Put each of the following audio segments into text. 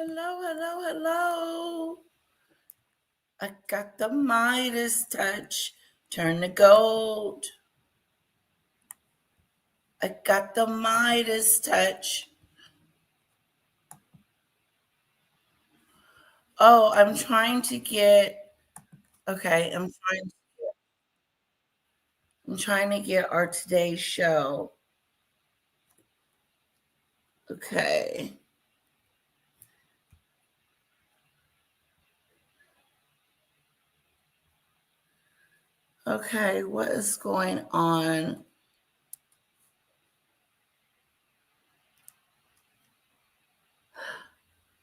Hello, hello, hello. I got the Midas touch. Turn to gold. I got the Midas touch. Oh, I'm trying to get. Okay, I'm trying to get our today's show. Okay. Okay, what is going on?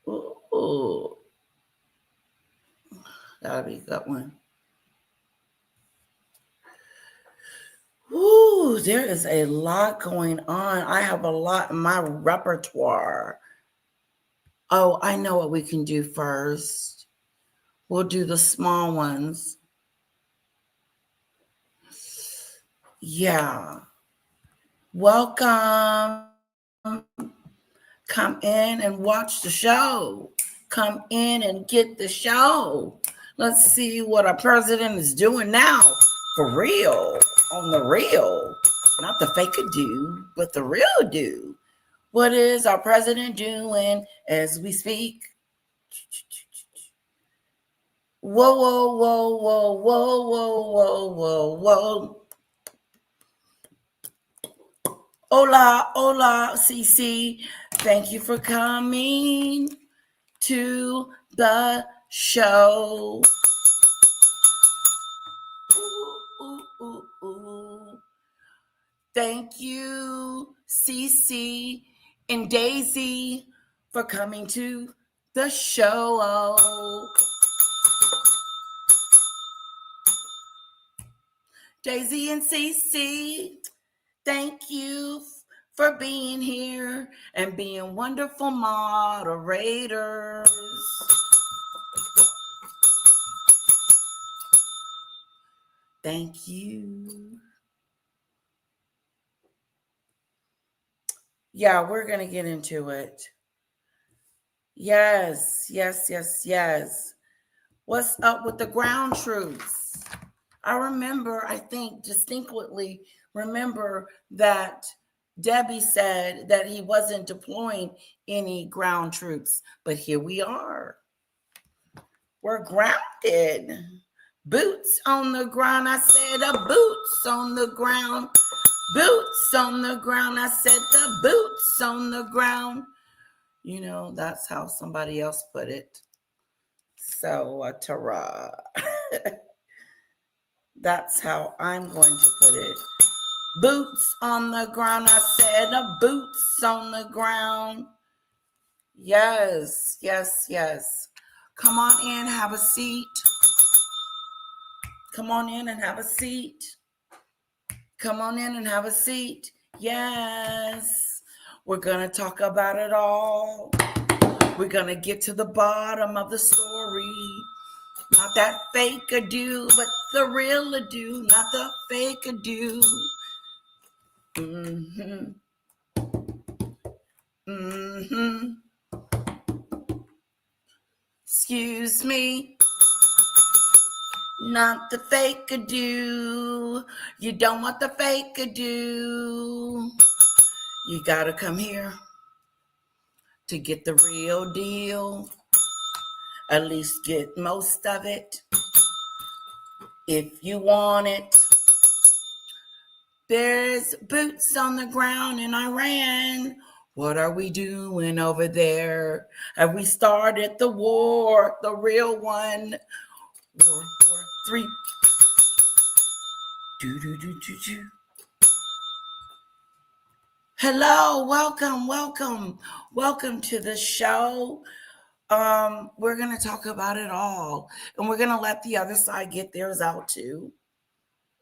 Ooh, that'll be a good one. Ooh, there is a lot going on. I have a lot in my repertoire. Oh, I know what we can do first. We'll do the small ones. Yeah. Welcome. Come in and watch the show. Come in and get the show. Let's see what our president is doing now. For real. On the real. Not the fake do, but the real do. What is our president doing as we speak? Whoa, whoa, whoa, whoa, whoa, whoa, whoa, whoa, whoa. Hola, hola, CC. Thank you for coming to the show. Ooh, ooh, ooh, ooh. Thank you, CC and Daisy, for coming to the show. Daisy and CC, thank you for being here and being wonderful moderators. Thank you. Yeah, we're going to get into it. Yes, yes, yes, yes. What's up with the ground troops? I think distinctly remember that Debbie said that he wasn't deploying any ground troops, but here we are. We're grounded. Boots on the ground. I said the boots on the ground. Boots on the ground. I said the boots on the ground. You know, that's how somebody else put it. So, ta-ra. That's how I'm going to put it. Boots on the ground. I said boots on the ground. Yes, yes, yes. Come on in, have a seat. Come on in and have a seat. Come on in and have a seat. Yes. We're going to talk about it all. We're going to get to the bottom of the story. Not that fake ado, but the real ado. Not the fake ado. Mm-hmm. Mm-hmm. Excuse me. Not the fake ado. You don't want the fake ado. You gotta come here to get the real deal. At least get most of it. If you want it. There's boots on the ground in Iran. What are we doing over there? Have we started the war, the real one? World War III. Do do do do do. Hello, welcome to the show. We're gonna talk about it all, and we're gonna let the other side get theirs out too.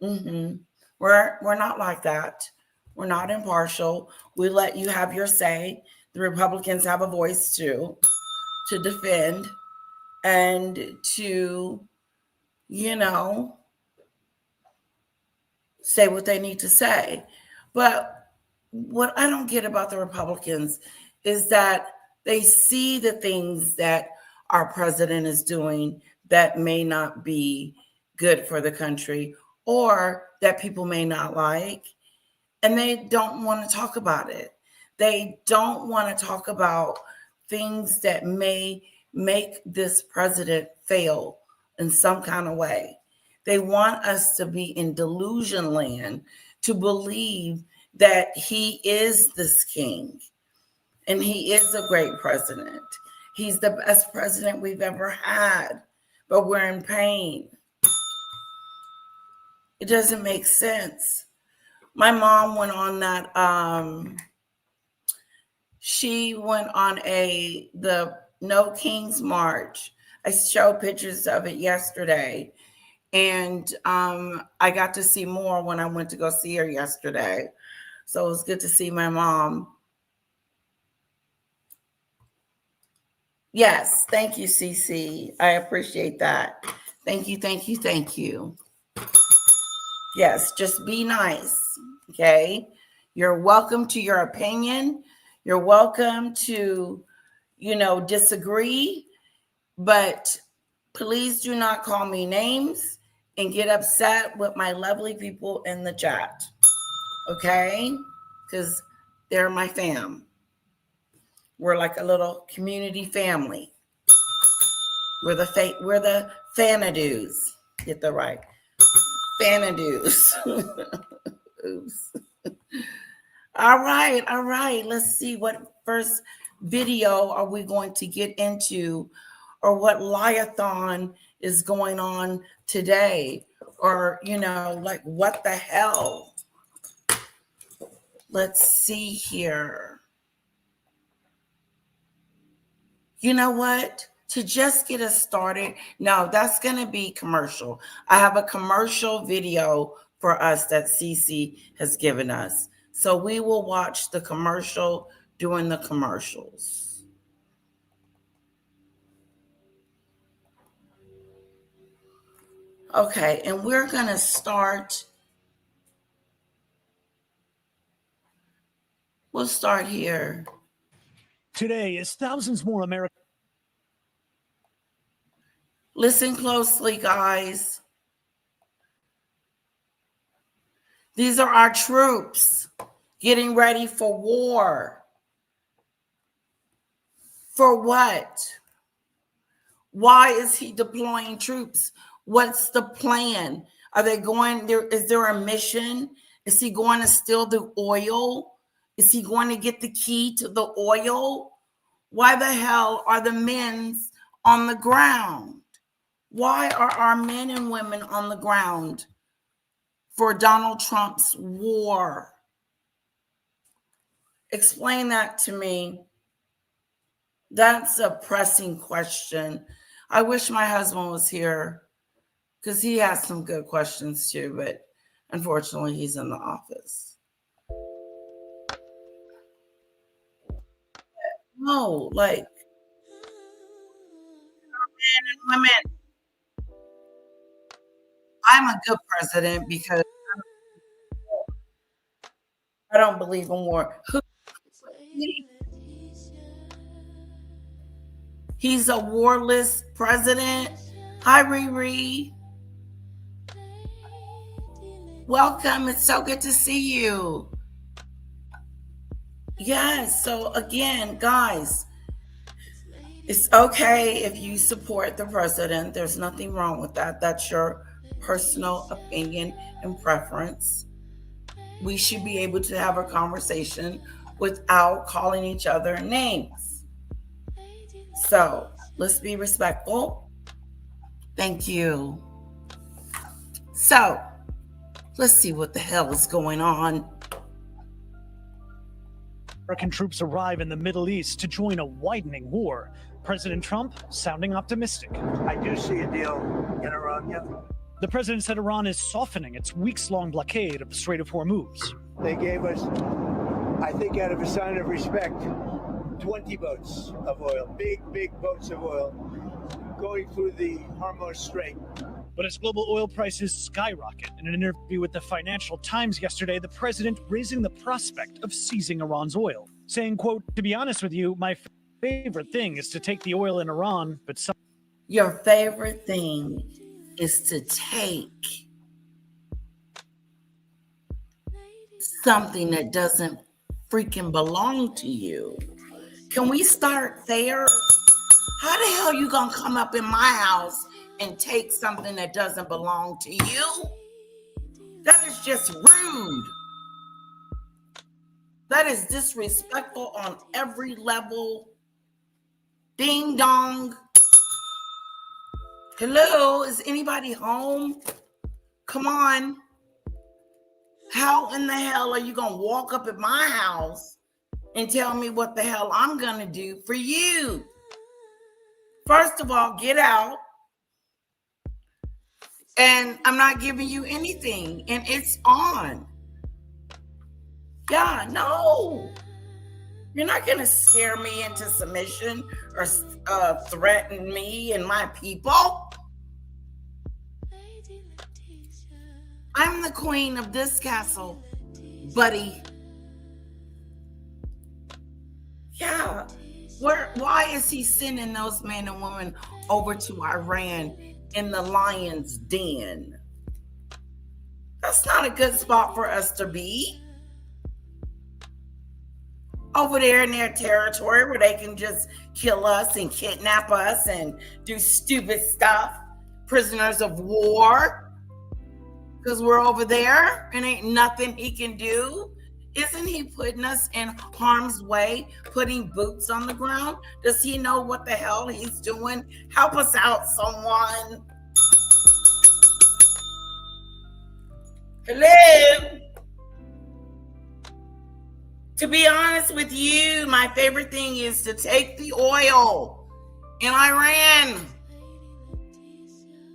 Mm-hmm. We're not like that. We're not impartial. We let you have your say. The Republicans have a voice too, to defend and to, you know, say what they need to say. But what I don't get about the Republicans is that They see the things that our president is doing that may not be good for the country or that people may not like, and they don't want to talk about it. They don't want to talk about things that may make this president fail in some kind of way. They want us to be in delusion land to believe that he is this king and he is a great president. He's the best president we've ever had, but we're in pain. It doesn't make sense. My mom went on that, she went on the No Kings March. I showed pictures of it yesterday. And I got to see more when I went to go see her yesterday. So it was good to see my mom. Yes, thank you, Cece. I appreciate that. Thank you, thank you, thank you. Yes, just be nice, okay? You're welcome to your opinion. You're welcome to, disagree, but please do not call me names and get upset with my lovely people in the chat, okay? Because they're my fam. We're like a little community family. We're the Fanadoos. Get that right. Fanadoos. Oops. All right. Let's see what first video are we going to get into, or what liathon is going on today, or like what the hell. Let's see here. You know what? To just get us started, no, that's going to be commercial. I have a commercial video for us that Cece has given us. So we will watch the commercial during the commercials. Okay, and we're going to start. We'll start here. Today, as thousands more Americans. Listen closely, guys. These are our troops getting ready for war. For what? Why is he deploying troops? What's the plan? Are they going there? Is there a mission? Is he going to steal the oil? Is he going to get the key to the oil? Why the hell are the men on the ground? Why are our men and women on the ground for Donald Trump's war? Explain that to me. That's a pressing question. I wish my husband was here because he has some good questions too, but unfortunately he's in the office. No, like men and women. I'm a good president because I don't believe in war. He's a warless president. Hi, Riri. Welcome. It's so good to see you. Yes. So again, guys, it's okay if you support the president. There's nothing wrong with that. That's your personal opinion and preference. We should be able to have a conversation without calling each other names. So let's be respectful. Thank you. So let's see what the hell is going on. American troops arrive in the Middle East to join a widening war. President Trump sounding optimistic. I do see a deal in Iran, yeah. The president said Iran is softening its weeks-long blockade of the Strait of Hormuz. They gave us, I think out of a sign of respect, 20 boats of oil, big boats of oil, going through the Hormuz Strait. But as global oil prices skyrocket, in an interview with the Financial Times yesterday, the president raising the prospect of seizing Iran's oil, saying, quote, "To be honest with you, favorite thing is to take the oil in Iran, but some Your favorite thing is to take something that doesn't freaking belong to you. Can we start there? How the hell you gonna come up in my house and take something that doesn't belong to you? That is just rude. That is disrespectful on every level. Ding dong. Hello, is anybody home? Come on. How in the hell are you gonna walk up at my house and tell me what the hell I'm gonna do for you? First of all, get out. And I'm not giving you anything. And it's on. Yeah, no. You're not going to scare me into submission or threaten me and my people. I'm the queen of this castle, buddy. Yeah. Why is he sending those men and women over to Iran in the lion's den? That's not a good spot for us to be. Over there in their territory where they can just kill us and kidnap us and do stupid stuff. Prisoners of war. Because we're over there and ain't nothing he can do. Isn't he putting us in harm's way, putting boots on the ground? Does he know what the hell he's doing? Help us out, someone. Hello? To be honest with you, my favorite thing is to take the oil in Iran.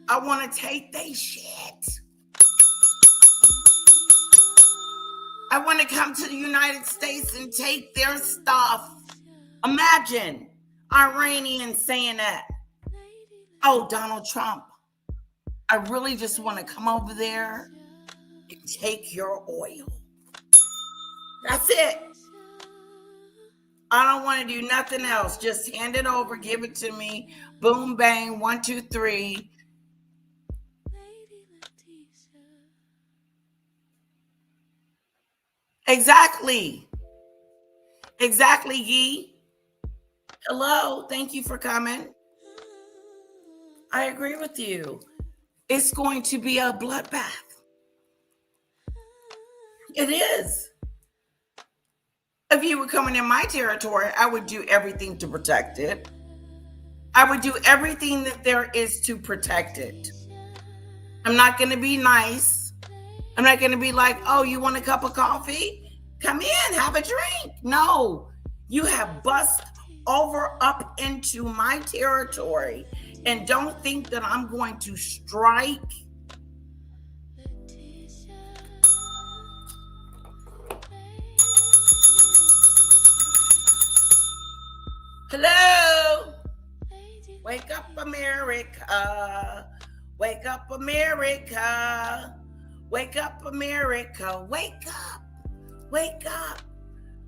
I want to take their shit. I want to come to the United States and take their stuff. Imagine Iranians saying that. Oh, Donald Trump, I really just want to come over there and take your oil. That's it. I don't want to do nothing else. Just hand it over, give it to me. Boom, bang, 1, 2, 3. Exactly. Exactly, Yee. Hello, thank you for coming. I agree with you. It's going to be a bloodbath. It is. If you were coming in my territory, I would do everything to protect it. I would do everything that there is to protect it. I'm not going to be nice. I'm not going to be like, oh, you want a cup of coffee? Come in, have a drink. No, you have bust over up into my territory and don't think that I'm going to strike. Hello? Wake up, America. Wake up, America. Wake up, America. Wake up. Wake up.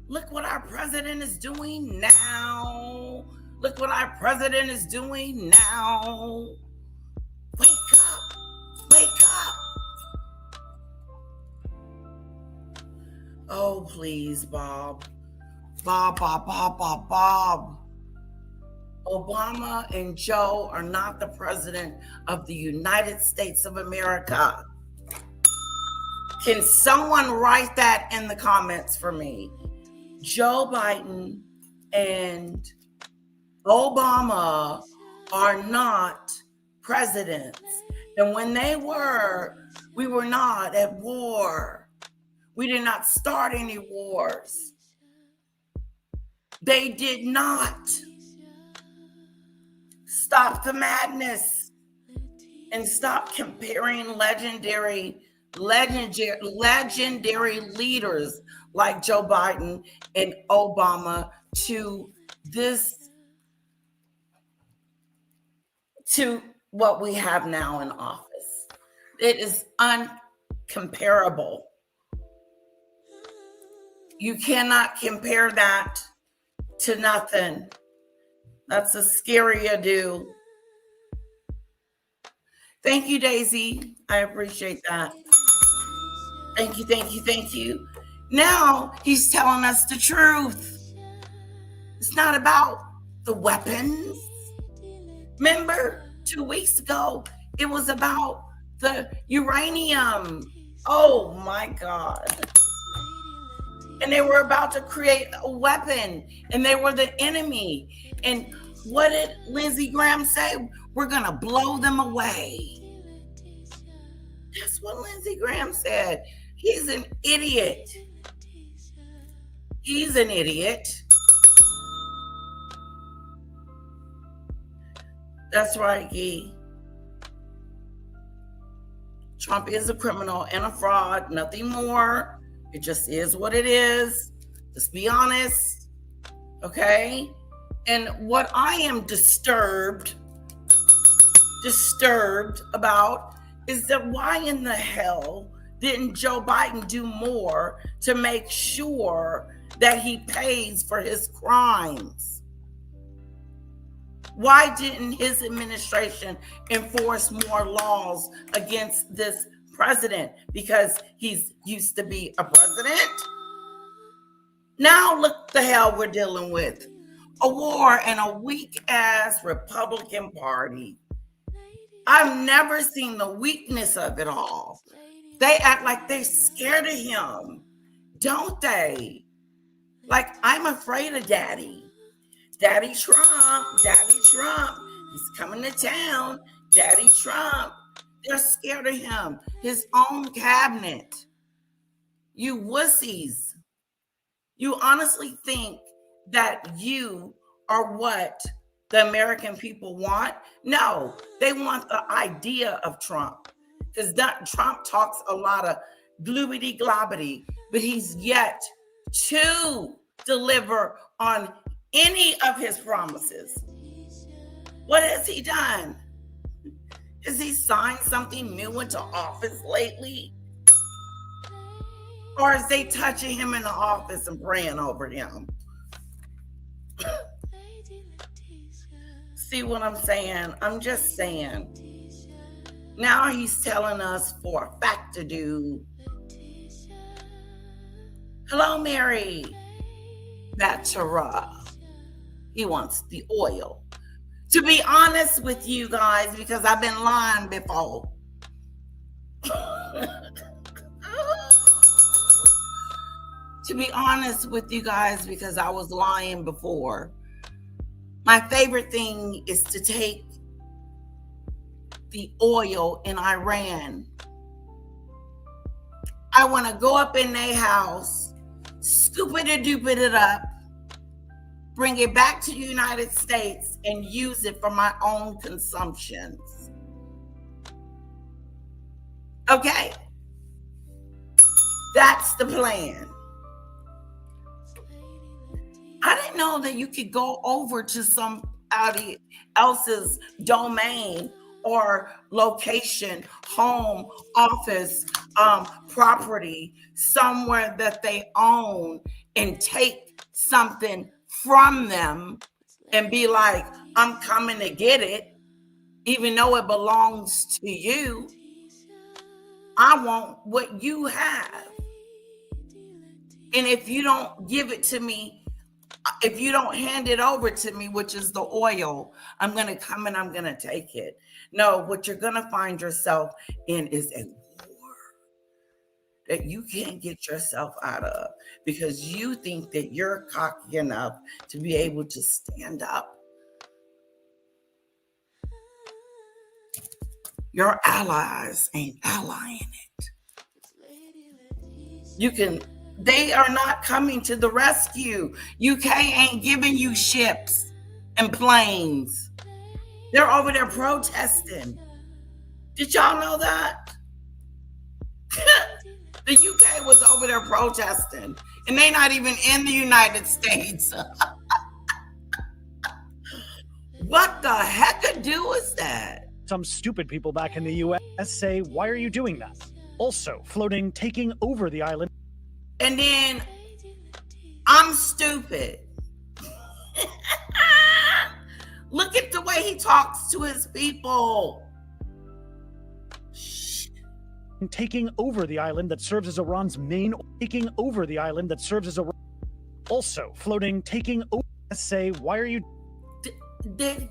Look what our president is doing now. Look what our president is doing now. Wake up. Wake up. Oh, please, Bob. Bob. Obama and Joe are not the president of the United States of America. Can someone write that in the comments for me? Joe Biden and Obama are not presidents. And when they were, we were not at war. We did not start any wars. They did not. Stop the madness and stop comparing legendary leaders like Joe Biden and Obama to what we have now in office. It is uncomparable. You cannot compare that to nothing. That's a scary ado. Thank you, Daisy. I appreciate that. Thank you, thank you, thank you. Now he's telling us the truth. It's not about the weapons. Remember 2 weeks ago, it was about the uranium. Oh my God. And they were about to create a weapon, and they were the enemy. And what did Lindsey Graham say? We're going to blow them away. That's what Lindsey Graham said. He's an idiot. He's an idiot. That's right, Gee. Trump is a criminal and a fraud, nothing more. It just is what it is. Let's be honest. Okay? And what I am disturbed about is that why in the hell didn't Joe Biden do more to make sure that he pays for his crimes? Why didn't his administration enforce more laws against this president? Because he's used to be a president. Now look the hell we're dealing with. A war and a weak-ass Republican Party. I've never seen the weakness of it all. They act like they're scared of him, don't they? Like, I'm afraid of Daddy. Daddy Trump, he's coming to town. Daddy Trump, they're scared of him. His own cabinet. You wussies. You honestly think that you are what the American people want? No, they want the idea of Trump. Because Trump talks a lot of gloobity globbity, but he's yet to deliver on any of his promises. What has he done? Has he signed something new into office lately? Or is they touching him in the office and praying over him? See what I'm saying? I'm just saying. Now he's telling us for a fact to do. Hello, Mary. That's he wants the oil. To be honest with you guys, because I've been lying before. To be honest with you guys, because I was lying before. My favorite thing is to take the oil in Iran. I want to go up in their house, scoop it and doop it up, bring it back to the United States and use it for my own consumptions. Okay? That's the plan. I didn't know that you could go over to somebody else's domain or location, home, office, property, somewhere that they own, and take something from them and be like, I'm coming to get it, even though it belongs to you. I want what you have. And if you don't give it to me, if you don't hand it over to me, which is the oil, I'm going to come and I'm going to take it. No, what you're going to find yourself in is a war that you can't get yourself out of because you think that you're cocky enough to be able to stand up. Your allies ain't allying it. They are not coming to the rescue. UK ain't giving you ships and planes. They're over there protesting. Did y'all know that? The UK was over there protesting, and they're not even in the United States. What the heck-a-do is that? Some stupid people back in the US say, why are you doing that? Also, floating, taking over the island. And then I'm stupid. talks to his people. Shh. Taking over the island that serves as Iran's main. Taking over the island that serves as Iran. Also floating, taking over. Say, why are you? Did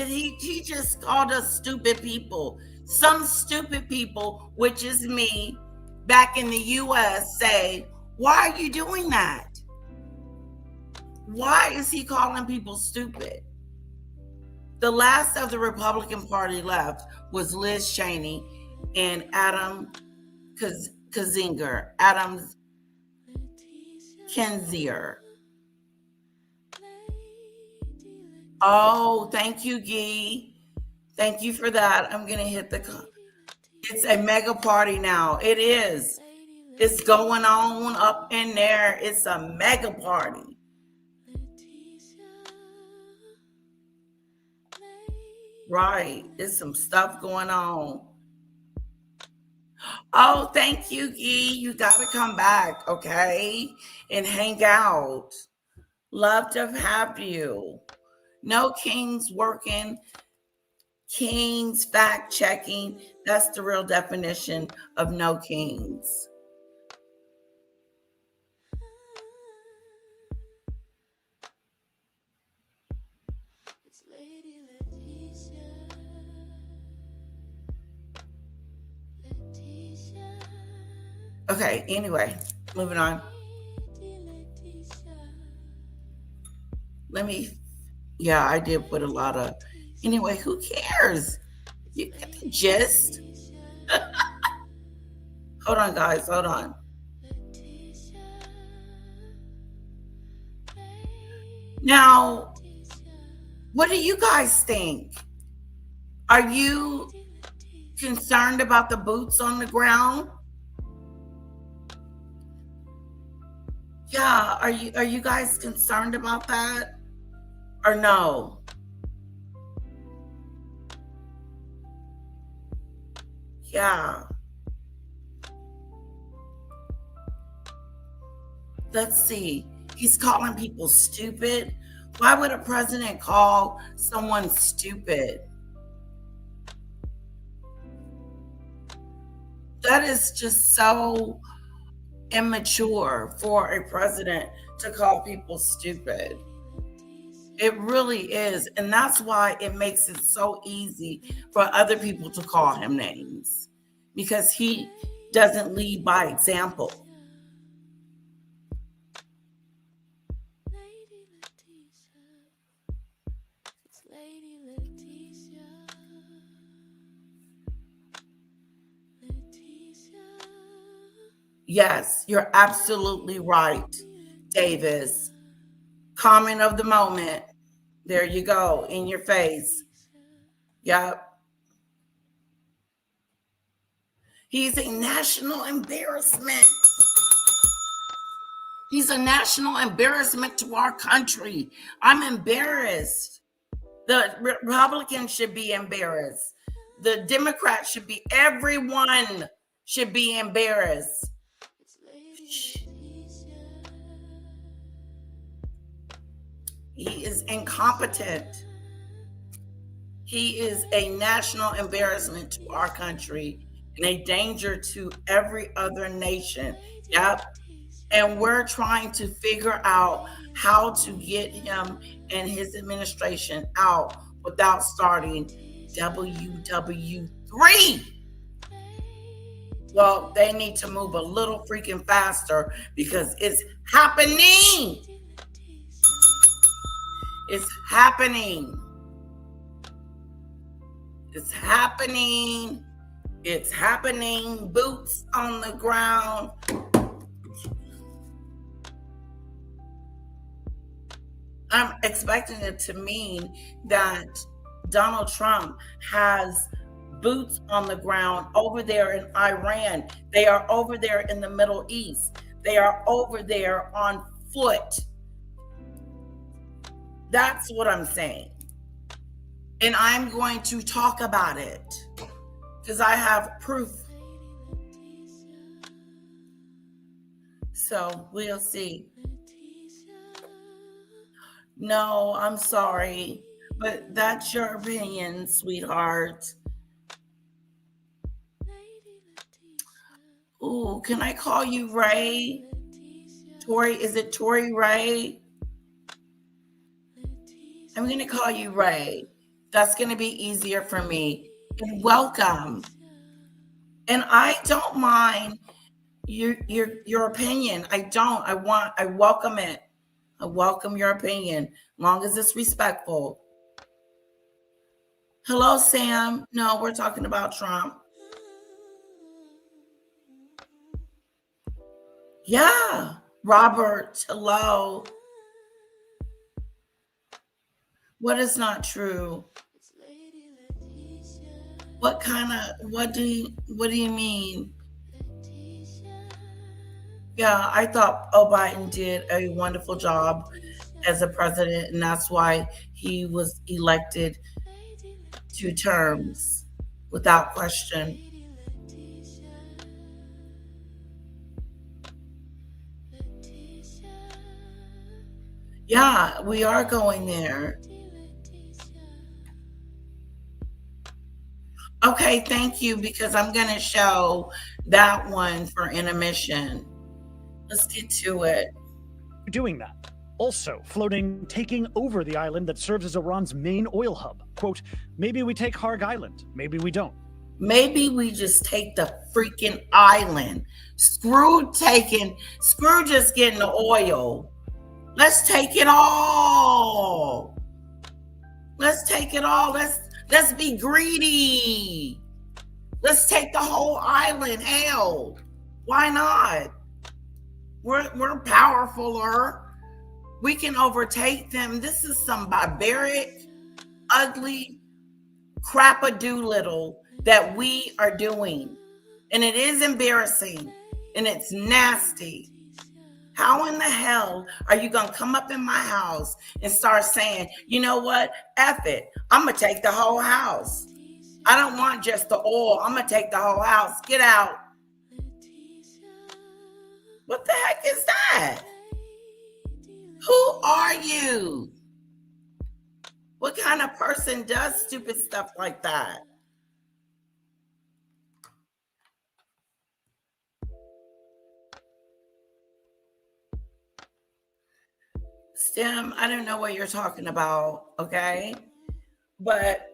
he just called us stupid people? Some stupid people, which is me, back in the US, say, why are you doing that? Why is he calling people stupid? The last of the Republican Party left was Liz Cheney and Adam Kinzinger. Oh, thank you, Guy. Thank you for that. I'm going to hit it's a mega party now. It is. It's going on up in there. It's a mega party. Right. There's some stuff going on. Oh, thank you, Guy. You got to come back, okay? And hang out. Love to have you. No Kings working. Kings fact checking. That's the real definition of no Kings. Okay, anyway, moving on. Yeah, I did put a lot of, anyway, who cares? You get the gist. Hold on, guys, hold on. Now, what do you guys think? Are you concerned about the boots on the ground? Yeah, are you guys concerned about that? Or no? Yeah. Let's see. He's calling people stupid. Why would a president call someone stupid? That is just so immature for a president to call people stupid. It really is. And that's why it makes it so easy for other people to call him names, because he doesn't lead by example. Yes, you're absolutely right, Davis. Comment of the moment. There you go, in your face. Yep. He's a national embarrassment. He's a national embarrassment to our country. I'm embarrassed. The Republicans should be embarrassed. The Democrats should be, everyone should be embarrassed. He is incompetent. He is a national embarrassment to our country and a danger to every other nation. Yep. And we're trying to figure out how to get him and his administration out without starting WW3. Well, they need to move a little freaking faster because it's happening. It's happening. It's happening. It's happening. Boots on the ground. I'm expecting it to mean that Donald Trump has boots on the ground over there in Iran. They are over there in the Middle East. They are over there on foot. That's what I'm saying. And I'm going to talk about it because I have proof. So we'll see. No, I'm sorry. But that's your opinion, sweetheart. Ooh, can I call you Ray? Tori, is it Tori Ray? I'm going to call you Ray. That's going to be easier for me. And welcome. And I don't mind your opinion. I don't. I welcome it. I welcome your opinion, long as it's respectful. Hello, Sam. No, we're talking about Trump. Yeah. Robert, hello. What is not true? What do you mean? Yeah, I thought Biden did a wonderful job as a president, and that's why he was elected 2 terms without question. Yeah, we are going there. Okay, thank you, because I'm going to show that one for intermission. Let's get to it. Doing that. Also floating, taking over the island that serves as Iran's main oil hub. Quote, maybe we take Harg Island, maybe we don't. Maybe we just take the freaking island. Screw just getting the oil. Let's take it all. Let's take it all. Let's be greedy. Let's take the whole island. Hell, why not? We're powerfuler. We can overtake them. This is some barbaric, ugly crap-a-doolittle that we are doing. And it is embarrassing. And it's nasty. How in the hell are you going to come up in my house and start saying, you know what? F it. I'm going to take the whole house. I don't want just the oil. I'm going to take the whole house. Get out. What the heck is that? Who are you? What kind of person does stupid stuff like that? Stem, I don't know what you're talking about, okay? But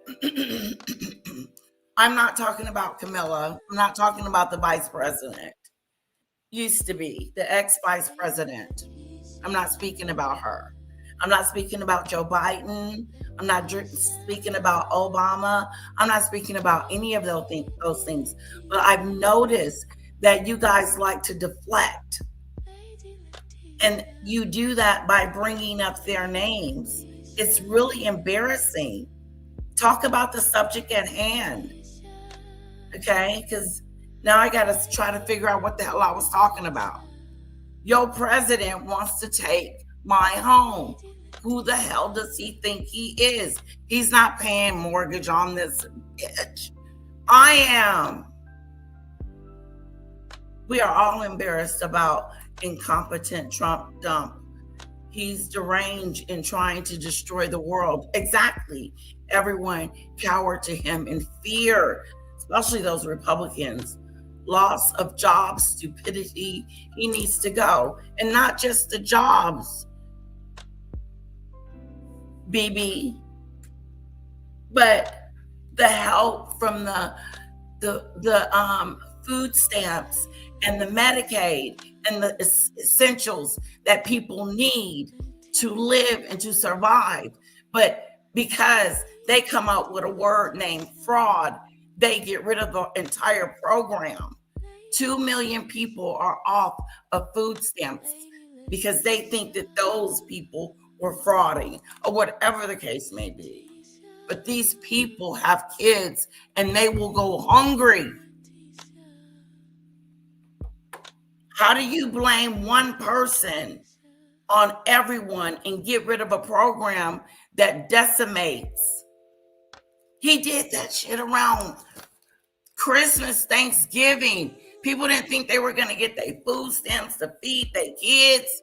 I'm not talking about Camilla. I'm not talking about the vice president. Used to be the ex-vice president. I'm not speaking about her. I'm not speaking about Joe Biden. I'm not speaking about Obama. I'm not speaking about any of those things. But I've noticed that you guys like to deflect. And you do that by bringing up their names. It's really embarrassing. Talk about the subject at hand. Okay? Because now I got to try to figure out what the hell I was talking about. Your president wants to take my home. Who the hell does he think he is? He's not paying mortgage on this bitch. I am. We are all embarrassed about incompetent Trump dump. He's deranged in trying to destroy the world. Exactly. Everyone cowered to him in fear, especially those Republicans. Loss of jobs, stupidity. He needs to go. And not just the jobs, BB, but the help from the food stamps and the Medicaid and the essentials that people need to live and to survive. But because they come up with a word named fraud, they get rid of the entire program. 2 million people are off of food stamps because they think that those people were frauding or whatever the case may be. But these people have kids and they will go hungry. How do you blame one person on everyone and get rid of a program that decimates? He did that shit around Christmas, Thanksgiving. People didn't think they were going to get their food stamps to feed their kids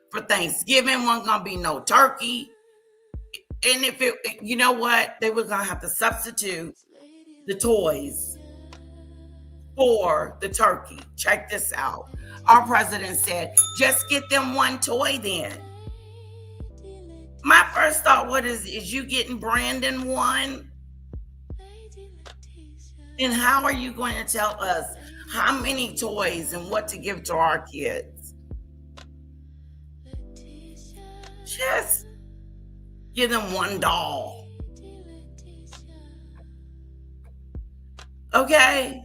for Thanksgiving. Wasn't going to be no turkey. And if it, you know what, they were going to have to substitute the toys for the turkey. Check this out. Our president said, just get them one toy then. My first thought, what is you getting Brandon one? And how are you going to tell us how many toys and what to give to our kids? Just give them one doll. Okay?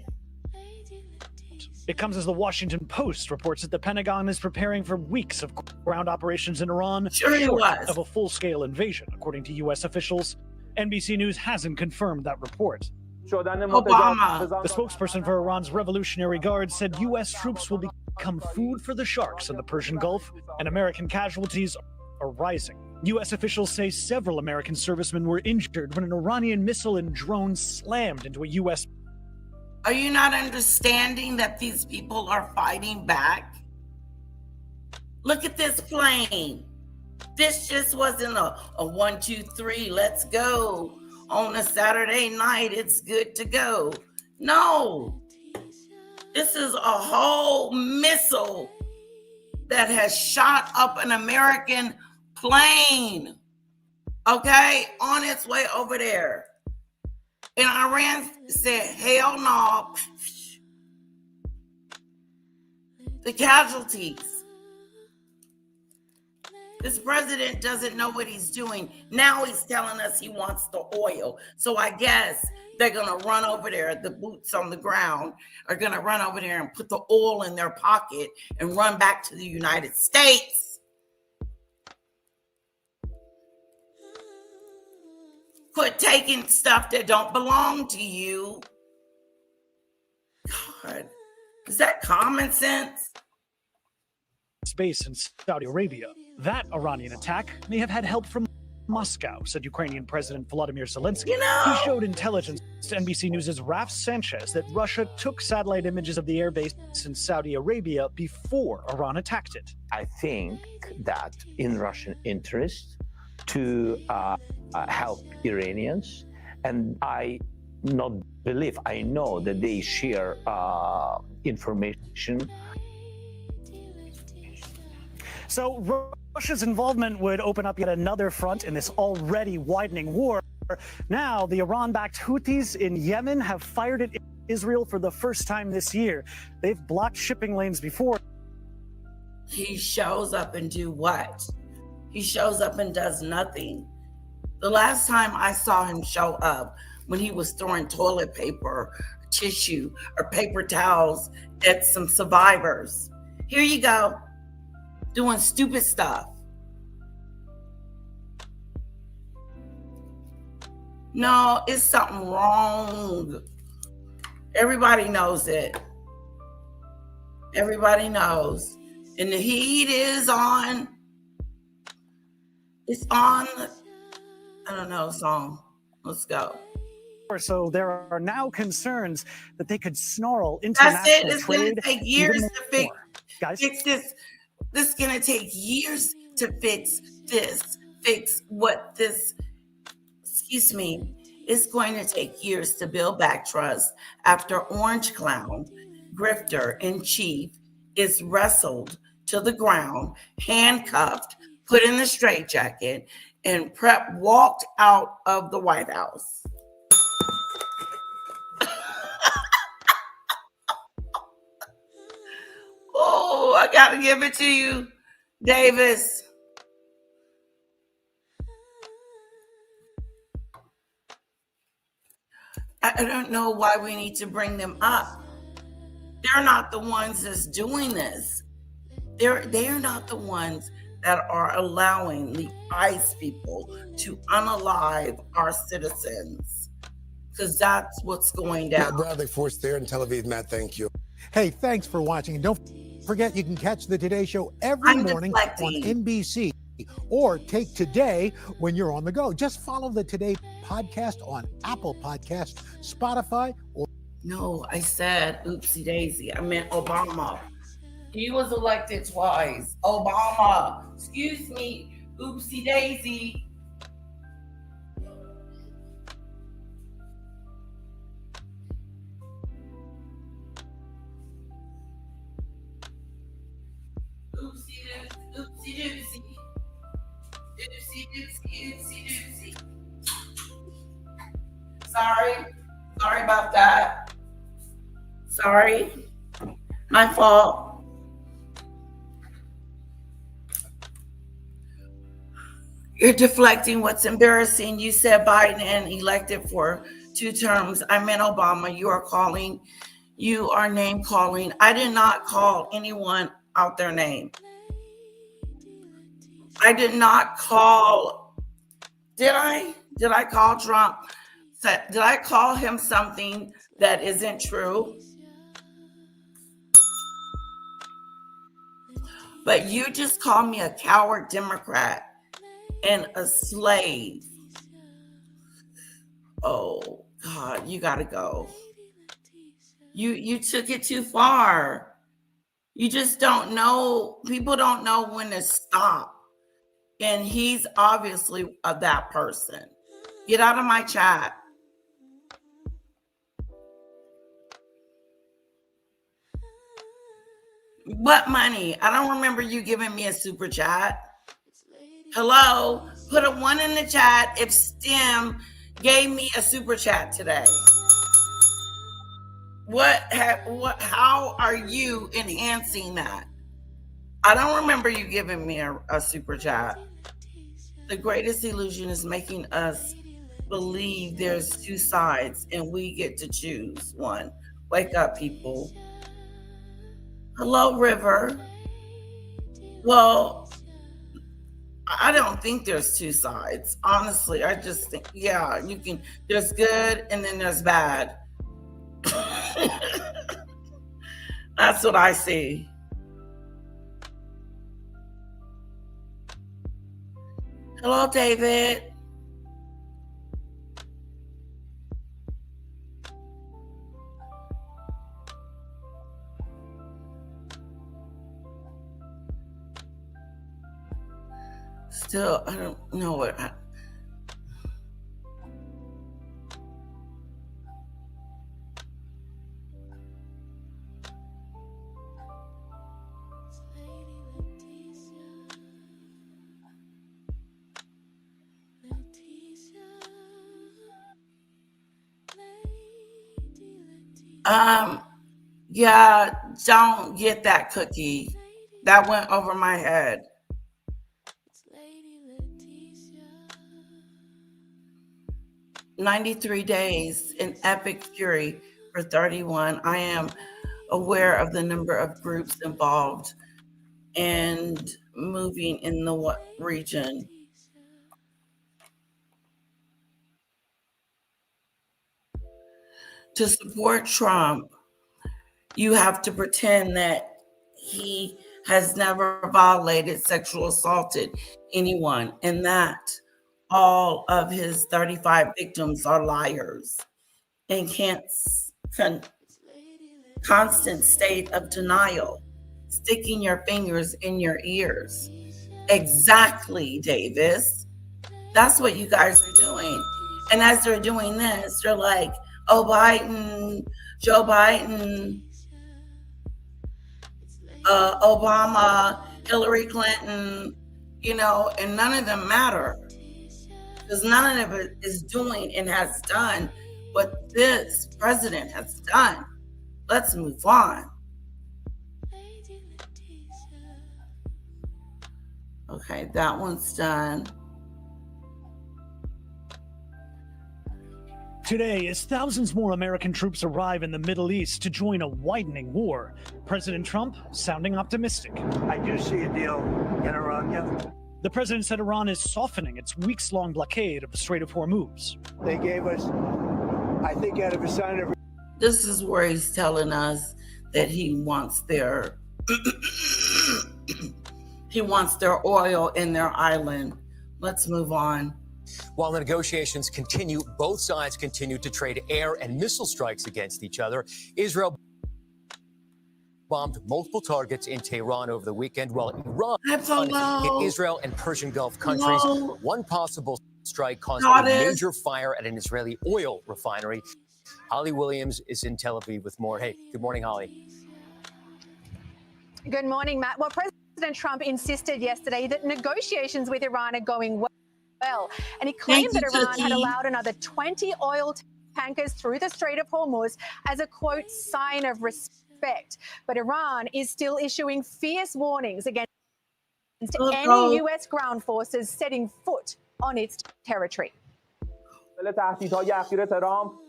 It comes as the Washington Post reports that the Pentagon is preparing for weeks of ground operations in Iran, Sure it short was. of a full-scale invasion, according to U.S. officials. NBC News hasn't confirmed that report. Obama. The spokesperson for Iran's Revolutionary Guard said U.S. troops will become food for the sharks in the Persian Gulf, and American casualties are rising. U.S. officials say several American servicemen were injured when an Iranian missile and drone slammed into a U.S. Are you not understanding that these people are fighting back? Look at this plane. This just wasn't a 1, 2, 3, let's go. On a Saturday night, it's good to go. No. This is a whole missile that has shot up an American plane, okay, on its way over there. And Iran said, hell no. The casualties. This president doesn't know what he's doing. Now he's telling us he wants the oil. So I guess they're going to run over there. The boots on the ground are going to run over there and put the oil in their pocket and run back to the United States. Quit taking stuff that don't belong to you. God, is that common sense? Base in Saudi Arabia. That Iranian attack may have had help from Moscow, said Ukrainian President Volodymyr Zelensky. You know, He showed intelligence to NBC News' Raf Sanchez that Russia took satellite images of the airbase in Saudi Arabia before Iran attacked it. I think that in Russian interest to help Iranians, and I know that they share information. So Russia's involvement would open up yet another front in this already widening war. Now, the Iran-backed Houthis in Yemen have fired at Israel for the first time this year. They've blocked shipping lanes before. he shows up and do what? He shows up and does nothing. The last time I saw him show up, when he was throwing toilet paper, tissue, or paper towels at some survivors. Here you go. Doing stupid stuff. No, it's something wrong. Everybody knows it. Everybody knows. And the heat is on. It's on. I don't know, song. Let's go. So there are now concerns that they could snarl That's it. international It's going trade to take years even to fix. more. Guys, Fix this. This is going to take years to fix this. Fix what this, excuse me, it's going to take years to build back trust after Orange Clown, grifter in chief, is wrestled to the ground, handcuffed, put in the straitjacket, and walked out of the White House. Oh, I got to give it to you, Davis. I don't know why we need to bring them up. They're not the ones that's doing this. They're not the ones that are allowing the ICE people to unalive our citizens, because that's what's going down. Matt Bradley, Force there in Tel Aviv. Matt, thank you. Hey, thanks for watching. And don't forget, you can catch the Today Show every I'm morning deflecting. on NBC, or take Today when you're on the go. Just follow the Today podcast on Apple Podcast, Spotify, or No, I said oopsie daisy. I meant Obama. He was elected twice. Obama. Excuse me. Oopsie daisy. Oopsie doopsie. Sorry about that. Sorry, my fault. You're deflecting what's embarrassing. You said Biden and elected for 2 terms. I meant Obama. You are name calling. I did not call anyone out their name. I did not call. Did I? Did I call Trump? Did I call him something that isn't true? But you just called me a coward Democrat and a slave. Oh God, you gotta go. You took it too far. You just don't know. People don't know when to stop. And he's obviously that person. Get out of my chat. What money? I don't remember you giving me a super chat. Hello? Put a 1 in the chat if STEM gave me a super chat today. How are you enhancing that? I don't remember you giving me a super chat. The greatest illusion is making us believe there's 2 sides and we get to choose one. Wake up, people. Hello, River. Well, I don't think there's 2 sides. Honestly, I just think, yeah, there's good and then there's bad. That's what I see. Hello, David. Still, I don't know what. Yeah, don't get that cookie. That went over my head. "93 days in epic fury for 31. I am aware of the number of groups involved and moving in the region. To support Trump, you have to pretend that he has never violated, sexual assaulted anyone, and that all of his 35 victims are liars and constant state of denial, sticking your fingers in your ears." Exactly, Davis. That's what you guys are doing. And as they're doing this, they're like, "Oh, Biden, Joe Biden, Obama, Hillary Clinton," and none of them matter because none of it is doing and has done what this president has done. Let's move on. Okay, that one's done. Today, as thousands more American troops arrive in the Middle East to join a widening war, President Trump sounding optimistic. I do see a deal in Iran, yeah. The president said Iran is softening its weeks-long blockade of the Strait of Hormuz. They gave us, I think, out of a sign of... This is where he's telling us that he wants their oil in their island. Let's move on. While the negotiations continue, both sides continue to trade air and missile strikes against each other. Israel bombed multiple targets in Tehran over the weekend, while Iran hit Israel and Persian Gulf countries. One possible strike caused a major fire at an Israeli oil refinery. Holly Williams is in Tel Aviv with more. Hey, good morning, Holly. Good morning, Matt. Well, President Trump insisted yesterday that negotiations with Iran are going well. well. And he claimed Thank that you, Iran had Cookie. allowed another 20 oil tankers through the Strait of Hormuz as a, quote, sign of respect. But Iran is still issuing fierce warnings against any U.S. ground forces setting foot on its territory.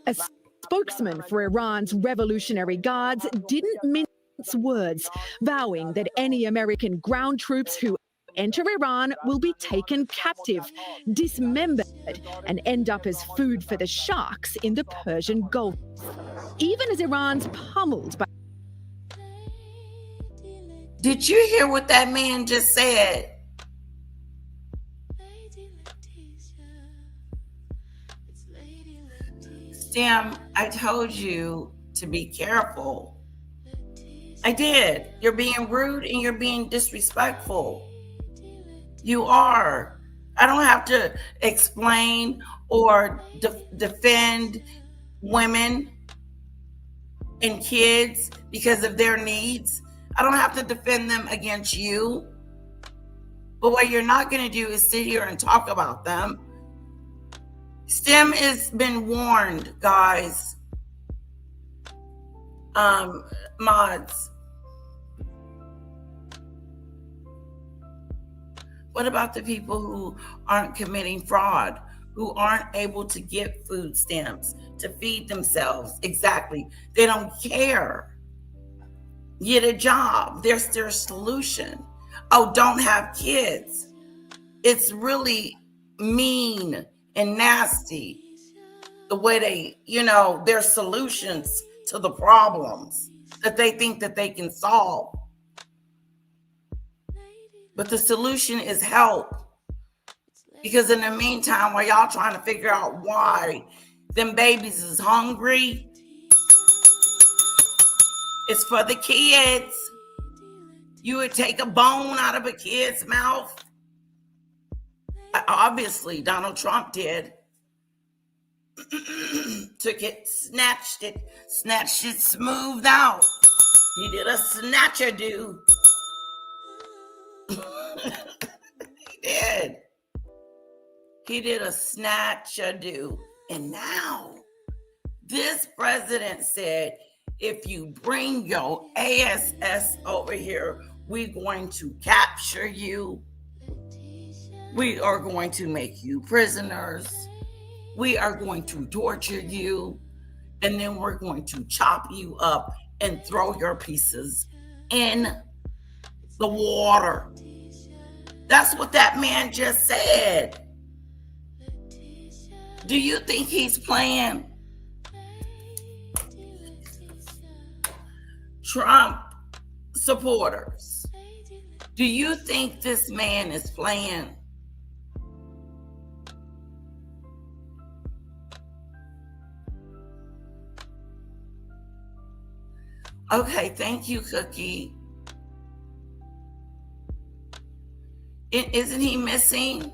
A spokesman for Iran's Revolutionary Guards didn't mince words, vowing that any American ground troops who enter Iran will be taken captive, dismembered, and end up as food for the sharks in the Persian Gulf. Even as Iran's pummeled by... Did you hear what that man just said? Stem, I told you to be careful. I did. You're being rude and you're being disrespectful. You are. I don't have to explain or defend women and kids because of their needs. I don't have to defend them against you. But what you're not going to do is sit here and talk about them. STEM has been warned, guys. Mods. What about the people who aren't committing fraud, who aren't able to get food stamps to feed themselves? Exactly. They don't care. Get a job. There's their solution. Oh, don't have kids. It's really mean and nasty the way they, their solutions to the problems that they think that they can solve. But the solution is help. Because in the meantime, while y'all trying to figure out why them babies is hungry, it's for the kids. You would take a bone out of a kid's mouth. Obviously, Donald Trump did. Took it, snatched it smoothed out. He did a snatch-a-do. He did a snatch-a-do. And now, this president said, if you bring your ASS over here, we're going to capture you. We are going to make you prisoners. We are going to torture you. And then we're going to chop you up and throw your pieces in the water. That's what that man just said. Do you think he's playing? Trump supporters, do you think this man is playing? Okay, thank you, Cookie. Isn't he missing?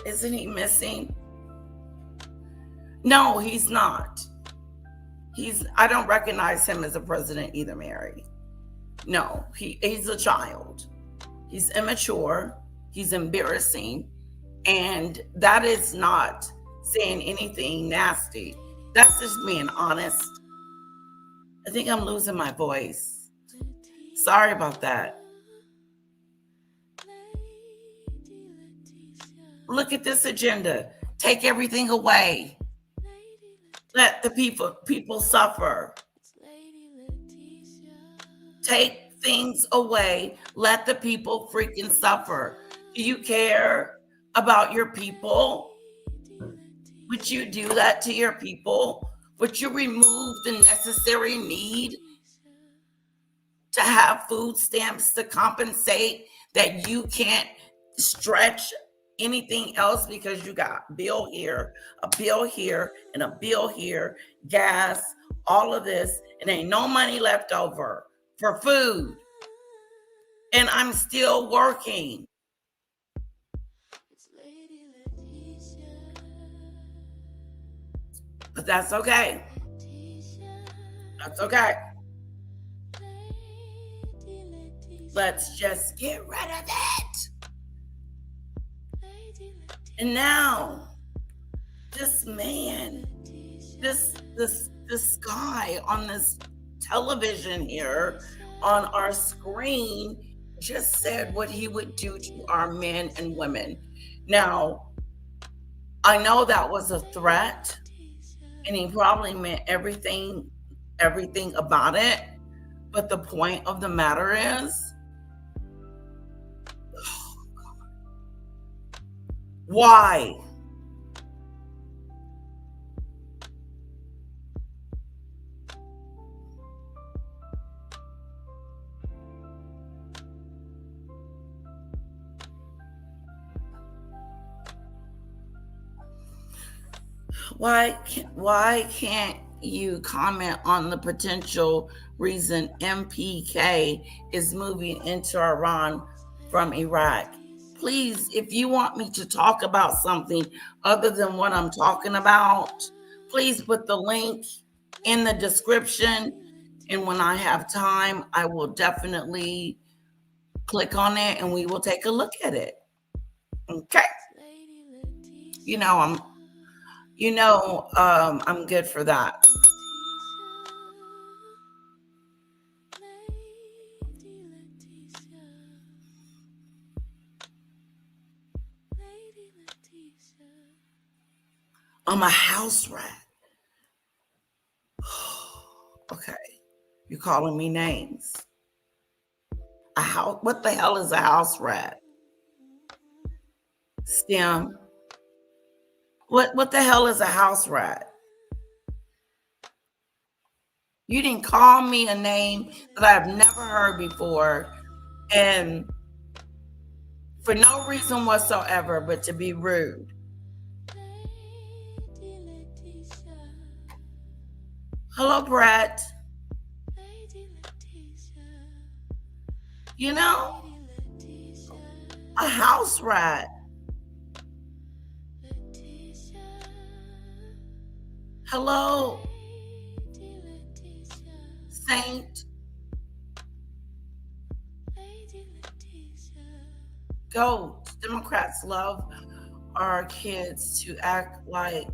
Isn't he missing? No, he's not. I don't recognize him as a president either, Mary. No, he's a child. He's immature. He's embarrassing. And that is not saying anything nasty. That's just being honest. I think I'm losing my voice. Sorry about that. Look at this agenda. Take everything away. Let the people suffer. Take things away. Let the people freaking suffer. Do you care about your people? Would you do that to your people? Would you remove the necessary need to have food stamps to compensate that you can't stretch anything else because you got a bill here, and a bill here, gas, all of this, and ain't no money left over for food. And I'm still working. But that's okay. That's okay. Let's just get rid of it. And now this man, this guy on this television here on our screen just said what he would do to our men and women. Now, I know that was a threat, and he probably meant everything about it. But the point of the matter is, why? Why can't you comment on the potential reason MPK is moving into Iran from Iraq? Please, if you want me to talk about something other than what I'm talking about, please put the link in the description. And when I have time, I will definitely click on it and we will take a look at it. Okay? I'm good for that. I'm a house rat. Okay. You're calling me names. What the hell is a house rat? STEM. What the hell is a house rat? You didn't call me a name that I've never heard before, and for no reason whatsoever but to be rude. Hello, Brett. You know, a house rat. Hello, Saint. Go. Democrats love our kids to act like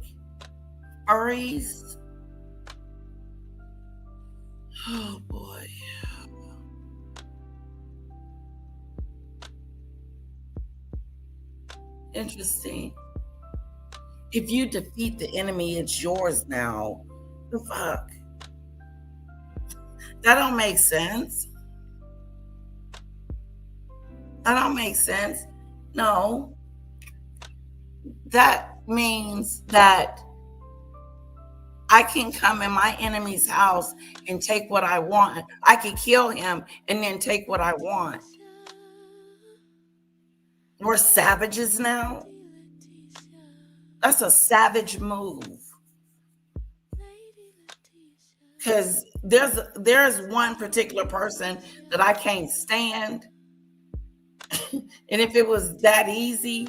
furries. Oh boy. Interesting. If you defeat the enemy, it's yours now. The fuck? That don't make sense. That don't make sense. No. That means that I can come in my enemy's house and take what I want. I can kill him and then take what I want. We're savages now. That's a savage move. Because there's one particular person that I can't stand. And if it was that easy,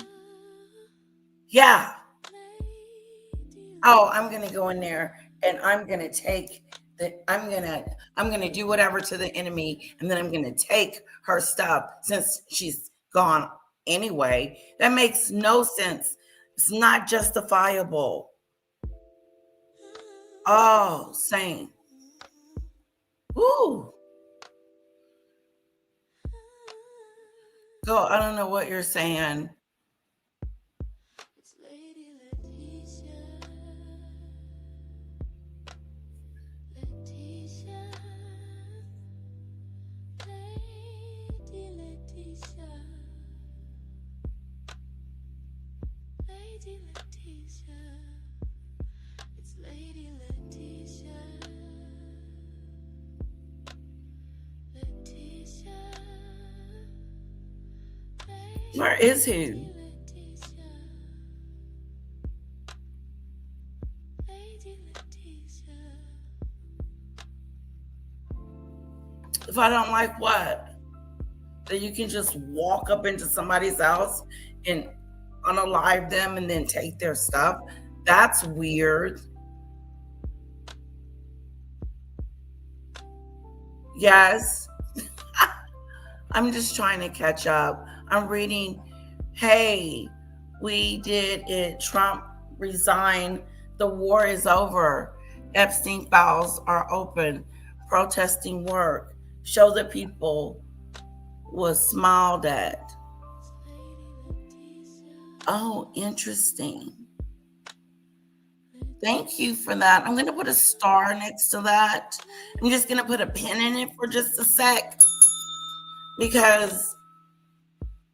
yeah. Oh, I'm gonna go in there and I'm gonna do whatever to the enemy, and then I'm gonna take her stuff since she's gone anyway. That makes no sense. It's not justifiable. Oh, Saint. Woo. Go, I don't know what you're saying. Where is he? If I don't like what? That you can just walk up into somebody's house and unalive them and then take their stuff? That's weird. Yes. I'm just trying to catch up. I'm reading, hey, We did it. Trump resigned. The war is over. Epstein files are open. Protesting work. Show the people was smiled at. Oh, interesting. Thank you for that. I'm going to put a star next to that. I'm just going to put a pin in it for just a sec because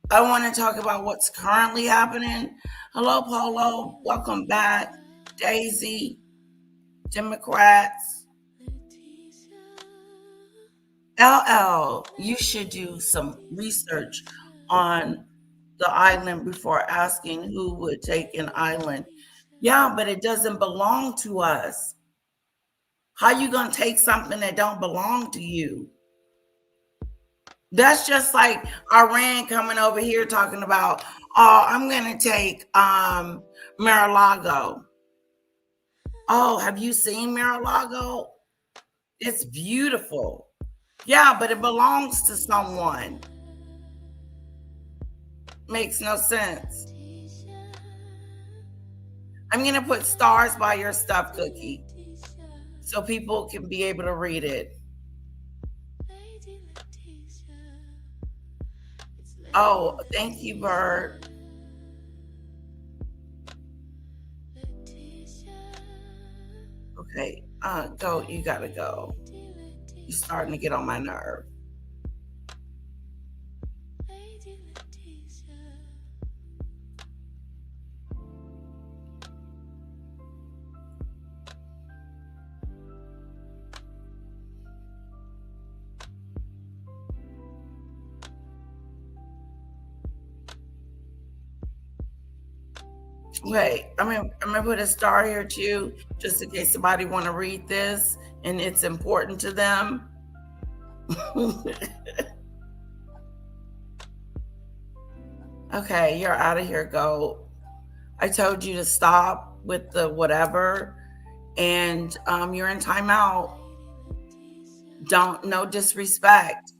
I want to talk about what's currently happening. Hello, Polo. Welcome back. Daisy, Democrats. LL, you should do some research on the island before asking who would take an island. Yeah, but it doesn't belong to us. How you gonna take something that don't belong to you? That's just like Iran coming over here talking about, oh, I'm gonna take Mar-a-Lago. Oh, have you seen Mar-a-Lago? It's beautiful. Yeah, but it belongs to someone. Makes no sense. I'm gonna put stars by your stuff, Cookie, so people can be able to read it. Oh, thank you, Bird. Okay, go. You gotta go. You're starting to get on my nerve. Wait, I'm gonna put a star here too, just in case somebody want to read this and it's important to them. Okay, you're out of here. Go. I told you to stop with the whatever, and you're in timeout. No disrespect.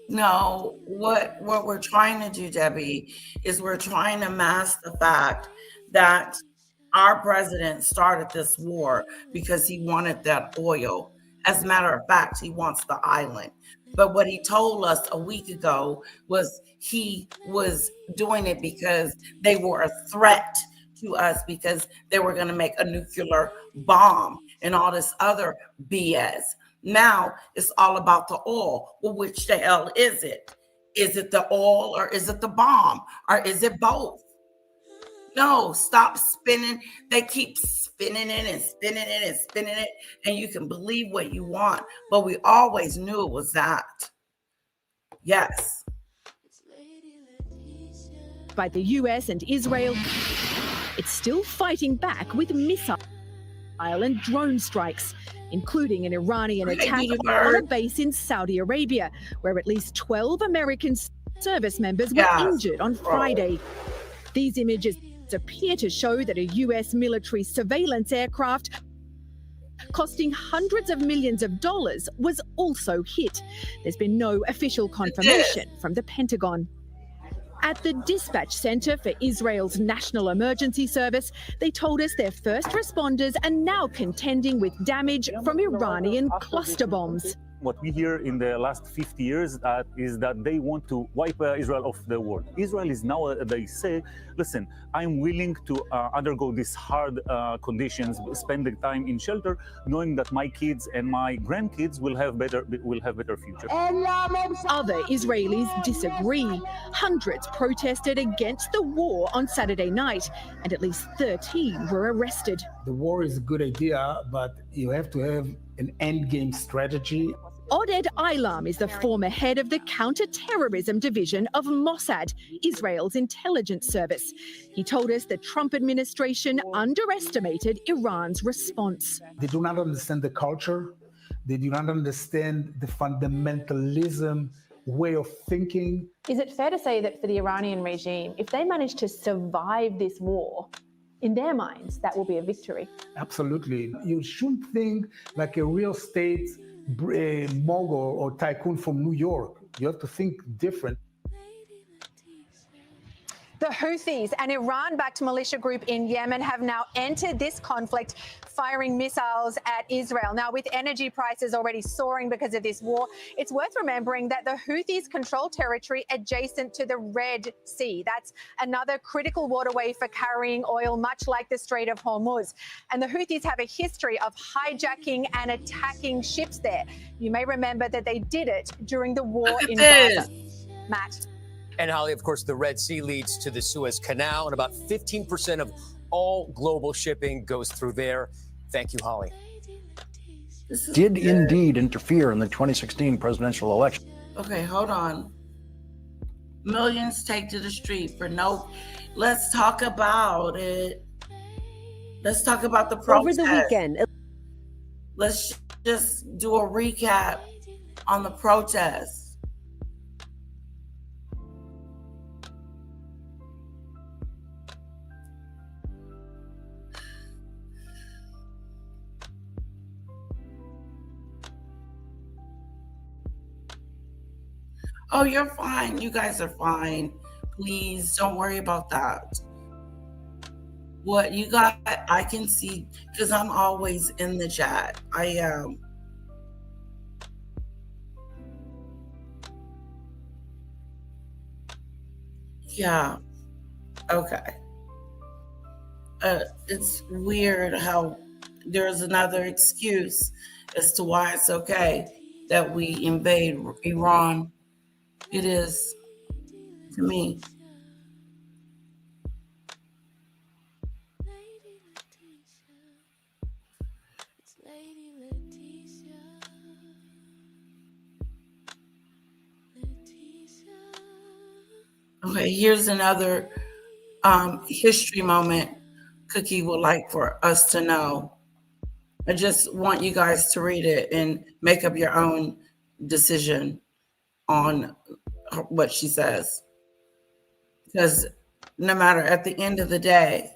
No, what we're trying to do, Debbie, is we're trying to mask the fact that our president started this war because he wanted that oil. As a matter of fact, he wants the island. But what he told us a week ago was he was doing it because they were a threat to us because they were going to make a nuclear bomb and all this other BS. Now it's all about the oil. Well, which the hell is it? Is it the oil or is it the bomb or is it both? No, stop spinning. They keep spinning it and spinning it and spinning it, and you can believe what you want. But we always knew it was that. Yes. By the US and Israel, it's still fighting back with missile and drone strikes, including an Iranian attack on a base in Saudi Arabia, where at least 12 American service members were injured on Friday. These images appear to show that a US military surveillance aircraft costing hundreds of millions of dollars was also hit. There's been no official confirmation from the Pentagon. At the dispatch center for Israel's National Emergency Service, they told us their first responders are now contending with damage from Iranian cluster bombs. What we hear in the last 50 years is that they want to wipe Israel off the world. Israel is now, they say, listen, I'm willing to undergo these hard conditions, spend the time in shelter, knowing that my kids and my grandkids will have better future. Other Israelis disagree. Hundreds protested against the war on Saturday night, and at least 13 were arrested. The war is a good idea, but you have to have an endgame strategy. Oded Ilam is the former head of the counter-terrorism division of Mossad, Israel's intelligence service. He told us the Trump administration underestimated Iran's response. They do not understand the culture. They do not understand the fundamentalism way of thinking. Is it fair to say that for the Iranian regime, if they manage to survive this war, in their minds, that will be a victory? Absolutely. You shouldn't think like a real estate mogul or tycoon from New York. You have to think different. The Houthis, an Iran-backed militia group in Yemen, have now entered this conflict, firing missiles at Israel. Now, with energy prices already soaring because of this war, it's worth remembering that the Houthis control territory adjacent to the Red Sea. That's another critical waterway for carrying oil, much like the Strait of Hormuz. And the Houthis have a history of hijacking and attacking ships there. You may remember that they did it during the war in Gaza. Matt. And Holly, of course, the Red Sea leads to the Suez Canal, and about 15% of all global shipping goes through there. Thank you, Holly. Did indeed interfere in the 2016 presidential election. Okay, hold on. Millions take to the street for no. Let's talk about it. Let's talk about the protest. Over the weekend. Let's just do a recap on the protest. Oh, you're fine. You guys are fine. Please don't worry about that. What you got, I can see, because I'm always in the chat. I am. Yeah. Okay. It's weird how there's another excuse as to why it's okay that we invade Iran. It is to me. Okay, here's another history moment Cookie would like for us to know. I just want you guys to read it and make up your own decision on what she says. Because no matter, at the end of the day,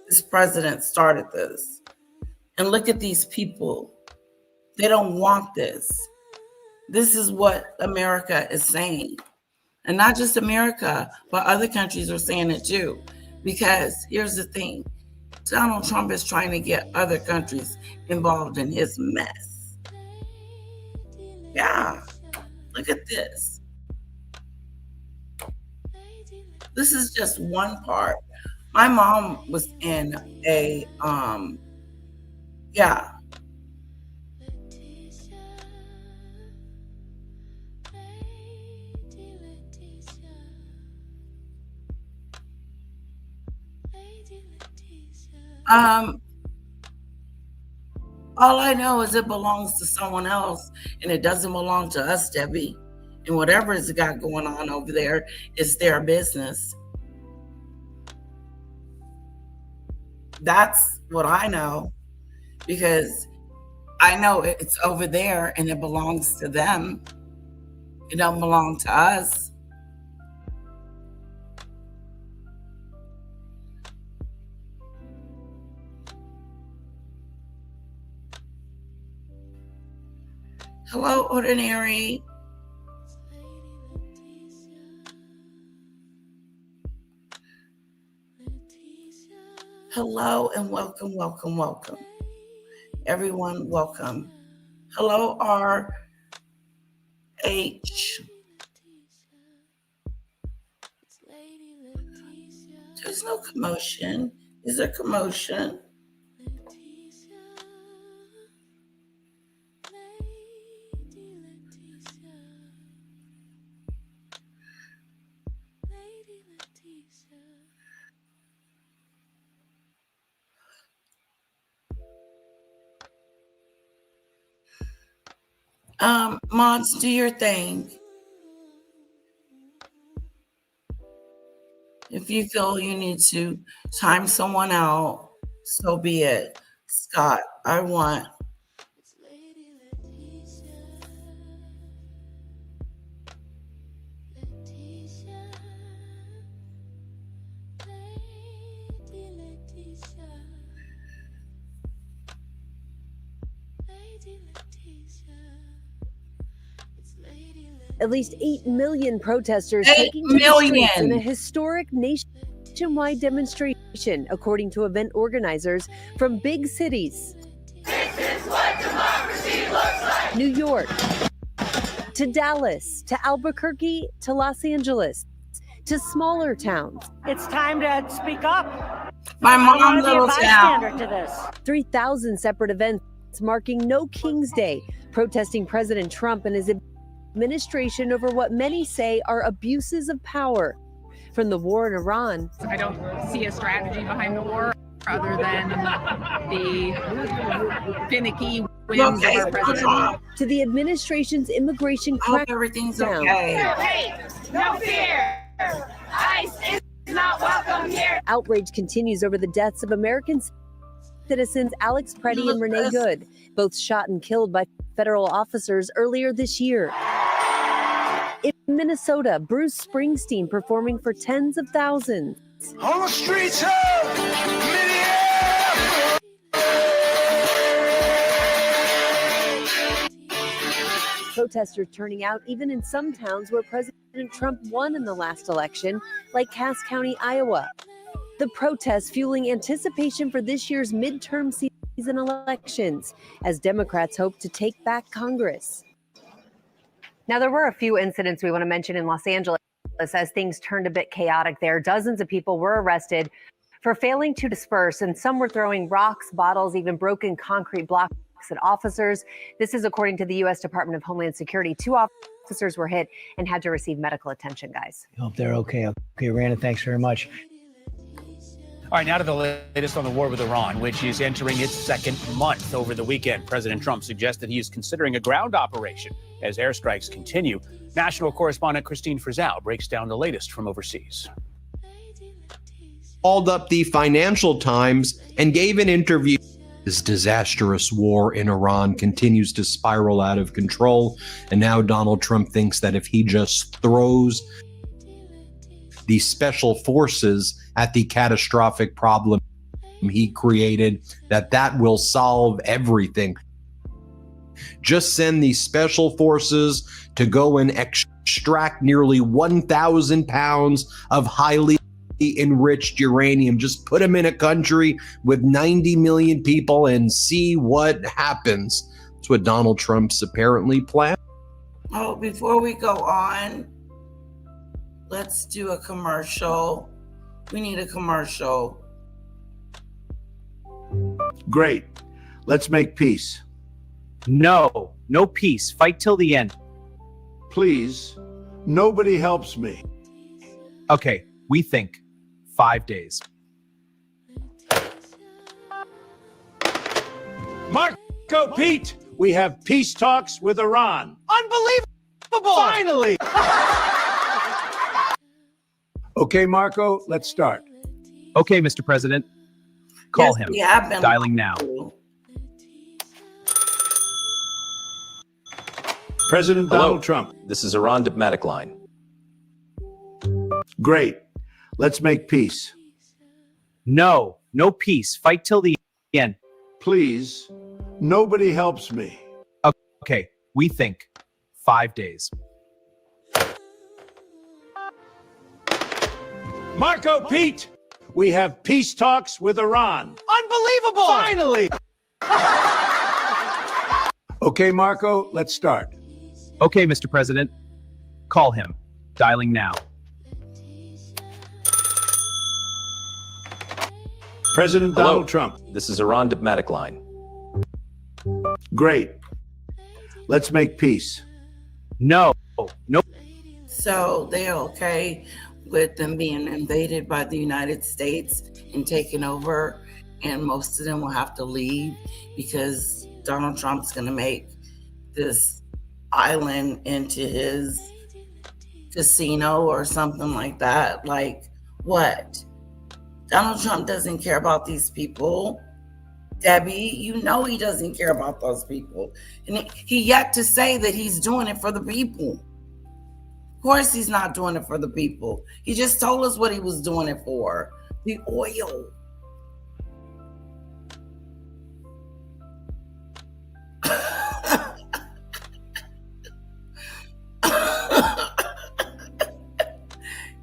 this president started this. And look at these people. They don't want this. This is what America is saying. And not just America, but other countries are saying it too. Because here's the thing. Donald Trump is trying to get other countries involved in his mess. Yeah. Look at this. This is just one part. My mom was in a, yeah. All I know is it belongs to someone else and it doesn't belong to us, Debbie. And whatever it's got going on over there is their business. That's what I know, because I know it's over there and it belongs to them. It don't belong to us. Hello, Ordinary. Hello and welcome, welcome, welcome. Everyone, welcome. Hello, RH. There's no commotion. Is there commotion? Mods, do your thing. If you feel you need to time someone out, so be it. Scott, I want. At least 8 million protesters 8 taking to the streets in a million. historic nationwide demonstration, according to event organizers from big cities. This is what democracy looks like. New York, to Dallas, to Albuquerque, to Los Angeles, to smaller towns. It's time to speak up. My I don't mom, want to be a little bystander town. to this. 3,000 separate events marking No King's Day, protesting President Trump and his administration over what many say are abuses of power. From the war in Iran, I don't see a strategy behind the war other than the finicky whims of our president. to the administration's immigration Hope everything's crackdown. okay. No fear. ICE is not welcome here. Outrage continues over the deaths of American citizens Alex Preddy and Renee Good, both shot and killed by federal officers earlier this year. In Minnesota, Bruce Springsteen performing for tens of thousands. On the streets of Protesters turning out even in some towns where President Trump won in the last election, like Cass County, Iowa. The protests fueling anticipation for this year's midterm season elections as Democrats hope to take back Congress. Now, there were a few incidents we want to mention in Los Angeles as things turned a bit chaotic there. Dozens of people were arrested for failing to disperse, and some were throwing rocks, bottles, even broken concrete blocks at officers. This is according to the U.S. Department of Homeland Security. 2 officers were hit and had to receive medical attention, guys. Hope they're okay. Okay, Randa, thanks very much. All right, now to the latest on the war with Iran, which is entering its second month. Over the weekend, President Trump suggested he is considering a ground operation as airstrikes continue. National correspondent Christine Frizzell breaks down the latest from overseas. Called up the Financial Times and gave an interview. This disastrous war in Iran continues to spiral out of control. And now Donald Trump thinks that if he just throws the special forces at the catastrophic problem he created, that will solve everything. Just send these special forces to go and extract nearly 1,000 pounds of highly enriched uranium. Just put them in a country with 90 million people and see what happens. That's what Donald Trump's apparently planned. Oh, before we go on, let's do a commercial. We need a commercial. Great. Let's make peace. No peace. Fight till the end. Please. Nobody helps me. Okay, we think 5 days. Marco Pete, we have peace talks with Iran. Unbelievable! Finally! Okay, Marco, let's start. Okay, Mr. President. Call Yes, him. we have been. Dialing now. President Donald Trump. This is Iran diplomatic line. Great. Let's make peace. No peace. Fight till the end. Please. Nobody helps me. Okay, we think 5 days. Marco Pete, we have peace talks with Iran. Unbelievable! Finally! Okay, Marco, let's start. Okay, Mr. President. Call him. Dialing now. President Hello. Donald Trump. This is Iran diplomatic line. Great. Let's make peace. No. So they're okay with them being invaded by the United States and taken over, and most of them will have to leave because Donald Trump's going to make this island into his casino or something like that. Like, what? Donald Trump doesn't care about these people. Debbie, you know he doesn't care about those people. And he yet to say that he's doing it for the people. Of course he's not doing it for the people. He just told us what he was doing it for. The oil.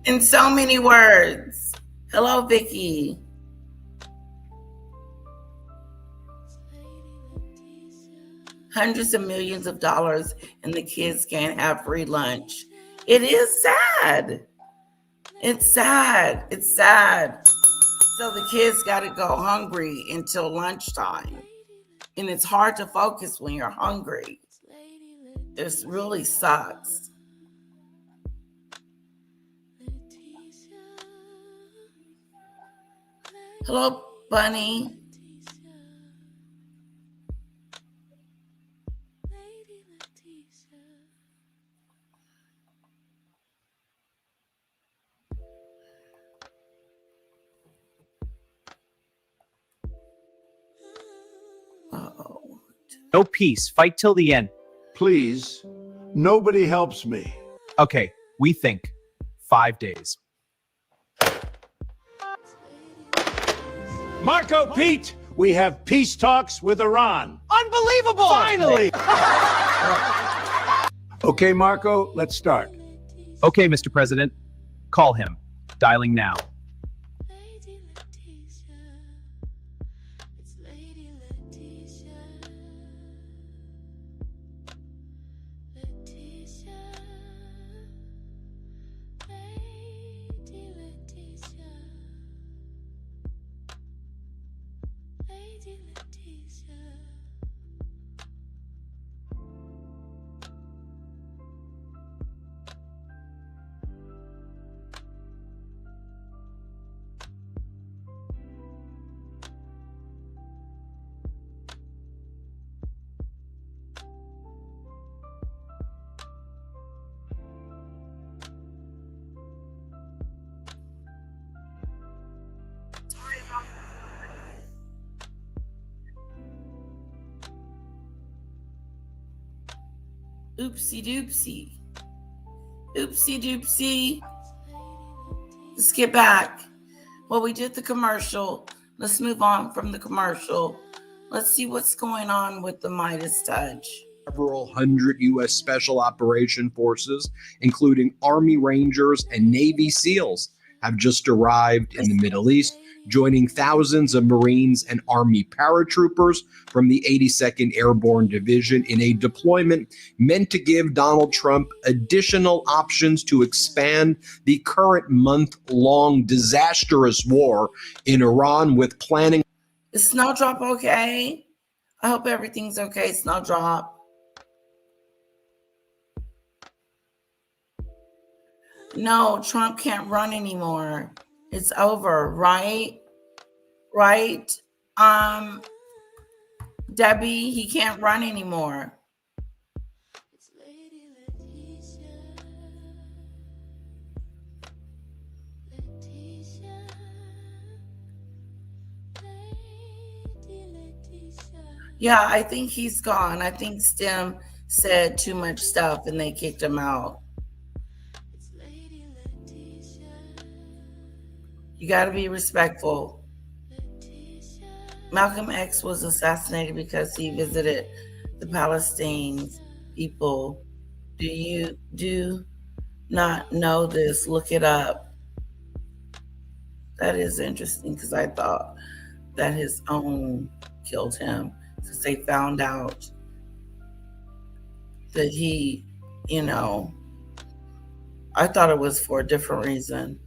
In so many words. Hello, Vicky. Hundreds of millions of dollars and the kids can't have free lunch. It is sad. It's sad. It's sad. So the kids got to go hungry until lunchtime. And it's hard to focus when you're hungry. This really sucks. Hello, Bunny. Uh-oh. No peace. Fight till the end. Please, nobody helps me. Okay, we think 5 days. Marco, Pete, we have peace talks with Iran. Unbelievable! Finally! Okay, Marco, let's start. Okay, Mr. President. Call him. Dialing now. Oopsie doopsie. Oopsie doopsie. Let's get back. Well, we did the commercial. Let's move on from the commercial. Let's see what's going on with the Midas touch. Several hundred U.S. Special Operation Forces, including Army Rangers and Navy SEALs, have just arrived in the Middle East, joining thousands of Marines and Army paratroopers from the 82nd Airborne Division in a deployment meant to give Donald Trump additional options to expand the current month-long disastrous war in Iran with planning. Is Snowdrop okay? I hope everything's okay, Snowdrop. No, Trump can't run anymore. It's over, right? Right? Debbie, he can't run anymore. Yeah, I think he's gone. I think STEM said too much stuff and they kicked him out. You got to be respectful. Malcolm X was assassinated because he visited the Palestine people. Do not know this? Look it up. That is interesting because I thought that his own killed him because they found out that he, I thought it was for a different reason.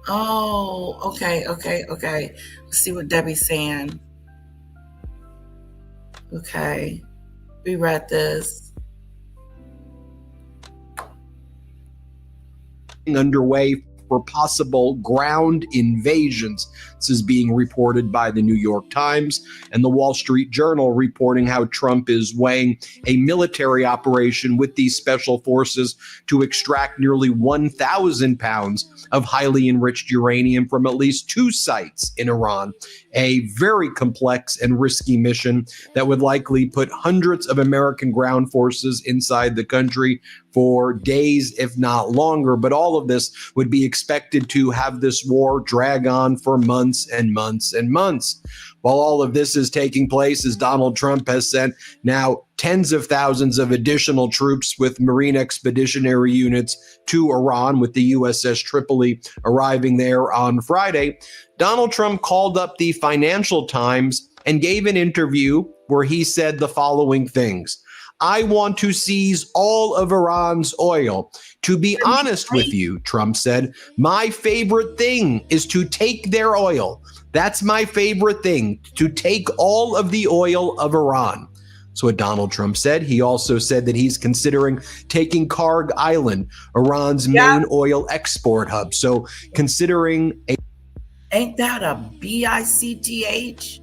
Oh, okay. Let's see what Debbie's saying. Okay, we read this. Underway for possible ground invasions. This is being reported by the New York Times and the Wall Street Journal, reporting how Trump is weighing a military operation with these special forces to extract nearly 1,000 pounds of highly enriched uranium from at least 2 sites in Iran. A very complex and risky mission that would likely put hundreds of American ground forces inside the country for days, if not longer. But all of this would be expected to have this war drag on for months and months and months. While all of this is taking place, as Donald Trump has sent now tens of thousands of additional troops with Marine Expeditionary Units to Iran, with the USS Tripoli arriving there on Friday, Donald Trump called up the Financial Times and gave an interview where he said the following things. I want to seize all of Iran's oil. To be honest with you, Trump said, my favorite thing is to take their oil. That's my favorite thing, to take all of the oil of Iran. That's what Donald Trump said. He also said that he's considering taking Karg Island, Iran's main oil export hub. So considering a... Ain't that a BICTH?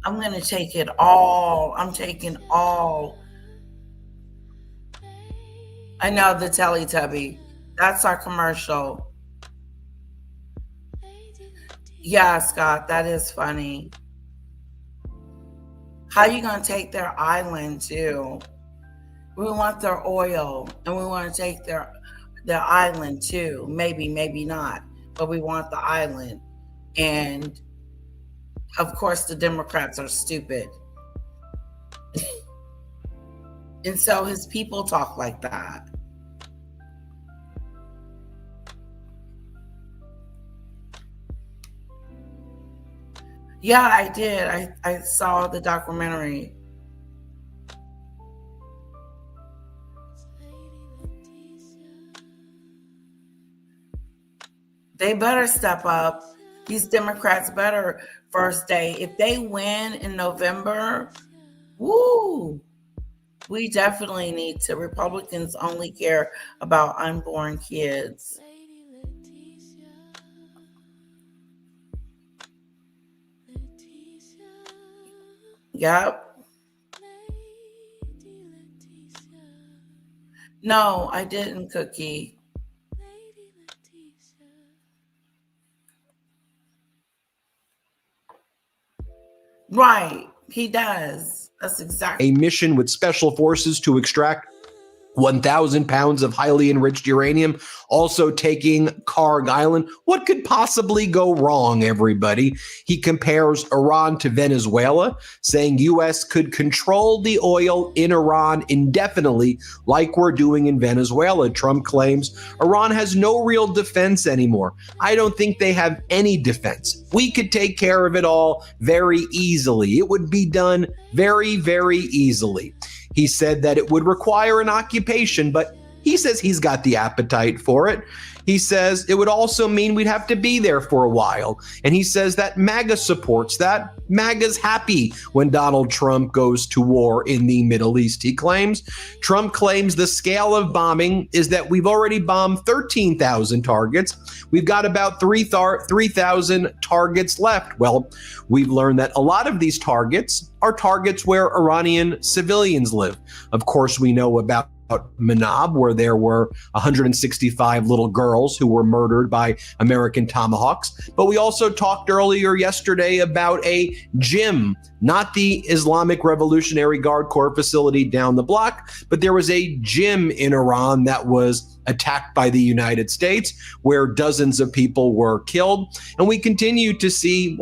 I'm going to take it all. I'm taking all. I know, the Teletubby. That's our commercial. Yeah, Scott, that is funny. How you going to take their island too? We want their oil and we want to take their island too. Maybe, maybe not, but we want the island. And of course, the Democrats are stupid. And so his people talk like that. Yeah, I did. I saw the documentary. They better step up. These Democrats better first day. If they win in November, woo, we definitely need to. Republicans only care about unborn kids. Yep. No, I didn't, Cookie. Right. He does. That's exactly. A mission with special forces to extract 1,000 pounds of highly enriched uranium, also taking Karg Island. What could possibly go wrong, everybody? He compares Iran to Venezuela, saying U.S. could control the oil in Iran indefinitely, like we're doing in Venezuela. Trump claims Iran has no real defense anymore. I don't think they have any defense. We could take care of it all very easily. It would be done very, very easily. He said that it would require an occupation, but he says he's got the appetite for it. He says it would also mean we'd have to be there for a while. And he says that Maga supports that. Maga's happy when Donald Trump goes to war in the Middle East, he claims. Trump claims the scale of bombing is that we've already bombed 13,000 targets. We've got about 3,000 targets left. Well, we've learned that a lot of these targets are targets where Iranian civilians live. Of course, we know about Manab, where there were 165 little girls who were murdered by American tomahawks. But we also talked earlier yesterday about a gym, not the Islamic Revolutionary Guard Corps facility down the block, but there was a gym in Iran that was attacked by the United States, where dozens of people were killed. And we continue to see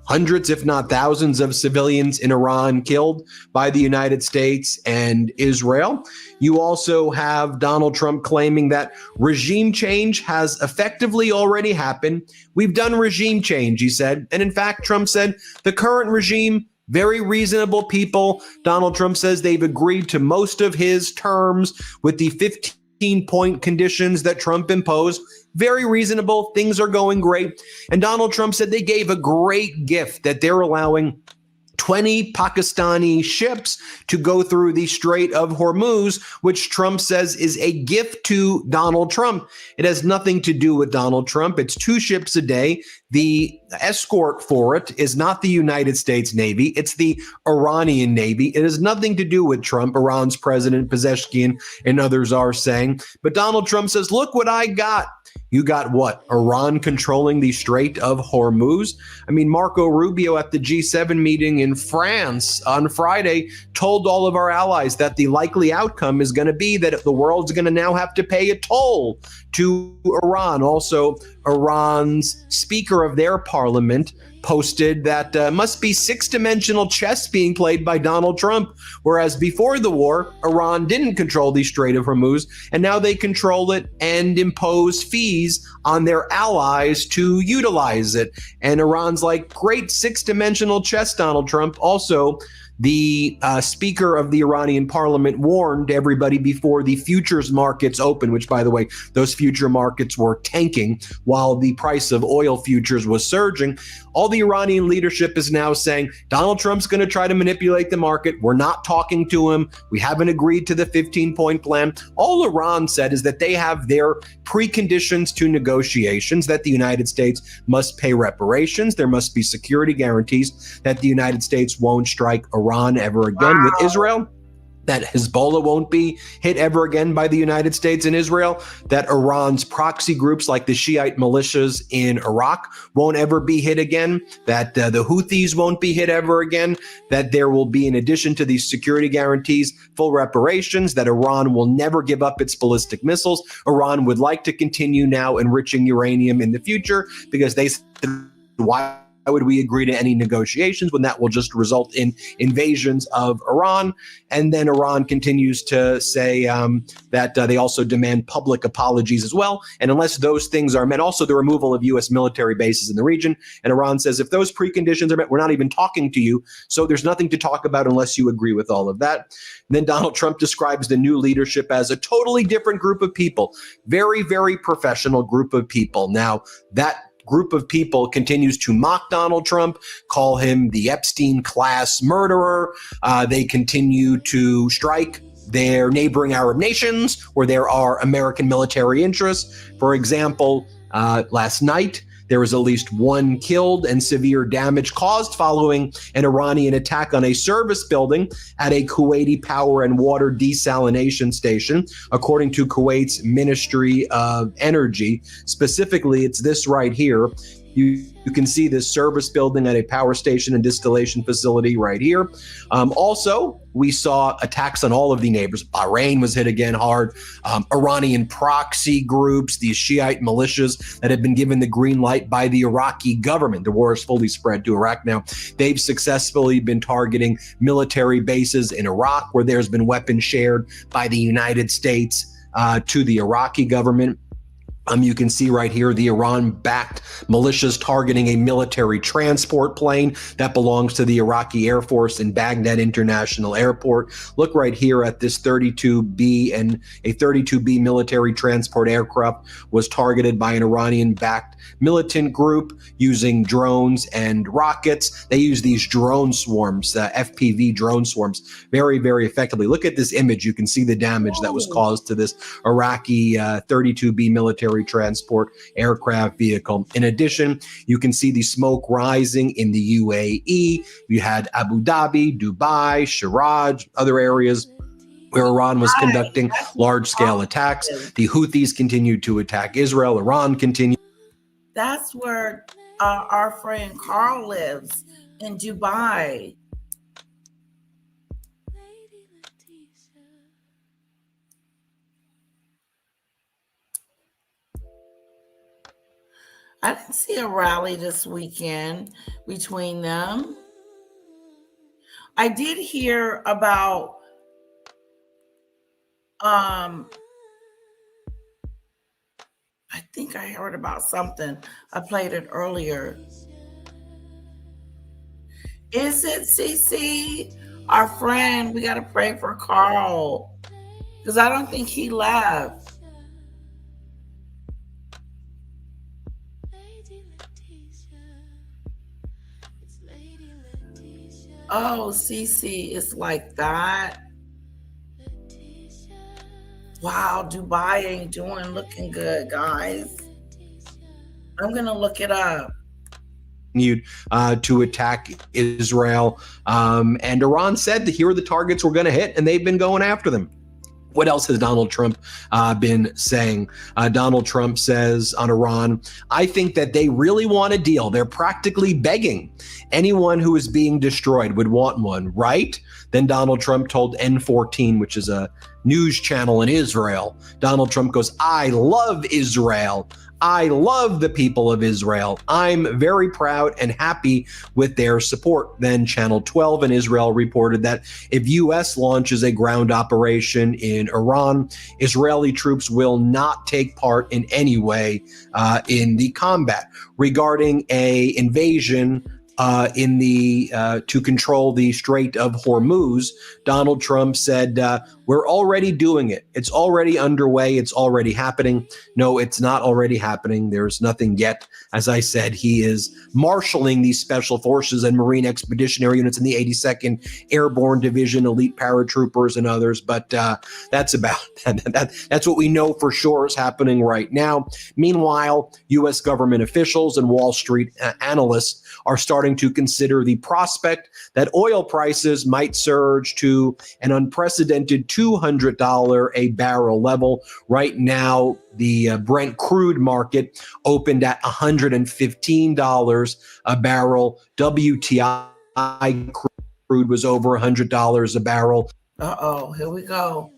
hundreds, if not thousands, of civilians in Iran killed by the United States and Israel. You also have Donald Trump claiming that regime change has effectively already happened. We've done regime change, he said. And in fact, Trump said the current regime, very reasonable people. Donald Trump says they've agreed to most of his terms with the 15-point conditions that Trump imposed. Very reasonable. Things are going great. And Donald Trump said they gave a great gift, that they're allowing 20 Pakistani ships to go through the Strait of Hormuz, which Trump says is a gift to Donald Trump. It has nothing to do with Donald Trump. It's 2 ships a day. The escort for it is not the United States Navy. It's the Iranian Navy. It has nothing to do with Trump. Iran's president, Pezeshkian, and others are saying. But Donald Trump says, look what I got. You got what? Iran controlling the Strait of Hormuz. I mean, Marco Rubio at the G7 meeting in France on Friday told all of our allies that the likely outcome is going to be that the world's going to now have to pay a toll to Iran. Also, Iran's Speaker of their parliament posted that must be six-dimensional chess being played by Donald Trump, whereas before the war, Iran didn't control the Strait of Hormuz, and now they control it and impose fees on their allies to utilize it. And Iran's like, great six-dimensional chess, Donald Trump. Also, the Speaker of the Iranian parliament warned everybody before the futures markets opened, which, by the way, those future markets were tanking while the price of oil futures was surging. All the Iranian leadership is now saying Donald Trump's going to try to manipulate the market. We're not talking to him. We haven't agreed to the 15-point plan. All Iran said is that they have their preconditions to negotiations, that the United States must pay reparations. There must be security guarantees that the United States won't strike Iran ever again with Israel, that Hezbollah won't be hit ever again by the United States and Israel, that Iran's proxy groups like the Shiite militias in Iraq won't ever be hit again, that the Houthis won't be hit ever again, that there will be, in addition to these security guarantees, full reparations, that Iran will never give up its ballistic missiles. Iran would like to continue now enriching uranium in the future because they said, why would we agree to any negotiations when that will just result in invasions of Iran? And then Iran continues to say that they also demand public apologies as well. And unless those things are met, also the removal of U.S. military bases in the region. And Iran says, if those preconditions are met, we're not even talking to you. So there's nothing to talk about unless you agree with all of that. And then Donald Trump describes the new leadership as a totally different group of people, very, very professional group of people. Now, that group of people continues to mock Donald Trump, call him the Epstein class murderer. They continue to strike their neighboring Arab nations where there are American military interests. For example, last night, there was at least one killed and severe damage caused following an Iranian attack on a service building at a Kuwaiti power and water desalination station, according to Kuwait's Ministry of Energy. Specifically, it's this right here. You can see this service building at a power station and distillation facility right here. Also, we saw attacks on all of the neighbors. Bahrain was hit again hard. Iranian proxy groups, these Shiite militias that have been given the green light by the Iraqi government. The war is fully spread to Iraq now. They've successfully been targeting military bases in Iraq where there's been weapons shared by the United States to the Iraqi government. You can see right here the Iran-backed militias targeting a military transport plane that belongs to the Iraqi Air Force in Baghdad International Airport. Look right here at this 32B, and a 32B military transport aircraft was targeted by an Iranian-backed militant group using drones and rockets. They use these drone swarms, FPV drone swarms, very, very effectively. Look at this image. You can see the damage that was caused to this Iraqi 32B military transport aircraft vehicle. In addition, you can see the smoke rising in the UAE. You had Abu Dhabi, Dubai, Sharjah, other areas where Iran was conducting large-scale attacks. The Houthis continued to attack Israel. Iran continued. That's where our friend Carl lives, in Dubai. I didn't see a rally this weekend between them. I did hear about I think I heard about something. I played it earlier. Is it CC? Our friend, we got to pray for Carl because I don't think he left. Oh, CC, it's like that. Wow, Dubai ain't looking good, guys. I'm going to look it up. To attack Israel. And Iran said that here are the targets we're going to hit, and they've been going after them. What else has Donald Trump been saying? Donald Trump says on Iran, I think that they really want a deal. They're practically begging. Anyone who is being destroyed would want one, right? Then Donald Trump told N14, which is a news channel in Israel. Donald Trump goes, I love Israel. I love the people of Israel. I'm very proud and happy with their support. Then Channel 12 in Israel reported that if U.S. launches a ground operation in Iran, Israeli troops will not take part in any way in the combat. Regarding a invasion to control the Strait of Hormuz, Donald Trump said, we're already doing it. It's already underway. It's already happening. No, it's not already happening. There's nothing yet. As I said, he is marshaling these special forces and Marine expeditionary units in the 82nd Airborne Division, elite paratroopers and others. But that's about that's what we know for sure is happening right now. Meanwhile, U.S. government officials and Wall Street analysts are starting to consider the prospect that oil prices might surge to an unprecedented $200 a barrel level. Right now, the Brent crude market opened at $115 a barrel. WTI crude was over $100 a barrel. Uh-oh, here we go.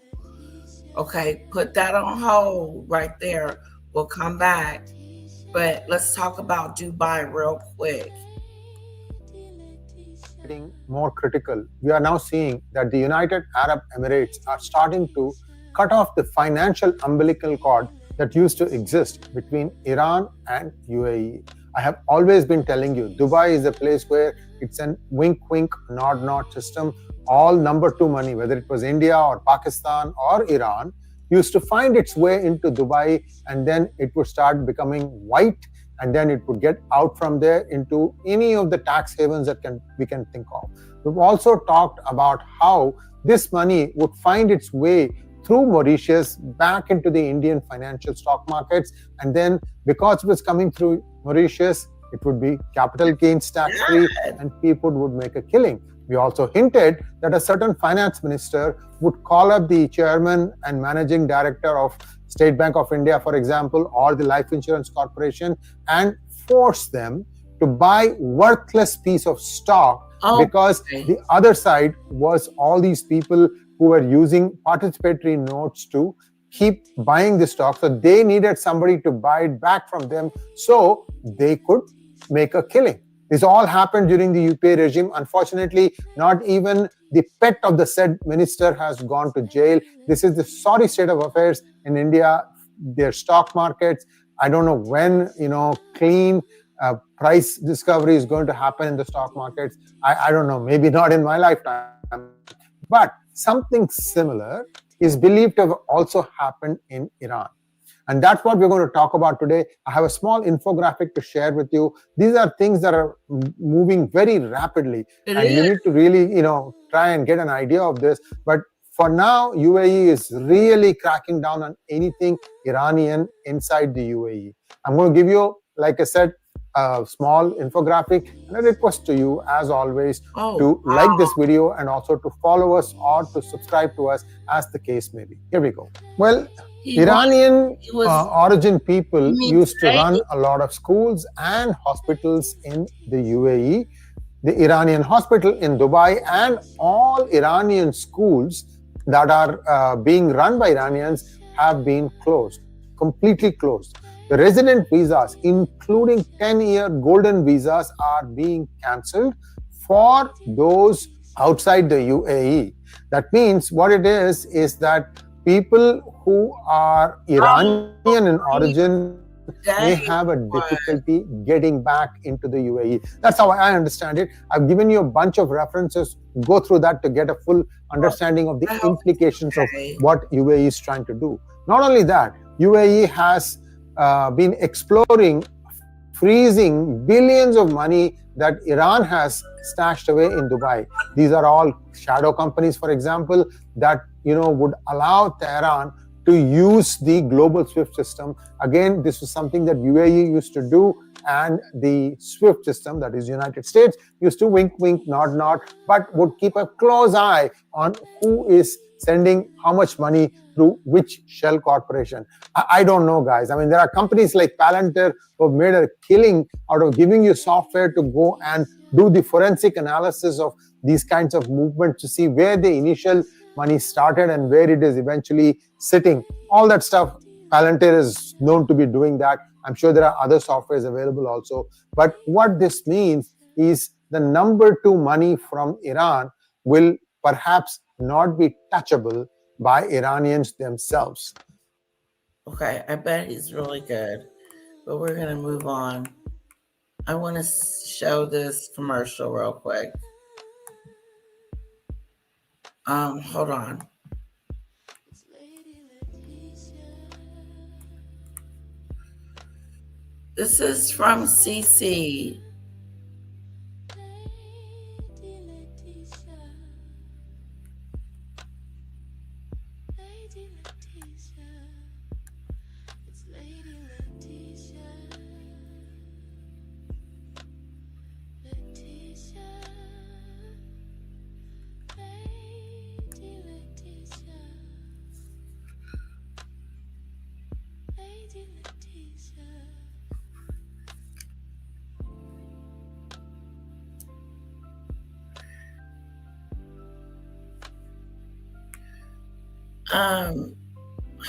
Okay, put that on hold right there. We'll come back. But let's talk about Dubai real quick. Getting more critical. We are now seeing that the United Arab Emirates are starting to cut off the financial umbilical cord that used to exist between Iran and UAE. I have always been telling you, Dubai is a place where it's an wink-wink, nod-nod system. All number two money, whether it was India or Pakistan or Iran, used to find its way into Dubai, and then it would start becoming white, and then it would get out from there into any of the tax havens that we can think of. We've also talked about how this money would find its way through Mauritius back into the Indian financial stock markets, and then because it was coming through Mauritius, it would be capital gains tax-free, and people would make a killing. We also hinted that a certain finance minister would call up the chairman and managing director of State Bank of India, for example, or the Life Insurance Corporation, and force them to buy worthless piece of stock because the other side was all these people who were using participatory notes to keep buying the stock. So they needed somebody to buy it back from them so they could make a killing. This all happened during the UPA regime. Unfortunately, not even the pet of the said minister has gone to jail. This is the sorry state of affairs in India. Their stock markets, I don't know when, clean price discovery is going to happen in the stock markets. I don't know, maybe not in my lifetime. But something similar is believed to have also happened in Iran. And that's what we're going to talk about today. I have a small infographic to share with you. These are things that are moving very rapidly. You need to really, try and get an idea of this. But for now, UAE is really cracking down on anything Iranian inside the UAE. I'm going to give you, like I said, a small infographic, and a request to you, as always, to like this video and also to follow us or to subscribe to us, as the case may be. Here we go. Well, Iranian origin people used to run a lot of schools and hospitals in the UAE. The Iranian hospital in Dubai and all Iranian schools that are being run by Iranians have been closed, completely closed. The resident visas, including 10-year golden visas, are being cancelled for those outside the UAE. That means what it is that people who are Iranian in origin may have a difficulty getting back into the UAE. That's how I understand it. I've given you a bunch of references. Go through that to get a full understanding of the implications of what UAE is trying to do. Not only that, UAE has been exploring freezing billions of money that Iran has stashed away in Dubai. These are all shadow companies, for example, that would allow Tehran to use the global SWIFT system. Again, this was something that UAE used to do, and the SWIFT system, that is United States, used to wink, wink, nod, nod, but would keep a close eye on who is sending how much money through which shell corporation. I don't know, guys. I mean, there are companies like Palantir who have made a killing out of giving you software to go and do the forensic analysis of these kinds of movements to see where the initial money started and where it is eventually sitting. All that stuff, Palantir is known to be doing that. I'm sure there are other softwares available also. But what this means is the number 2 money from Iran will perhaps not be touchable by Iranians themselves. Okay, I bet he's really good, but we're going to move on. I want to show this commercial real quick. Hold on. This is from CC.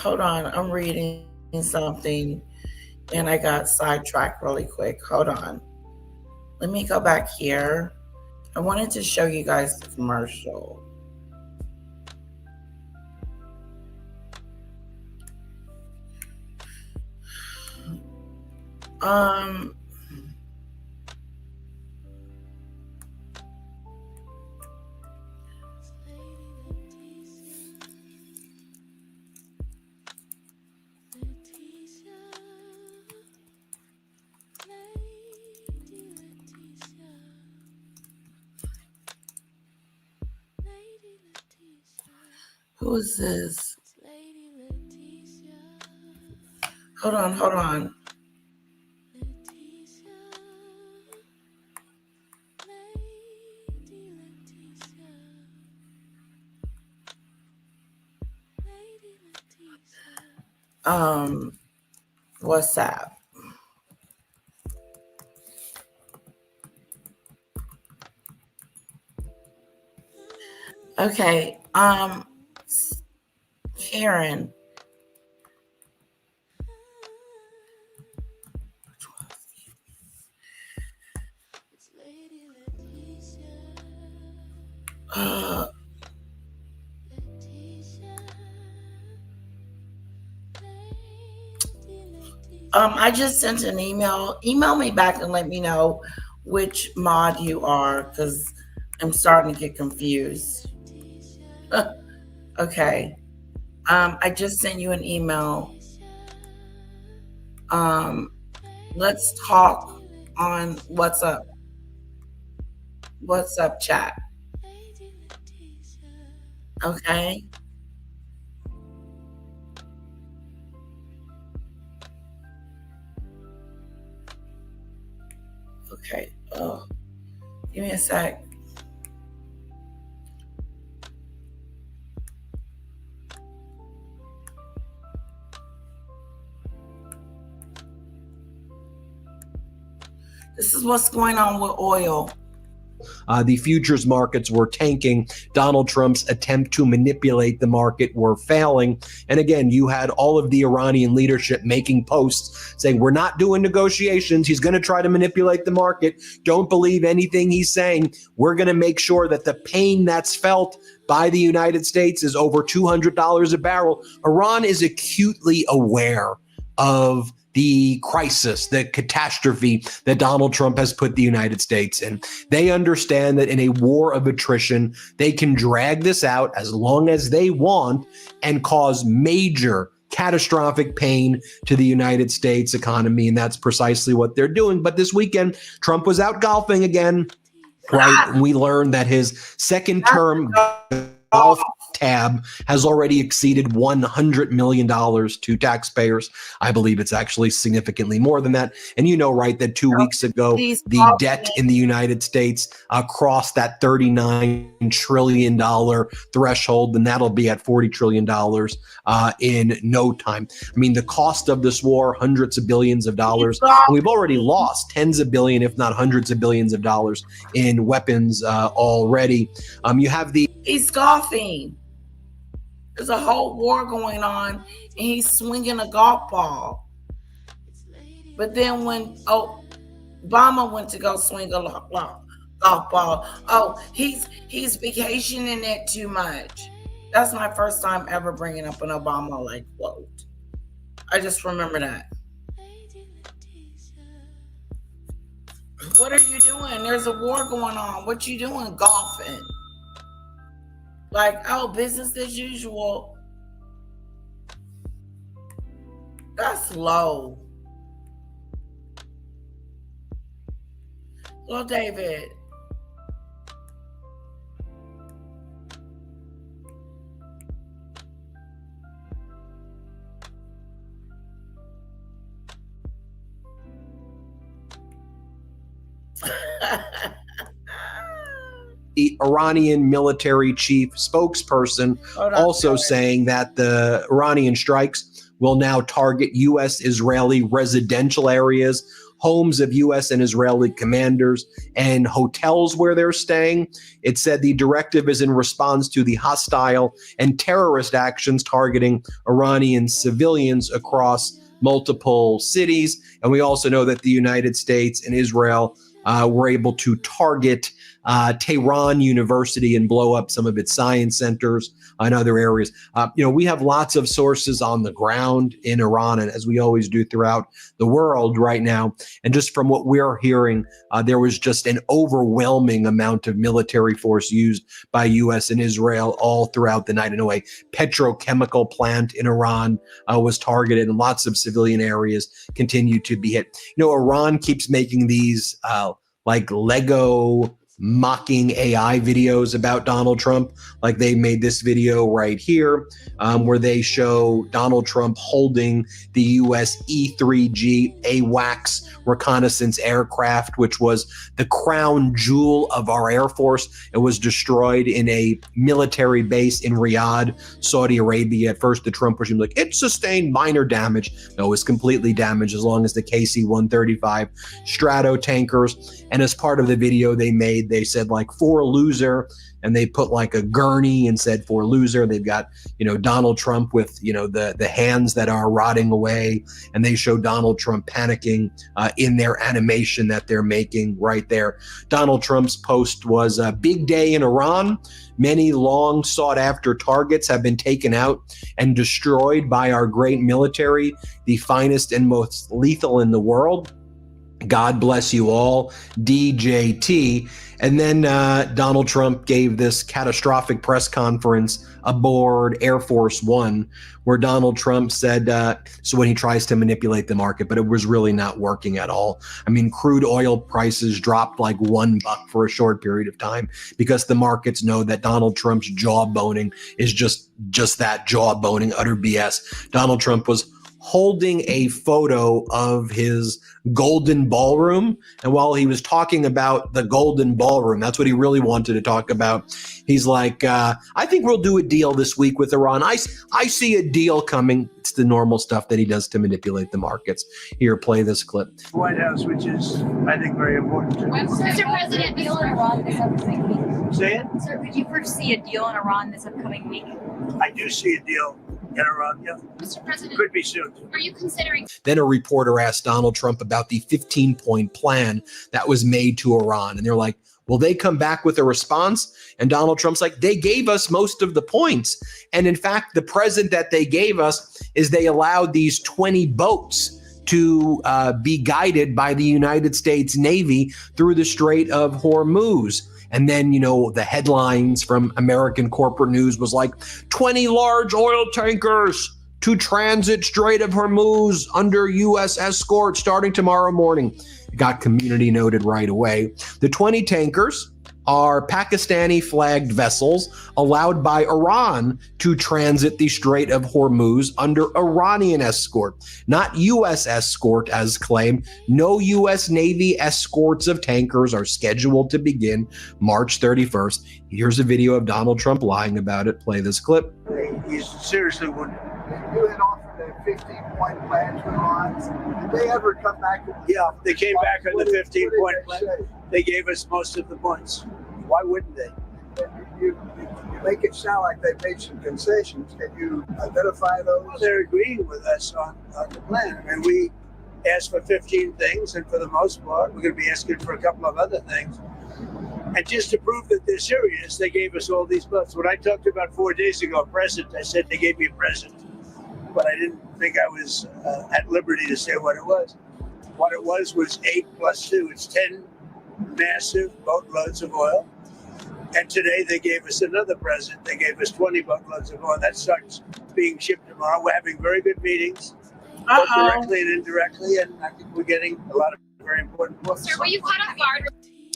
Hold on, I'm reading something and I got sidetracked really quick. Hold on. Let me go back here. I wanted to show you guys the commercial. Who is this? Hold on. WhatsApp. Okay, Karen. I just sent an email. Email me back and let me know which mod you are, because I'm starting to get confused. Okay. I just sent you an email. Let's talk on WhatsApp. WhatsApp chat. Okay. Okay. Oh, give me a sec. This is what's going on with oil. The futures markets were tanking. Donald Trump's attempt to manipulate the market were failing. And again, you had all of the Iranian leadership making posts saying, we're not doing negotiations. He's going to try to manipulate the market. Don't believe anything he's saying. We're going to make sure that the pain that's felt by the United States is over $200 a barrel. Iran is acutely aware of the crisis, the catastrophe that Donald Trump has put the United States in. They understand that in a war of attrition, they can drag this out as long as they want and cause major catastrophic pain to the United States economy. And that's precisely what they're doing. But this weekend, Trump was out golfing again, right? And we learned that his second term golf tab has already exceeded $100 million to taxpayers. I believe it's actually significantly more than that. And you know, right, that 2 weeks ago, the debt in the United States crossed that $39 trillion threshold, and that'll be at $40 trillion in no time. I mean, the cost of this war, hundreds of billions of dollars. And we've already lost tens of billion, if not hundreds of billions of dollars in weapons already. You have the... He's golfing. There's a whole war going on, and he's swinging a golf ball. But then when Obama went to go swing a golf ball, he's vacationing it too much. That's my first time ever bringing up an Obama quote. I just remember that. What are you doing? There's a war going on. What you doing? Golfing. Business as usual. That's low. Hello, David. The Iranian military chief spokesperson also saying that the Iranian strikes will now target U.S.-Israeli residential areas, homes of U.S. and Israeli commanders, and hotels where they're staying. It said the directive is in response to the hostile and terrorist actions targeting Iranian civilians across multiple cities. And we also know that the United States and Israel were able to target Tehran University and blow up some of its science centers and other areas. We have lots of sources on the ground in Iran, and as we always do throughout the world right now. And just from what we're hearing, there was just an overwhelming amount of military force used by U.S. and Israel all throughout the night. I know a petrochemical plant in Iran was targeted, and lots of civilian areas continue to be hit. Iran keeps making these Lego mocking AI videos about Donald Trump. Like they made this video right here where they show Donald Trump holding the US E-3G AWACS reconnaissance aircraft, which was the crown jewel of our Air Force. It was destroyed in a military base in Riyadh, Saudi Arabia. At first, the Trump regime was like, it sustained minor damage. No, it was completely damaged as long as the KC-135 Strato tankers. And as part of the video they made, they said for loser, and they put a gurney and said for loser. They've got, Donald Trump with, the hands that are rotting away, and they show Donald Trump panicking in their animation that they're making right there. Donald Trump's post was a big day in Iran. Many long sought after targets have been taken out and destroyed by our great military, the finest and most lethal in the world. God bless you all, DJT. And then Donald Trump gave this catastrophic press conference aboard Air Force One, where Donald Trump said, so when he tries to manipulate the market, but it was really not working at all. I mean, crude oil prices dropped $1 for a short period of time because the markets know that Donald Trump's jawboning is just that, jawboning, utter BS. Donald Trump was holding a photo of his golden ballroom. And while he was talking about the golden ballroom, that's what he really wanted to talk about. He's like, I think we'll do a deal this week with Iran. I see a deal coming. It's the normal stuff that he does to manipulate the markets. Here, play this clip. White House, which is, I think, very important. Mr. President, deal in Iran this upcoming week. Say it? Sir, could you foresee a deal in Iran this upcoming week? I do see a deal in Iran, yeah. Mr. President, could be soon. Are you considering? Then a reporter asked Donald Trump about the 15-point plan that was made to Iran. And they're like, will they come back with a response? And Donald Trump's like, they gave us most of the points. And in fact, the present that they gave us is they allowed these 20 boats to be guided by the United States Navy through the Strait of Hormuz. And then, the headlines from American corporate news was like 20 large oil tankers to transit Strait of Hormuz under U.S. escort starting tomorrow morning. It got community noted right away. The 20 tankers are Pakistani flagged vessels allowed by Iran to transit the Strait of Hormuz under Iranian escort, not U.S. escort as claimed. No U.S. Navy escorts of tankers are scheduled to begin March 31st. Here's a video of Donald Trump lying about it. Play this clip. He seriously would. You had offered a 15-point plan to Iran. Did they ever come back? Yeah, they came back on the 15-point plan. They gave us most of the points. Why wouldn't they? You make it sound like they made some concessions. Can you identify those? Well, they're agreeing with us on the plan. I mean, we asked for 15 things, and for the most part, we're going to be asking for a couple of other things. And just to prove that they're serious, they gave us all these votes. When I talked about 4 days ago, a present, I said they gave me a present. But I didn't think I was at liberty to say what it was. What it was 8 plus 2. It's 10 massive boatloads of oil. And today they gave us another present. They gave us 20 boatloads of oil. That starts being shipped tomorrow. We're having very good meetings, both directly and indirectly. And I think we're getting a lot of very important points. Sir, were you caught off guard?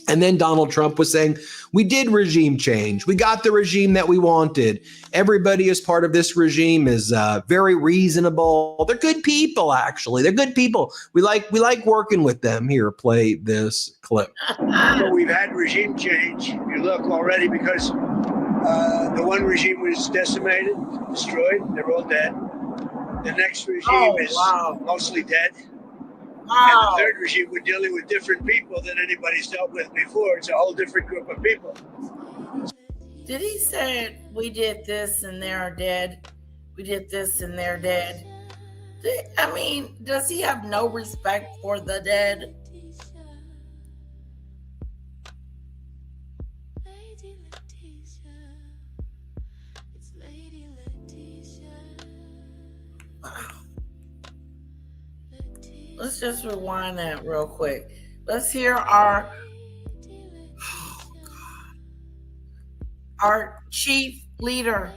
And then Donald Trump was saying, we did regime change. We got the regime that we wanted. Everybody as part of this regime is very reasonable. They're good people, actually. They're good people. We like working with them. Here, play this clip. So we've had regime change. You look already because the one regime was decimated, destroyed. They're all dead. The next regime is mostly dead. And the third regime, we're dealing with different people than anybody's dealt with before. It's a whole different group of people. Did he say we did this and they're dead? We did this and they're dead. I mean, does he have no respect for the dead? Let's just rewind that real quick. Let's hear our chief leader,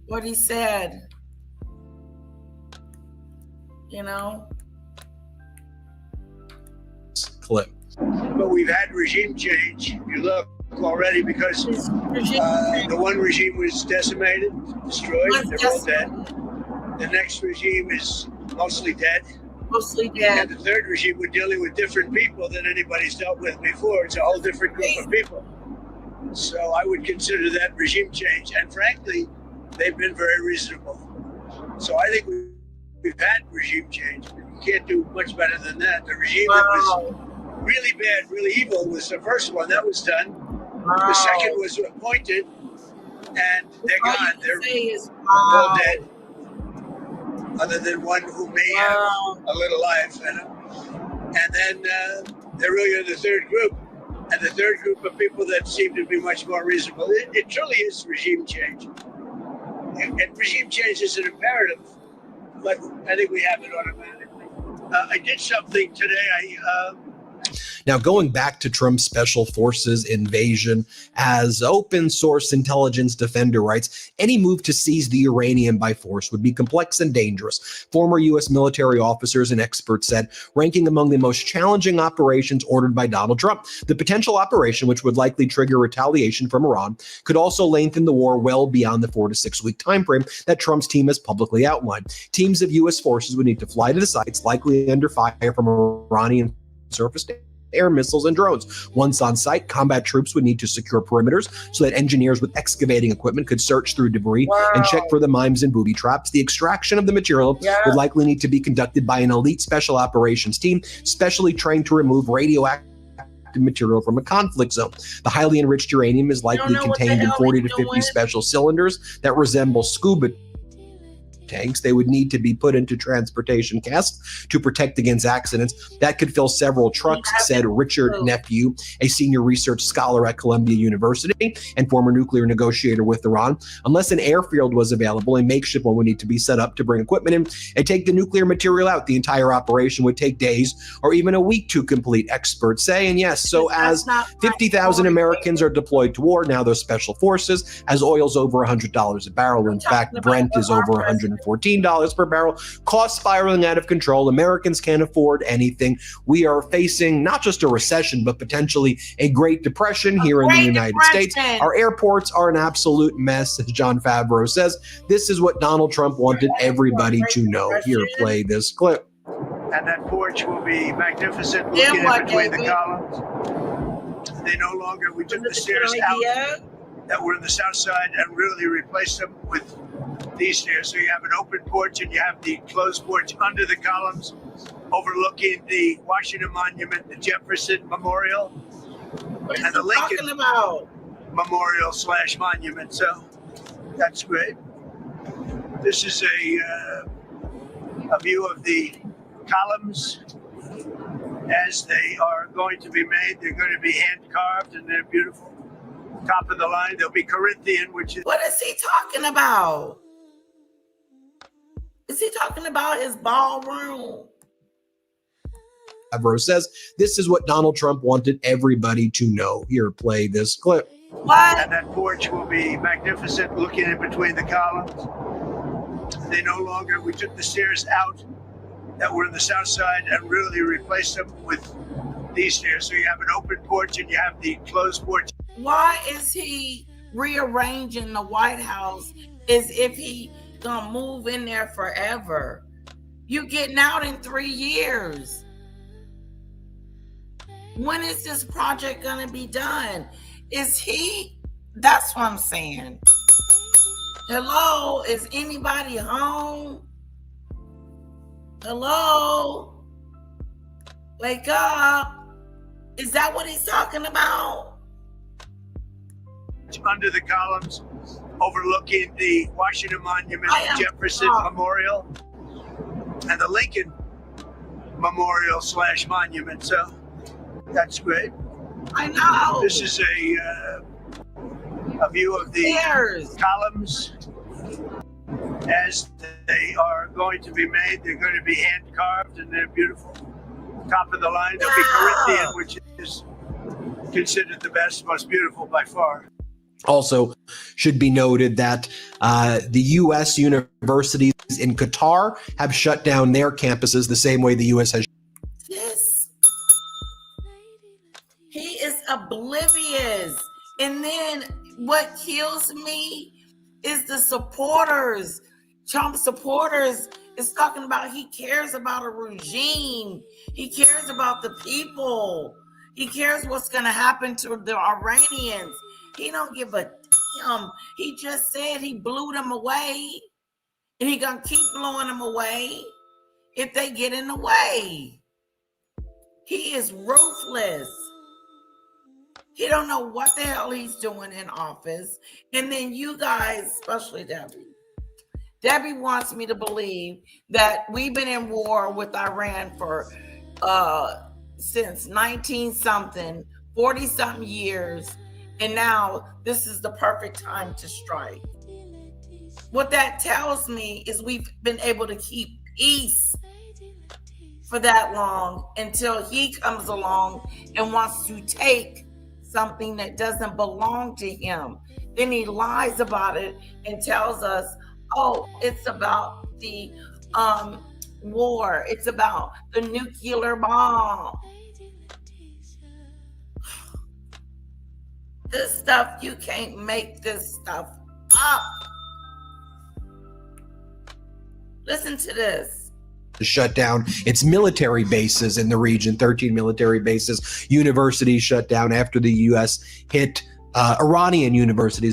what he said. You know? Clip. But we've had regime change. You look already because the one regime was decimated, destroyed. They're all dead. The next regime is mostly dead. Mostly dead. And the third regime, we're dealing with different people than anybody's dealt with before. It's a whole different group of people. So I would consider that regime change. And frankly, they've been very reasonable. So I think we've had regime change. We can't do much better than that. The regime that was really bad, really evil was the first one. That was done. The second was appointed. And they're gone. They're all dead. Other than one who may have a little life in him. And then there really are the third group. And the third group of people that seem to be much more reasonable. It truly is regime change. And regime change is an imperative, but I think we have it automatically. I did something today. Now, going back to Trump's special forces invasion, as open source intelligence defender writes, any move to seize the uranium by force would be complex and dangerous. Former U.S. military officers and experts said, ranking among the most challenging operations ordered by Donald Trump. The potential operation, which would likely trigger retaliation from Iran, could also lengthen the war well beyond the 4 to 6 week timeframe that Trump's team has publicly outlined. Teams of U.S. forces would need to fly to the sites, likely under fire from Iranian surface air missiles and drones. Once on site, combat troops would need to secure perimeters so that engineers with excavating equipment could search through debris and check for the mimes and booby traps. The extraction of the material would likely need to be conducted by an elite special operations team, specially trained to remove radioactive material from a conflict zone. The highly enriched uranium is likely contained in 40 to 50 special cylinders that resemble scuba tanks. They would need to be put into transportation casks to protect against accidents. That could fill several trucks, said Richard Nephew, a senior research scholar at Columbia University and former nuclear negotiator with Iran. Unless an airfield was available, a makeshift one would need to be set up to bring equipment in and take the nuclear material out. The entire operation would take days or even a week to complete, experts say. And yes, so as 50,000 Americans are deployed to war, now those special forces, as oil's over $100 a barrel. In fact, Brent is over $150 $114 per barrel. Cost spiraling out of control. Americans can't afford anything. We are facing not just a recession, but potentially a Great Depression here in the United States. Our airports are an absolute mess, as John Favreau says. This is what Donald Trump wanted everybody to know. Here, play this clip. And that porch will be magnificent, looking in between the columns. They no longer, we took the stairs out that were in the south side and really replaced them with these stairs. So you have an open porch and you have the closed porch under the columns, overlooking the Washington Monument, the Jefferson Memorial, and the Lincoln Memorial / Monument. So that's great. This is a view of the columns as they are going to be made. They're going to be hand carved and they're beautiful. Top of the line, they'll be Corinthian, which is... What is he talking about? Is he talking about his ballroom? Favreau says this is what Donald Trump wanted everybody to know. Here, play this clip. What? And that porch will be magnificent, looking in between the columns. They no longer, we took the stairs out that were in the south side and really replaced them with these stairs. So you have an open porch and you have the closed porch. Why is he rearranging the White House as if he gonna move in there forever? You getting out in 3 years. When is this project gonna be done? Is he? That's what I'm saying. Hello, is anybody home? Hello? Wake up. Is that what he's talking about? Under the columns, overlooking the Washington Monument, the Jefferson Memorial, and the Lincoln Memorial / Monument. So that's great. I know. This is a view of the columns as they are going to be made. They're going to be hand carved and they're beautiful. Top of the line, they'll be Corinthian, which is considered the best, most beautiful by far. Also, should be noted that the U.S. universities in Qatar have shut down their campuses the same way the U.S. has. Yes. He is oblivious. And then what kills me is the supporters. Trump supporters is talking about he cares about a regime. He cares about the people. He cares what's going to happen to the Iranians. He don't give a damn. He just said he blew them away. And he going to keep blowing them away if they get in the way. He is ruthless. He don't know what the hell he's doing in office. And then you guys, especially Debbie. Debbie wants me to believe that we've been in war with Iran for since 19-something, 40-something years. And now this is the perfect time to strike. What that tells me is we've been able to keep peace for that long until he comes along and wants to take something that doesn't belong to him. Then he lies about it and tells us, oh, it's about the war. It's about the nuclear bomb. This stuff, you can't make this stuff up. Listen to this. Shut down its military bases in the region, 13 military bases, universities shut down after the U.S. hit Iranian universities.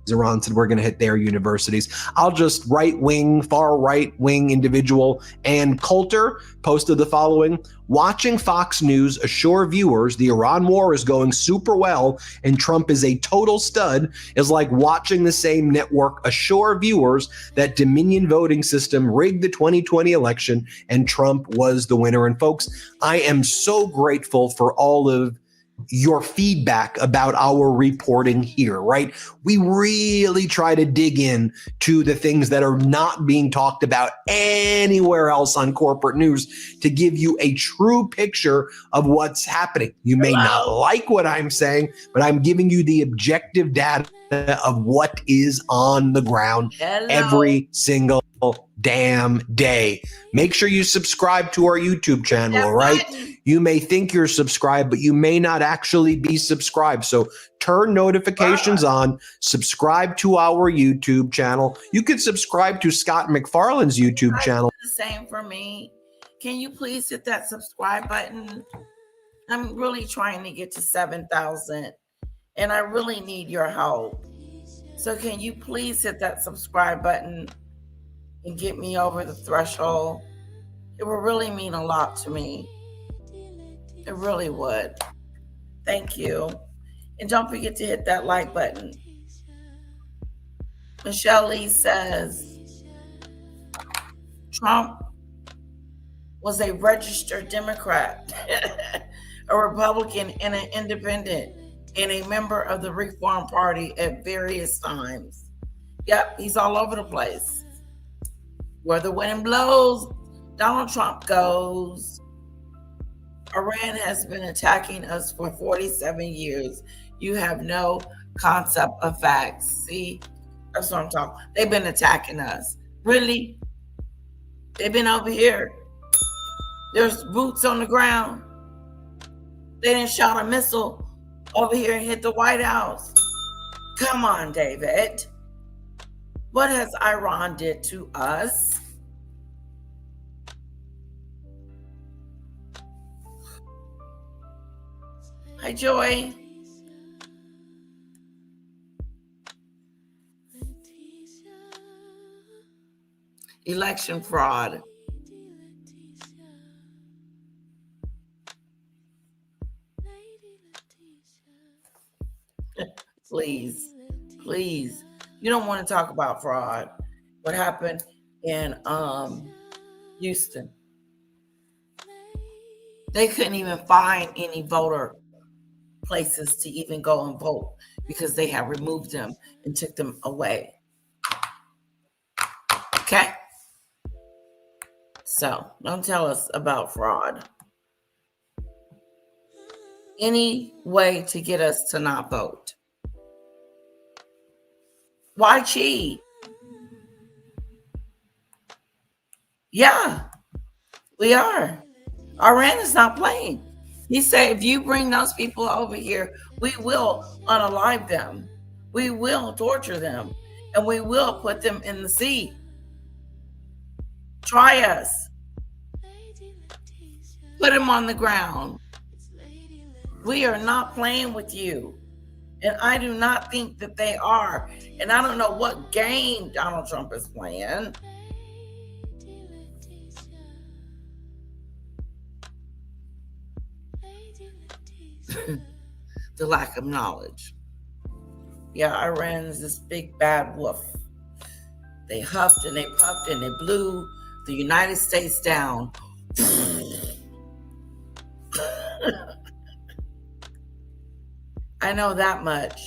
Iran said we're going to hit their universities. I'll just far right-wing individual Ann Coulter posted the following. Watching Fox News assure viewers the Iran war is going super well and Trump is a total stud is like watching the same network assure viewers that Dominion voting system rigged the 2020 election and Trump was the winner. And folks, I am so grateful for all of your feedback about our reporting here, right? We really try to dig in to the things that are not being talked about anywhere else on corporate news to give you a true picture of what's happening. You may not like what I'm saying, but I'm giving you the objective data of what is on the ground every single damn day. Make sure you subscribe to our YouTube channel, all right? You may think you're subscribed, but you may not actually be subscribed. So turn notifications on, subscribe to our YouTube channel. You could subscribe to Scott McFarlane's YouTube channel. The same for me. Can you please hit that subscribe button? I'm really trying to get to 7,000 and I really need your help. So can you please hit that subscribe button and get me over the threshold? It would really mean a lot to me. It really would. Thank you. And don't forget to hit that like button. Michelle Lee says, Trump was a registered Democrat, a Republican, and an independent, and a member of the Reform Party at various times. Yep, he's all over the place. Where the wind blows, Donald Trump goes. Iran has been attacking us for 47 years. You have no concept of facts. See, that's what I'm talking. They've been attacking us. Really? They've been over here. There's boots on the ground. They didn't shot a missile over here and hit the White House. Come on, David. What has Iran did to us? Hi, Joy. Election fraud. Please, please. You don't want to talk about fraud. What happened in Houston? They couldn't even find any voter places to even go and vote because they had removed them and took them away. Okay? So don't tell us about fraud. Any way to get us to not vote. Why cheat? Yeah, we are. Iran is not playing. He said, if you bring those people over here, we will unalive them. We will torture them. And we will put them in the sea. Try us. Put them on the ground. We are not playing with you. And I do not think that they are. And I don't know what game Donald Trump is playing. The lack of knowledge. Yeah, Iran's this big bad wolf. They huffed and they puffed and they blew the United States down. I know that much.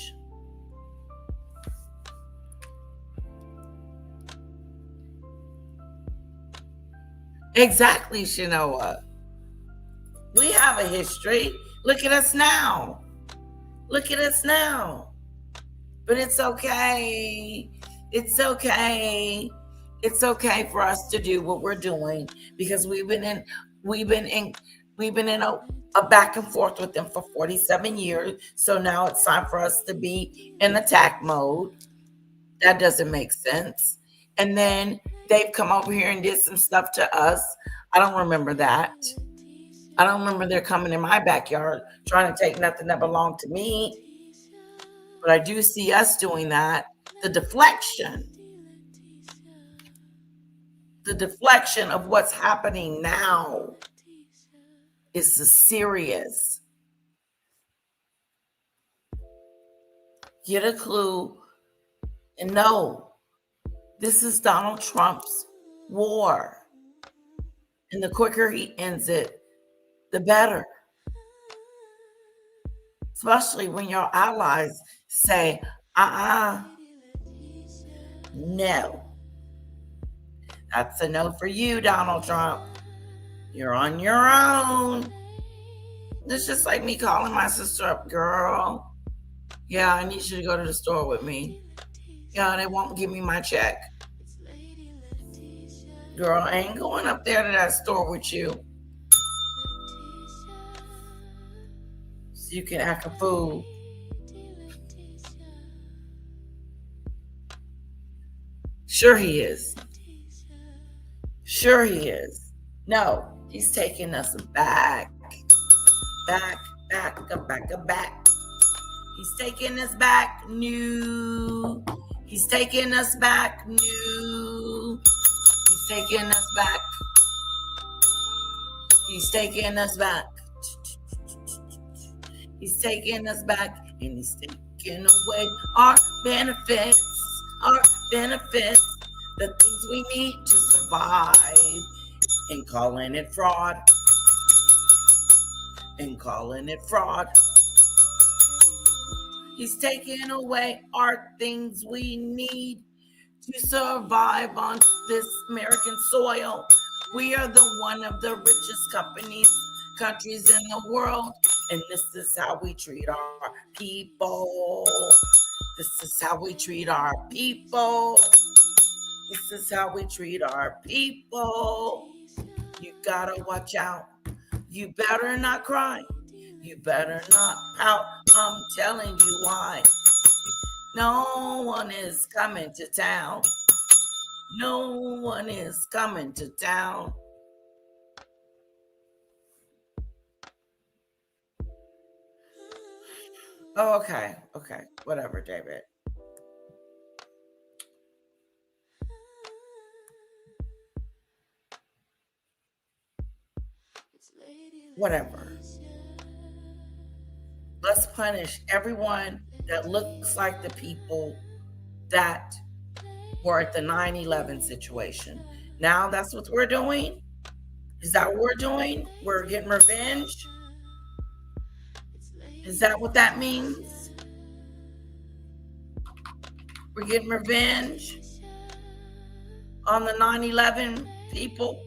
Exactly, Shanoa. We have a history. Look at us now. Look at us now. But it's okay. It's okay. It's okay for us to do what we're doing because we've been in a back and forth with them for 47 years. So now it's time for us to be in attack mode. That doesn't make sense. And then they've come over here and did some stuff to us. I don't remember that. I don't remember they're coming in my backyard trying to take nothing that belonged to me. But I do see us doing that. The deflection of what's happening now is serious. Get a clue and know this is Donald Trump's war. And the quicker he ends it, the better. especially when your allies say, no. That's a no for you, Donald Trump. You're on your own. It's just like me calling my sister up, girl. Yeah, I need you to go to the store with me. Yeah, they won't give me my check. Girl, I ain't going up there to that store with you. So you can act a fool. Sure he is. Sure he is. No, he's taking us back. Back. He's taking us back new. He's taking us back new. He's taking us back. He's taking us back. He's taking us back, and he's taking away our benefits. Our benefits. The things we need to survive. And calling it fraud. And calling it fraud. He's taking away our things we need to survive on this American soil. We are one of the richest countries in the world, and this is how we treat our people. This is how we treat our people. This is how we treat our people. You gotta watch out. You better not cry. You better not pout. I'm telling you why. No one is coming to town. No one is coming to town. Oh, okay. Whatever, David. Whatever. Let's punish everyone that looks like the people that were at the 9/11 situation. Now that's what we're doing? Is that what we're doing? We're getting revenge? Is that what that means? We're getting revenge on the 9/11 people?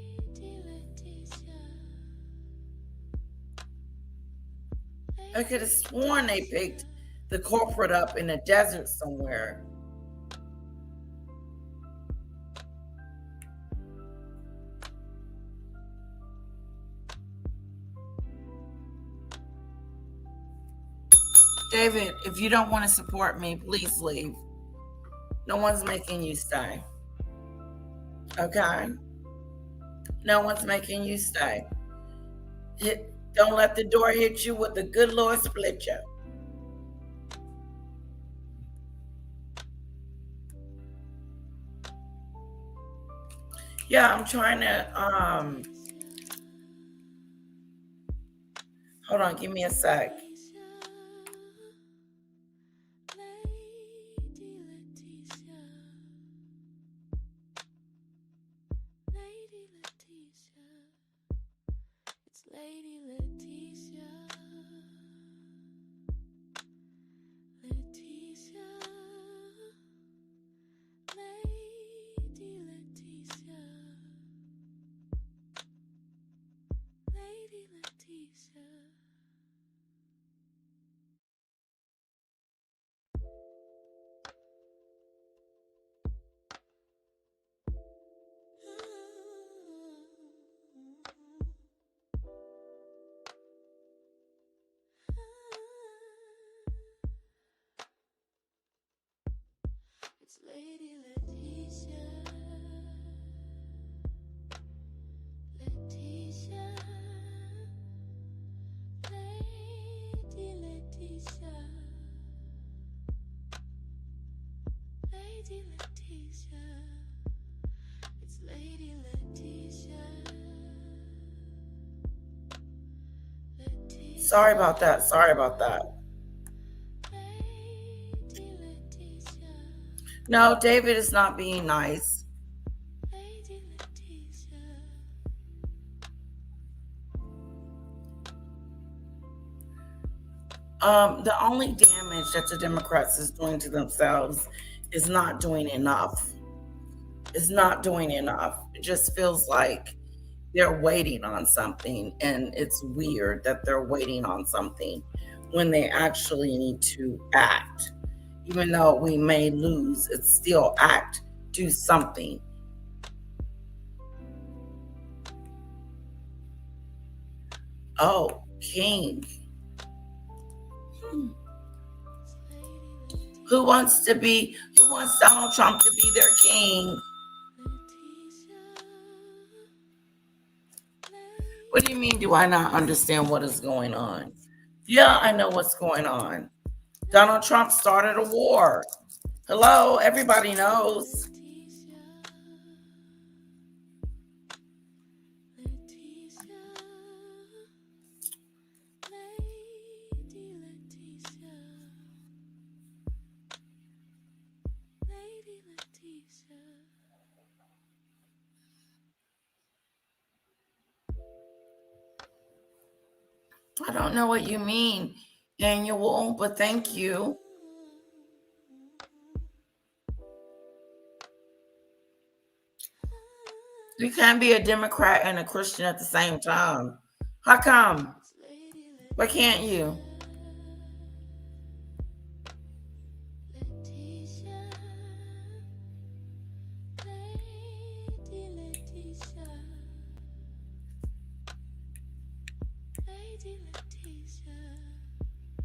I could have sworn they picked the corporate up in a desert somewhere. David, if you don't want to support me, please leave. No one's making you stay. Okay? No one's making you stay. Don't let the door hit you with the good Lord split you. Yeah, I'm trying to, hold on, give me a sec. Sorry about that. No, David is not being nice. The only damage that the Democrats is doing to themselves is not doing enough. It's not doing enough. It just feels like they're waiting on something, and it's weird that they're waiting on something when they actually need to act. Even though we may lose, it's still act, do something. Oh, King. Who wants Donald Trump to be their king? What do you mean, do I not understand what is going on? Yeah, I know what's going on. Donald Trump started a war. Hello, everybody knows. I don't know what you mean, Annual, but thank you. You can't be a Democrat and a Christian at the same time. How come? Why can't you?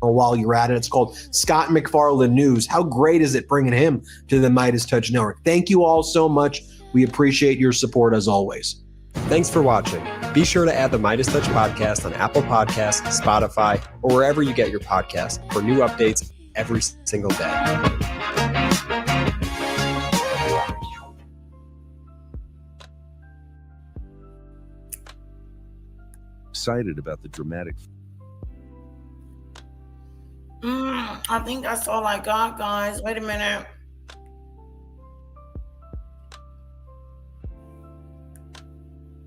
While you're at it, it's called Scott McFarland News. How great is it bringing him to the Midas Touch Network? Thank you all so much. We appreciate your support as always. Thanks for watching. Be sure to add the Midas Touch podcast on Apple Podcasts, Spotify, or wherever you get your podcasts for new updates every single day. Excited about the dramatic. I think that's all I got, guys. Wait a minute.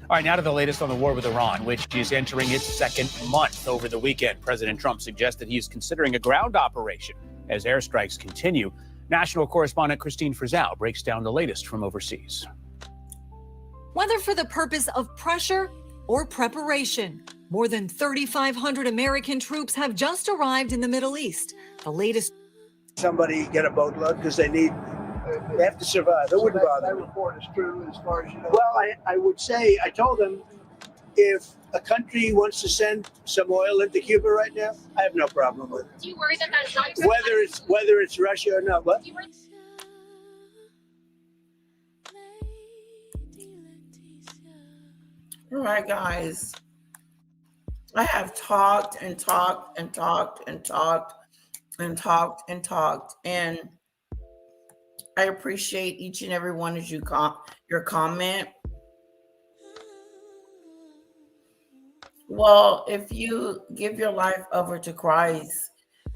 All right, now to the latest on the war with Iran, which is entering its second month. Over the weekend, President Trump suggested he is considering a ground operation as airstrikes continue. National correspondent Christine Frizzell breaks down the latest from overseas. Whether for the purpose of pressure or preparation, more than 3,500 American troops have just arrived in the Middle East. The latest. Somebody get a boatload because they have to survive. It wouldn't bother That me. report is true as far as you know. Well, I would say, I told them, if a country wants to send some oil into Cuba right now, I have no problem with it. Do you worry that that's not Whether it's Russia or not. What? All right, guys. I have talked and talked and talked and talked and talked and talked, and I appreciate each and every one of you your comment. Well, if you give your life over to Christ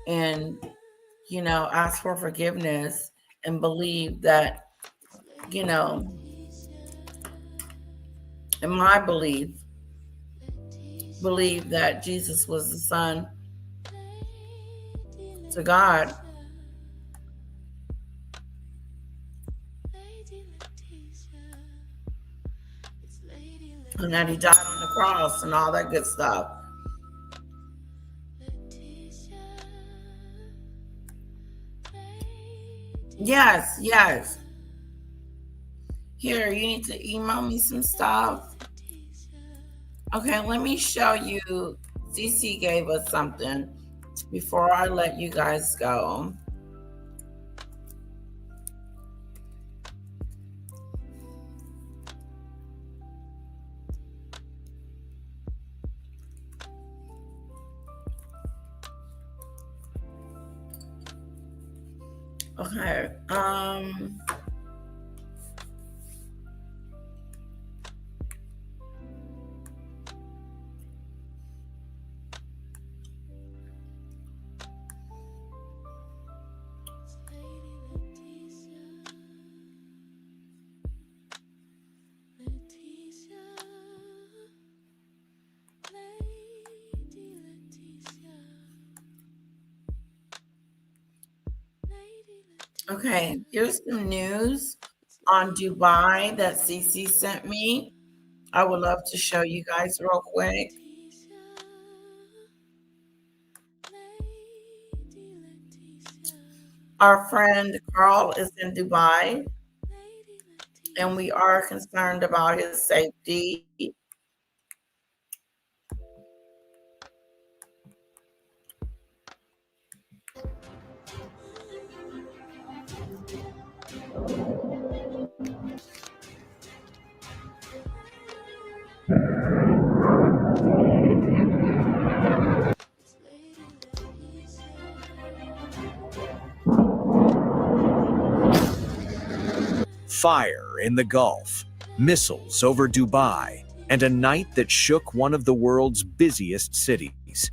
and, ask for forgiveness and believe that, in my believe that Jesus was the Son to God, and that he died on the cross and all that good stuff. Yes. Here, you need to email me some stuff. Okay, let me show you. CC gave us something before I let you guys go. Okay. Okay, here's some news on Dubai that Cece sent me. I would love to show you guys real quick. Our friend Carl is in Dubai, and we are concerned about his safety. Fire in the Gulf, missiles over Dubai, and a night that shook one of the world's busiest cities.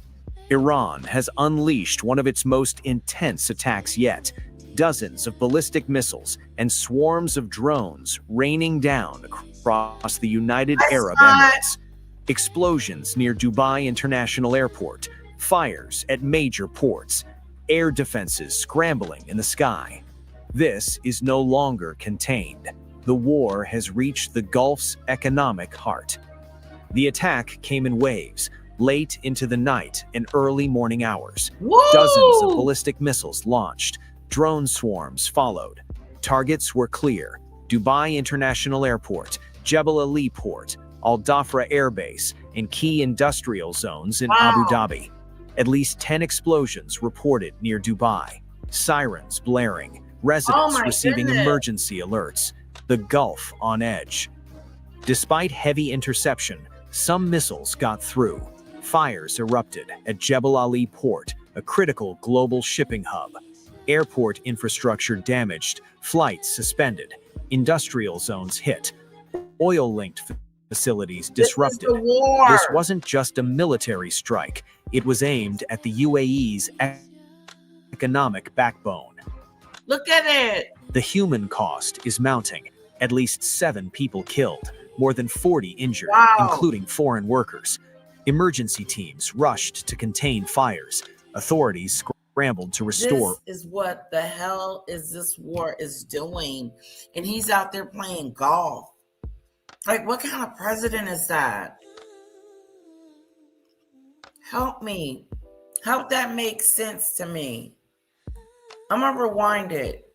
Iran has unleashed one of its most intense attacks yet. Dozens of ballistic missiles and swarms of drones raining down across the United Arab Emirates. Explosions near Dubai International Airport, fires at major ports, air defenses scrambling in the sky. This is no longer contained. The war has reached the Gulf's economic heart. The attack came in waves, late into the night and early morning hours. Woo! Dozens of ballistic missiles launched. Drone swarms followed. Targets were clear: Dubai International Airport, Jebel Ali Port, Al Dhafra Air Base, and key industrial zones in Abu Dhabi. At least 10 explosions reported near Dubai. Sirens blaring. Residents receiving emergency alerts. The Gulf on edge. Despite heavy interception, some missiles got through. Fires erupted at Jebel Ali Port, a critical global shipping hub. Airport infrastructure damaged, flights suspended, industrial zones hit, oil-linked facilities disrupted. This wasn't just a military strike. It was aimed at the UAE's economic backbone. Look at it. The human cost is mounting. At least 7 people killed, more than 40 injured, including foreign workers. Emergency teams rushed to contain fires. Authorities scrambled to restore. This is what the hell is this war is doing. And he's out there playing golf. Like, what kind of president is that? Help me. Help that make sense to me. I'm going to rewind it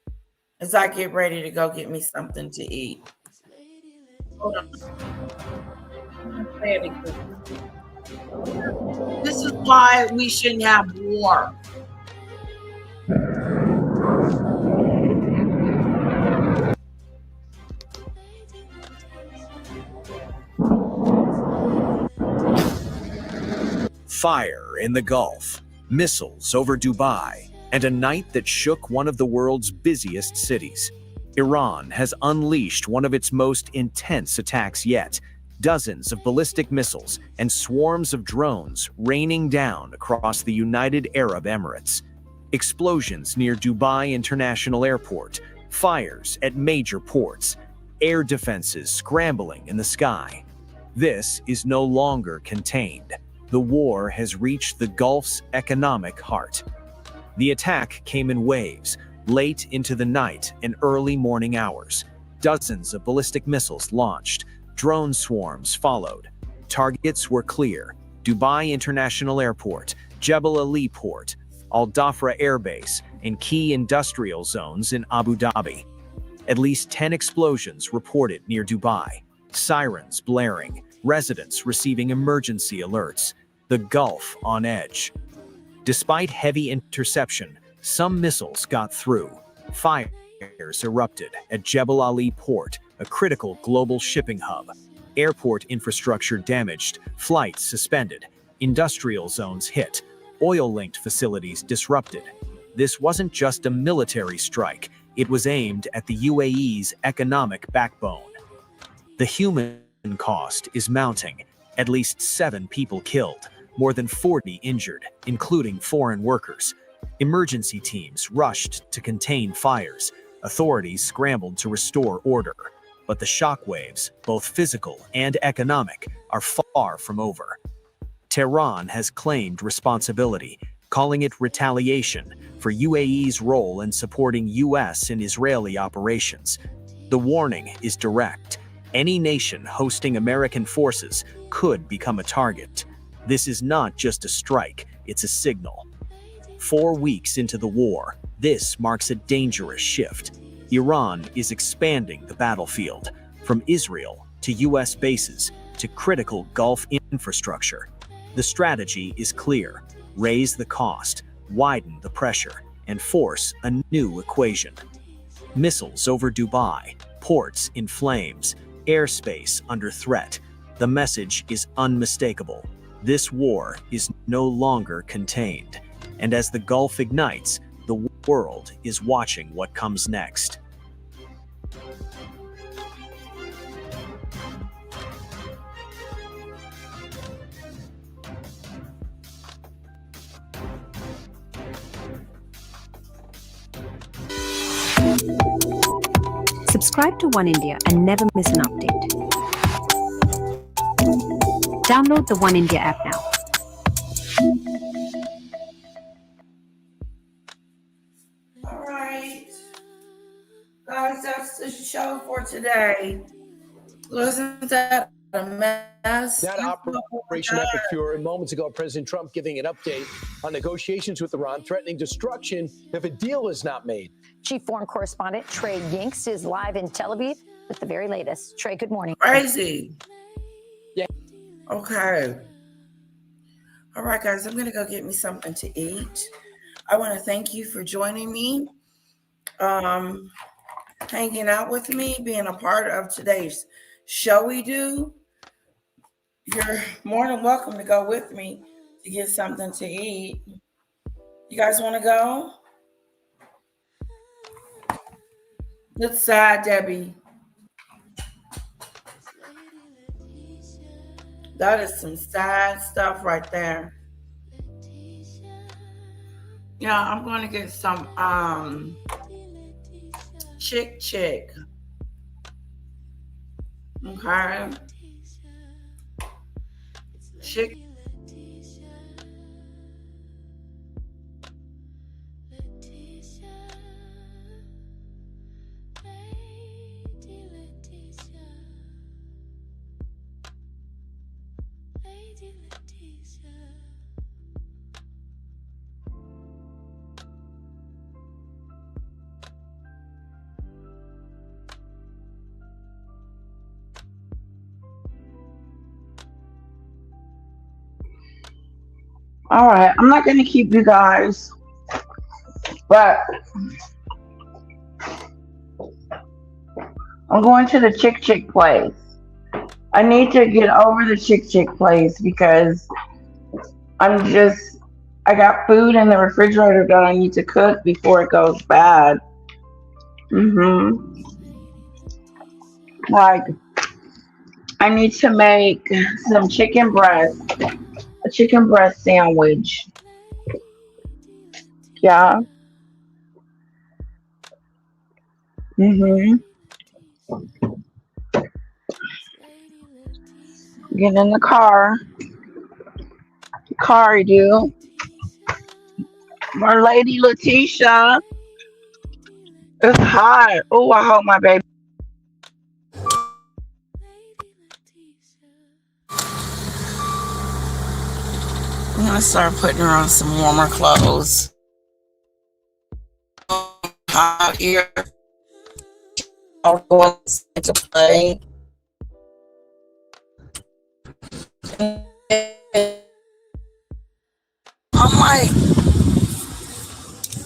as I get ready to go get me something to eat. Hold on. This is why we shouldn't have war. Fire in the Gulf, missiles over Dubai, and a night that shook one of the world's busiest cities. Iran has unleashed one of its most intense attacks yet. Dozens of ballistic missiles and swarms of drones raining down across the United Arab Emirates. Explosions near Dubai International Airport, fires at major ports, air defenses scrambling in the sky. This is no longer contained. The war has reached the Gulf's economic heart. The attack came in waves, late into the night and early morning hours. Dozens of ballistic missiles launched. Drone swarms followed. Targets were clear: Dubai International Airport, Jebel Ali Port, Al Dhafra Air Base, and key industrial zones in Abu Dhabi. At least 10 explosions reported near Dubai. Sirens blaring. Residents receiving emergency alerts. The Gulf on edge. Despite heavy interception, some missiles got through. Fires erupted at Jebel Ali Port, a critical global shipping hub. Airport infrastructure damaged, flights suspended, industrial zones hit, oil-linked facilities disrupted. This wasn't just a military strike. It was aimed at the UAE's economic backbone. The human cost is mounting. At least 7 people killed, more than 40 injured, including foreign workers. Emergency teams rushed to contain fires. Authorities scrambled to restore order. But the shockwaves, both physical and economic, are far from over. Tehran has claimed responsibility, calling it retaliation for UAE's role in supporting US and Israeli operations. The warning is direct. Any nation hosting American forces could become a target. This is not just a strike, it's a signal. 4 weeks into the war, this marks a dangerous shift. Iran is expanding the battlefield, from Israel to US bases to critical Gulf infrastructure. The strategy is clear: raise the cost, widen the pressure, and force a new equation. Missiles over Dubai, ports in flames, airspace under threat. The message is unmistakable. This war is no longer contained. And as the Gulf ignites, the world is watching what comes next. Subscribe to One India and never miss an update. Download the One India app now. All right. Guys, that's the show for today. Wasn't that a mess? That Operation Epic Fury. Moments ago, President Trump giving an update on negotiations with Iran, threatening destruction if a deal is not made. Chief Foreign Correspondent Trey Yingst is live in Tel Aviv with the very latest. Trey, good morning. Crazy. Yeah. Okay. All right, guys, I'm going to go get me something to eat. I want to thank you for joining me, hanging out with me, being a part of today's show we do. You're more than welcome to go with me to get something to eat. You guys want to go? That's sad, Debbie. That is some sad stuff right there. Yeah, I'm going to get some chick. Okay. Chick. All right, I'm not going to keep you guys, but I'm going to the chick place. I need to get over the chick place because I got food in the refrigerator that I need to cook before it goes bad. Like, I need to make some chicken breast. A chicken breast sandwich. Yeah. Get in the car. Do. My lady Letitia. It's hot. Oh, I hope my baby. I'm gonna start putting her on some warmer clothes. Hot here. I'll go into play. I'm like,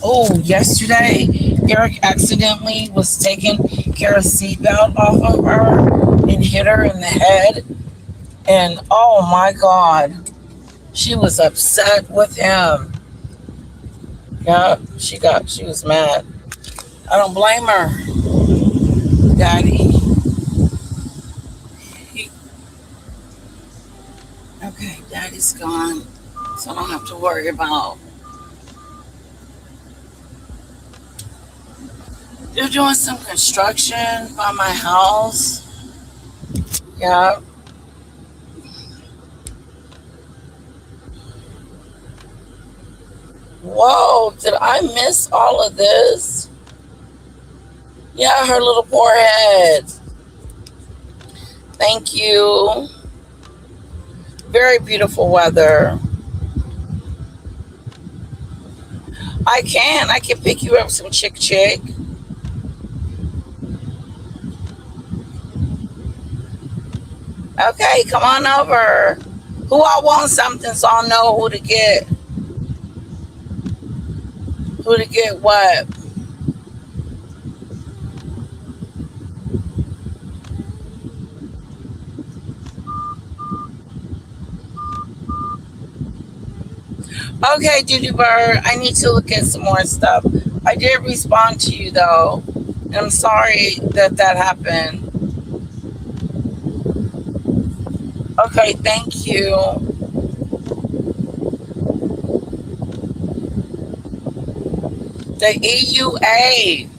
oh, yesterday Eric accidentally was taking Kara's seatbelt off of her and hit her in the head. And oh my God. She was upset with him. Yeah, she was mad. I don't blame her, Daddy. Okay, Daddy's gone, so I don't have to worry about. They're doing some construction by my house. Yeah. Whoa, did I miss all of this? Yeah, her little poor head. Thank you. Very beautiful weather. I can pick you up some chick. Okay, come on over. Who I want something so I'll know who to get. Who to get what? Okay, Judy Bird, I need to look at some more stuff. I did respond to you though. And I'm sorry that happened. Okay, thank you. The EUA.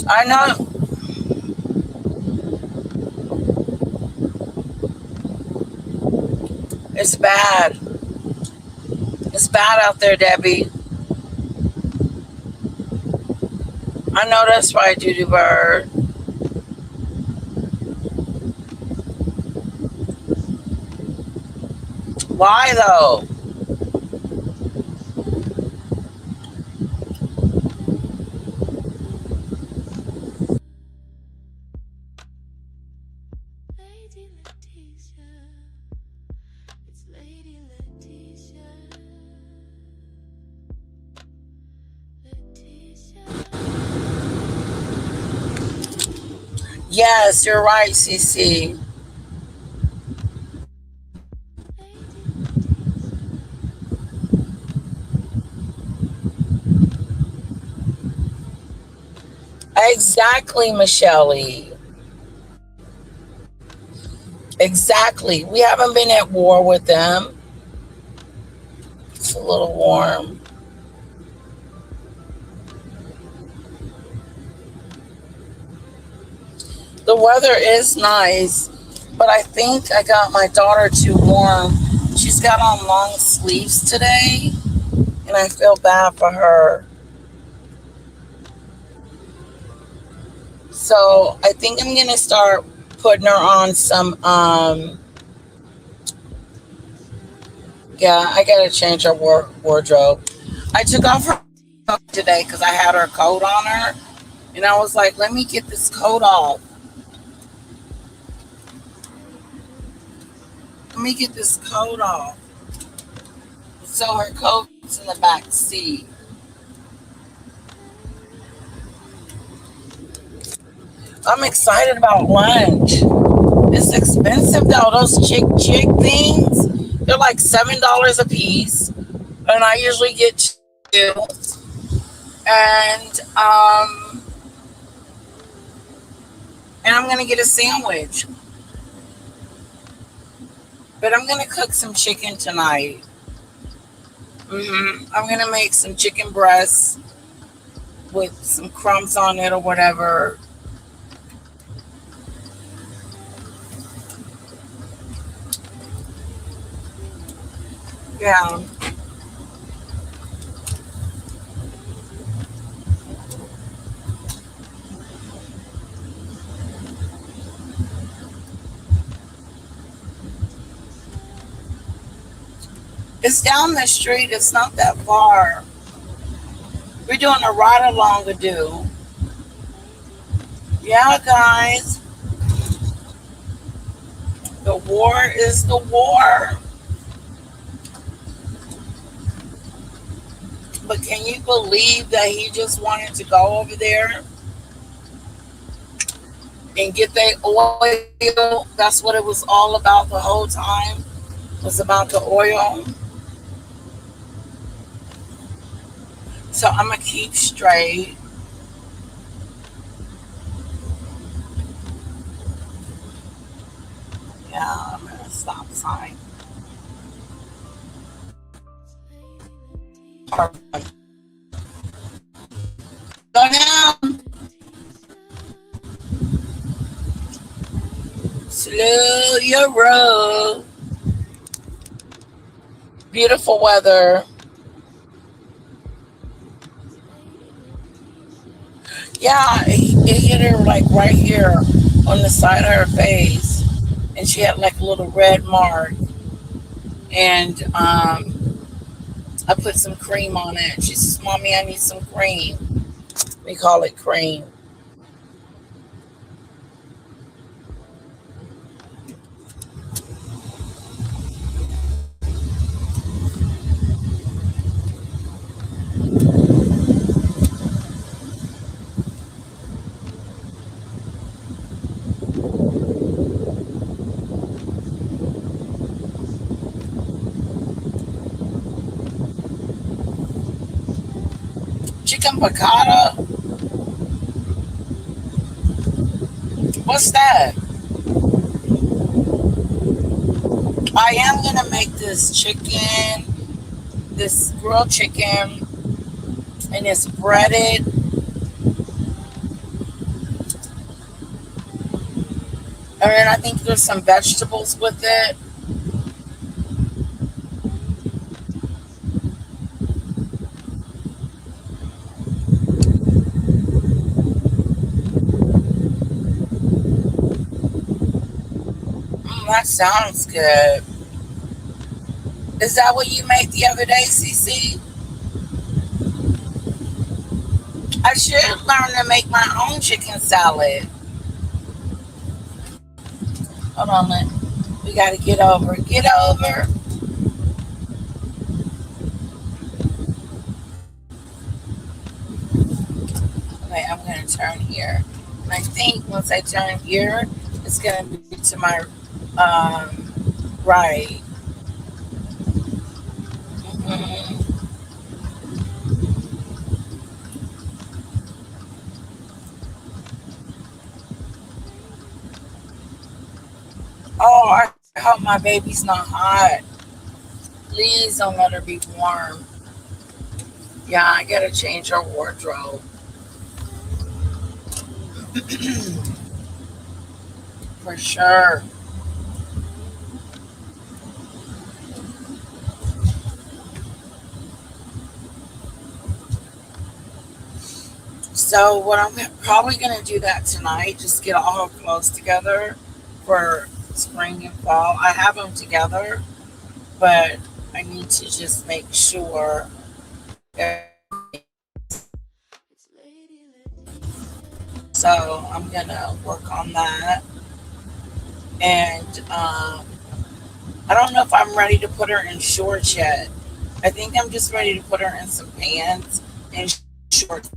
I know. It's bad. It's bad out there, Debbie. I know that's right, Judy Bird. Why though? Yes, you're right, CC. Exactly, Michelle. Exactly. We haven't been at war with them. It's a little warm. The weather is nice, but I think I got my daughter too warm. She's got on long sleeves today, and I feel bad for her. So I think I'm gonna start putting her on some yeah, I gotta change her wardrobe. I took off her coat today because I had her coat on her, and I was like, let me get this coat off. Let me get this coat off. So her coat's in the back seat. I'm excited about lunch. It's expensive though. Those chick things, they're like $7 a piece, and I usually get 2. And I'm gonna get a sandwich. But I'm gonna cook some chicken tonight. I'm gonna make some chicken breasts with some crumbs on it or whatever. Yeah. It's down the street. It's not that far. We're doing a ride-along-a-do. Yeah, guys. The war is the war. But can you believe that he just wanted to go over there and get their oil? That's what it was all about the whole time. It was about the oil. So I'm going to keep straight. Yeah, I'm going to stop sign. Perfect. Go down. Slow your roll. Beautiful weather. Yeah, it hit her like right here on the side of her face, and she had like a little red mark. And I put some cream on it. She says, "Mommy, I need some cream." We call it cream. Chicken piccata? What's that? I am gonna make this chicken, this grilled chicken, and it's breaded. And then I think there's some vegetables with it. That sounds good. Is that what you made the other day, Cece? I should learn to make my own chicken salad. Hold on, we gotta get over. Get over. Okay, I'm gonna turn here. And I think once I turn here, it's gonna be to my right. Mhm. Oh, I hope my baby's not hot. Please don't let her be warm. Yeah, I gotta change her wardrobe. For sure. So what I'm probably gonna do that tonight, just get all her clothes together for spring and fall. I have them together, but I need to just make sure. So I'm gonna work on that. And I don't know if I'm ready to put her in shorts yet. I think I'm just ready to put her in some pants and shorts.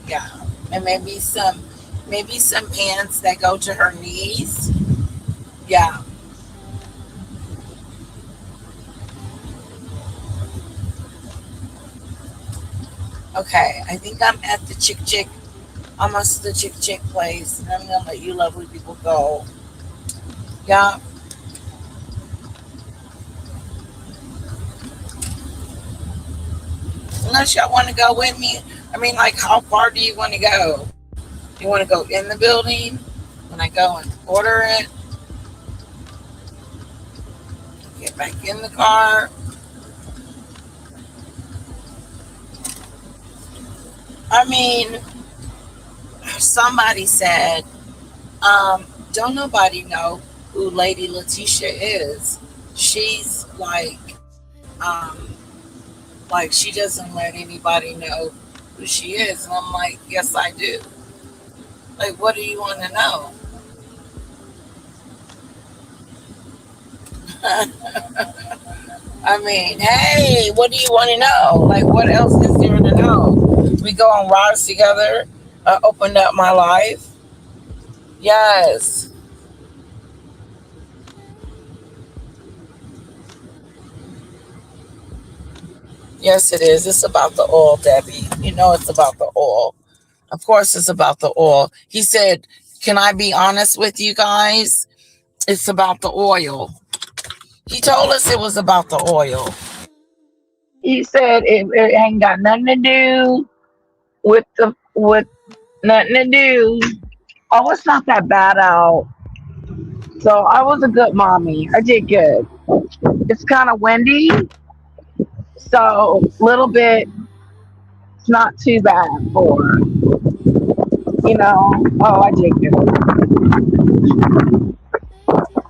Yeah, and maybe some pants that go to her knees. Yeah. Okay, I think I'm at the Chick, almost the Chick place, and I'm gonna let you lovely people go. Yeah. Unless y'all want to go with me. I mean, like, how far do you want to go? You want to go in the building? When I go and order it? Get back in the car? I mean, somebody said, don't nobody know who Lady Letitia is. She's like she doesn't let anybody know who she is. And I'm like, yes, I do. Like, what do you want to know? I mean, hey, what do you want to know? Like, what else is there to know? We go on rides together. Opened up my life. Yes. Yes, it is. It's about the oil, Debbie. You know it's about the oil. Of course it's about the oil. He said, can I be honest with you guys? It's about the oil. He told us it was about the oil. He said it ain't got nothing to do with nothing to do. Oh, it's not that bad out. So I was a good mommy. I did good. It's kind of windy. So little bit It's not too bad for, oh, I dig it.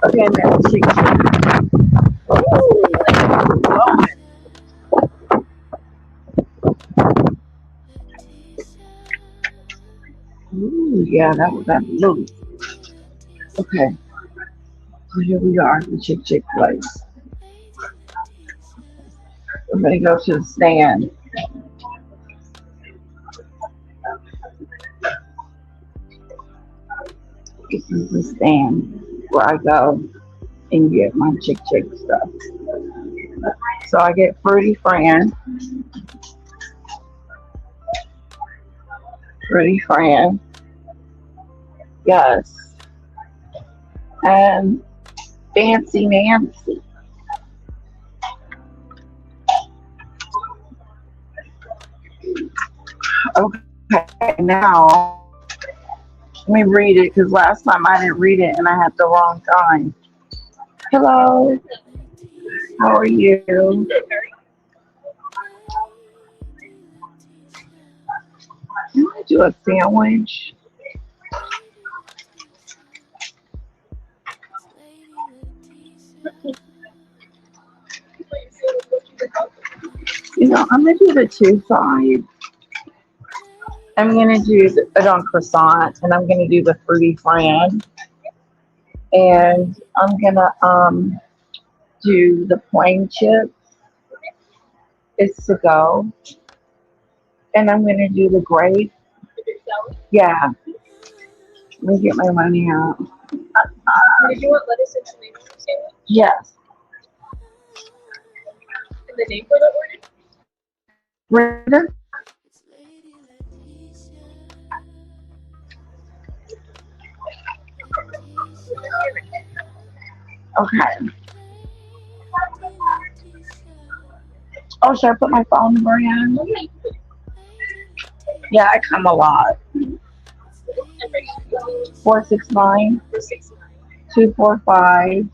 Okay, now chick chick. Ooh, yeah, that was that loop. Okay, so here we are at the chick chick place. I'm gonna go to the stand. This is the stand where I go and get my chick chick stuff. So I get Fruity Fran. Fruity Fran. Yes. And Fancy Nancy. Okay, now let me read it because last time I didn't read it and I had the wrong time. Hello. How are you? Can I do a sandwich? I'm gonna do the two sides. I'm gonna do it on croissant, and I'm gonna do the Fruity Fran, and I'm gonna do the plain chips. It's to go, and I'm gonna do the grape. Yeah. Let me get my money out. Did you want lettuce and tomato sandwich? Yes. And the name for the order? Brenda? Okay. Oh, should I put my phone number in? Yeah, I come a lot. 469-245.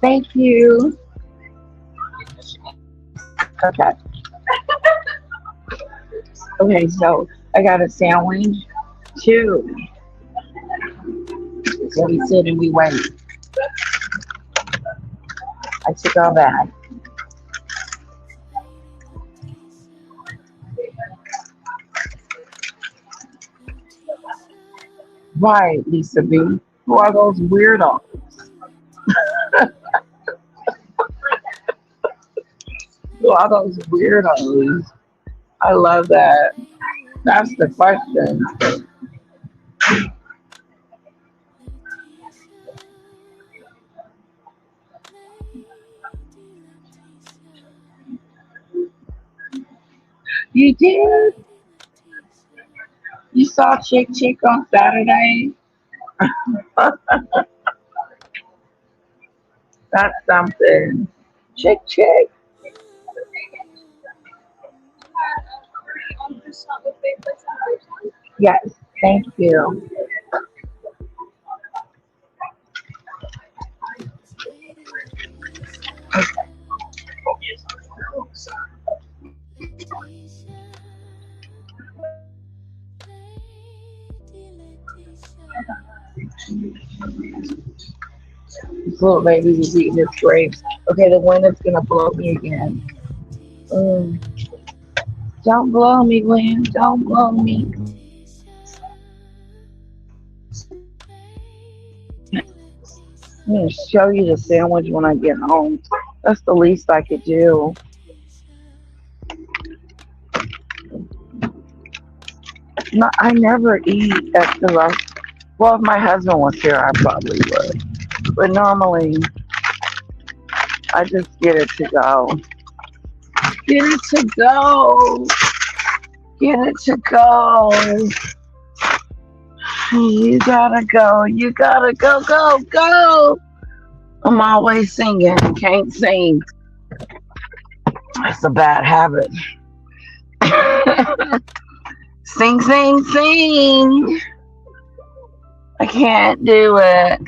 Thank you. Okay. Okay, so I got a sandwich too. So we sit and we wait. I took our bag. Right, Lisa B. Who are those weirdos? Who are those weirdos? I love that. That's the question. You did? You saw Chick Chick on Saturday? That's something. Chick Chick. Yes, thank you. Okay. This little baby was eating his grapes. Okay, the wind is gonna blow me again. Don't blow me, wind. Don't blow me. I'm gonna show you the sandwich when I get home. That's the least I could do. No, I never eat at the restaurant. Well, if my husband was here, I probably would. But normally, I just get it to go. Get it to go. Get it to go. You gotta go. You gotta go, go, go. I'm always singing. Can't sing. That's a bad habit. Sing, sing, sing. I can't do it.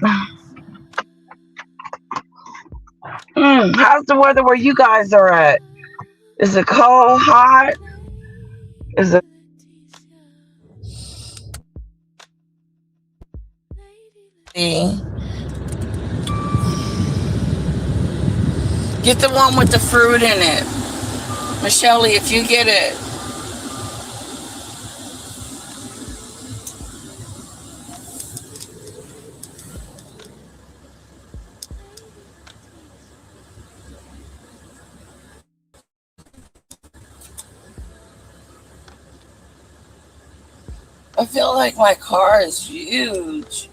How's the weather where you guys are at? Is it cold, hot? Is it? Get the one with the fruit in it. Michelle, if you get it. I feel like my car is huge.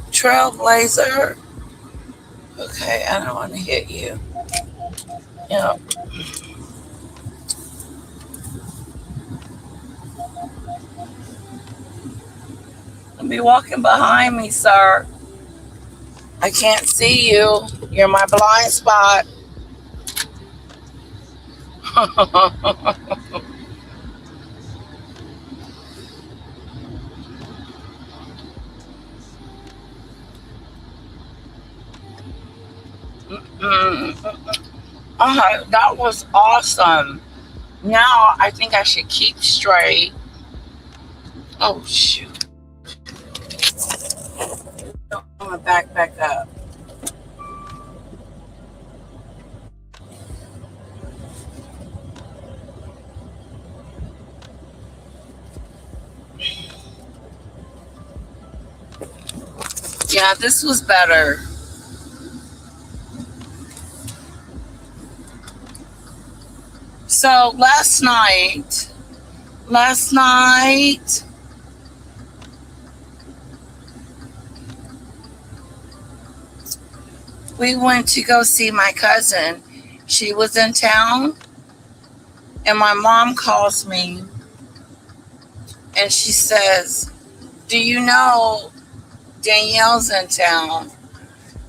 Trailblazer. Okay, I don't want to hit you. Yep. Don't be walking behind me, sir. I can't see you. You're my blind spot. That was awesome. Now I think I should keep straight. Oh shoot. I'm gonna back up. Yeah, this was better. So last night, we went to go see my cousin. She was in town, and my mom calls me, and she says, "Do you know Danielle's in town?"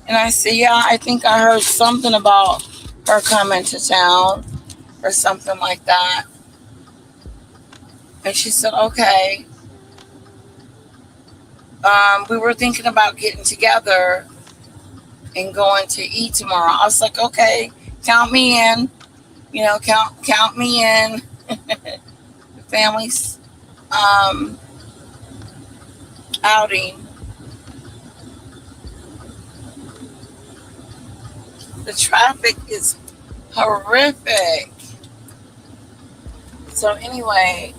And I said, "Yeah, I think I heard something about her coming to town or something like that." And she said, "Okay." We were thinking about getting together and going to eat tomorrow. I was like, "Okay, count me in. Count me in." The family's outing. The traffic is horrific. So anyway,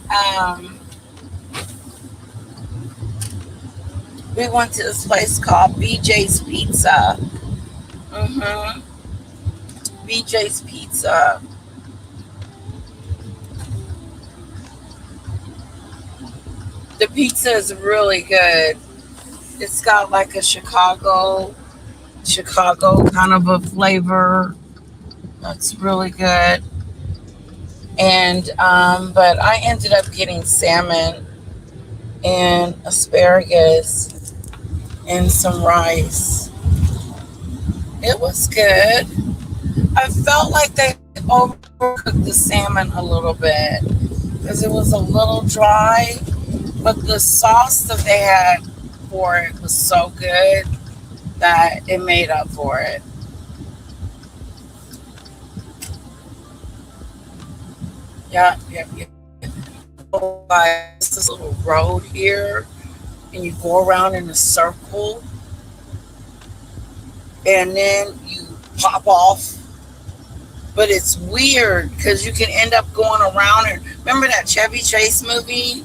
we went to this place called BJ's Pizza. BJ's Pizza. The pizza is really good. It's got like a Chicago kind of a flavor. That's really good. And but I ended up getting salmon and asparagus and some rice. It was good. I felt like they overcooked the salmon a little bit because it was a little dry, but the sauce that they had for it was so good that it made up for it. Yeah. This little road here, and you go around in a circle, and then you pop off. But it's weird because you can end up going around. And remember that Chevy Chase movie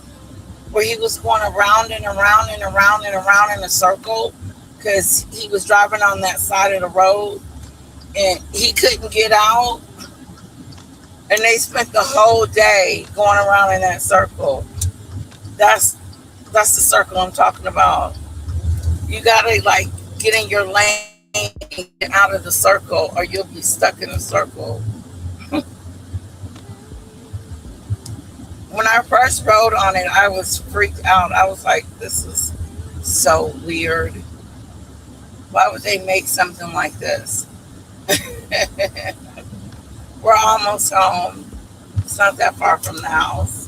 where he was going around and around and around and around in a circle because he was driving on that side of the road and he couldn't get out. And they spent the whole day going around in that circle. That's the circle I'm talking about. You gotta like get in your lane and get out of the circle, or you'll be stuck in a circle. When I first rode on it, I was freaked out. I was like, this is so weird. Why would they make something like this? We're almost home. It's not that far from the house.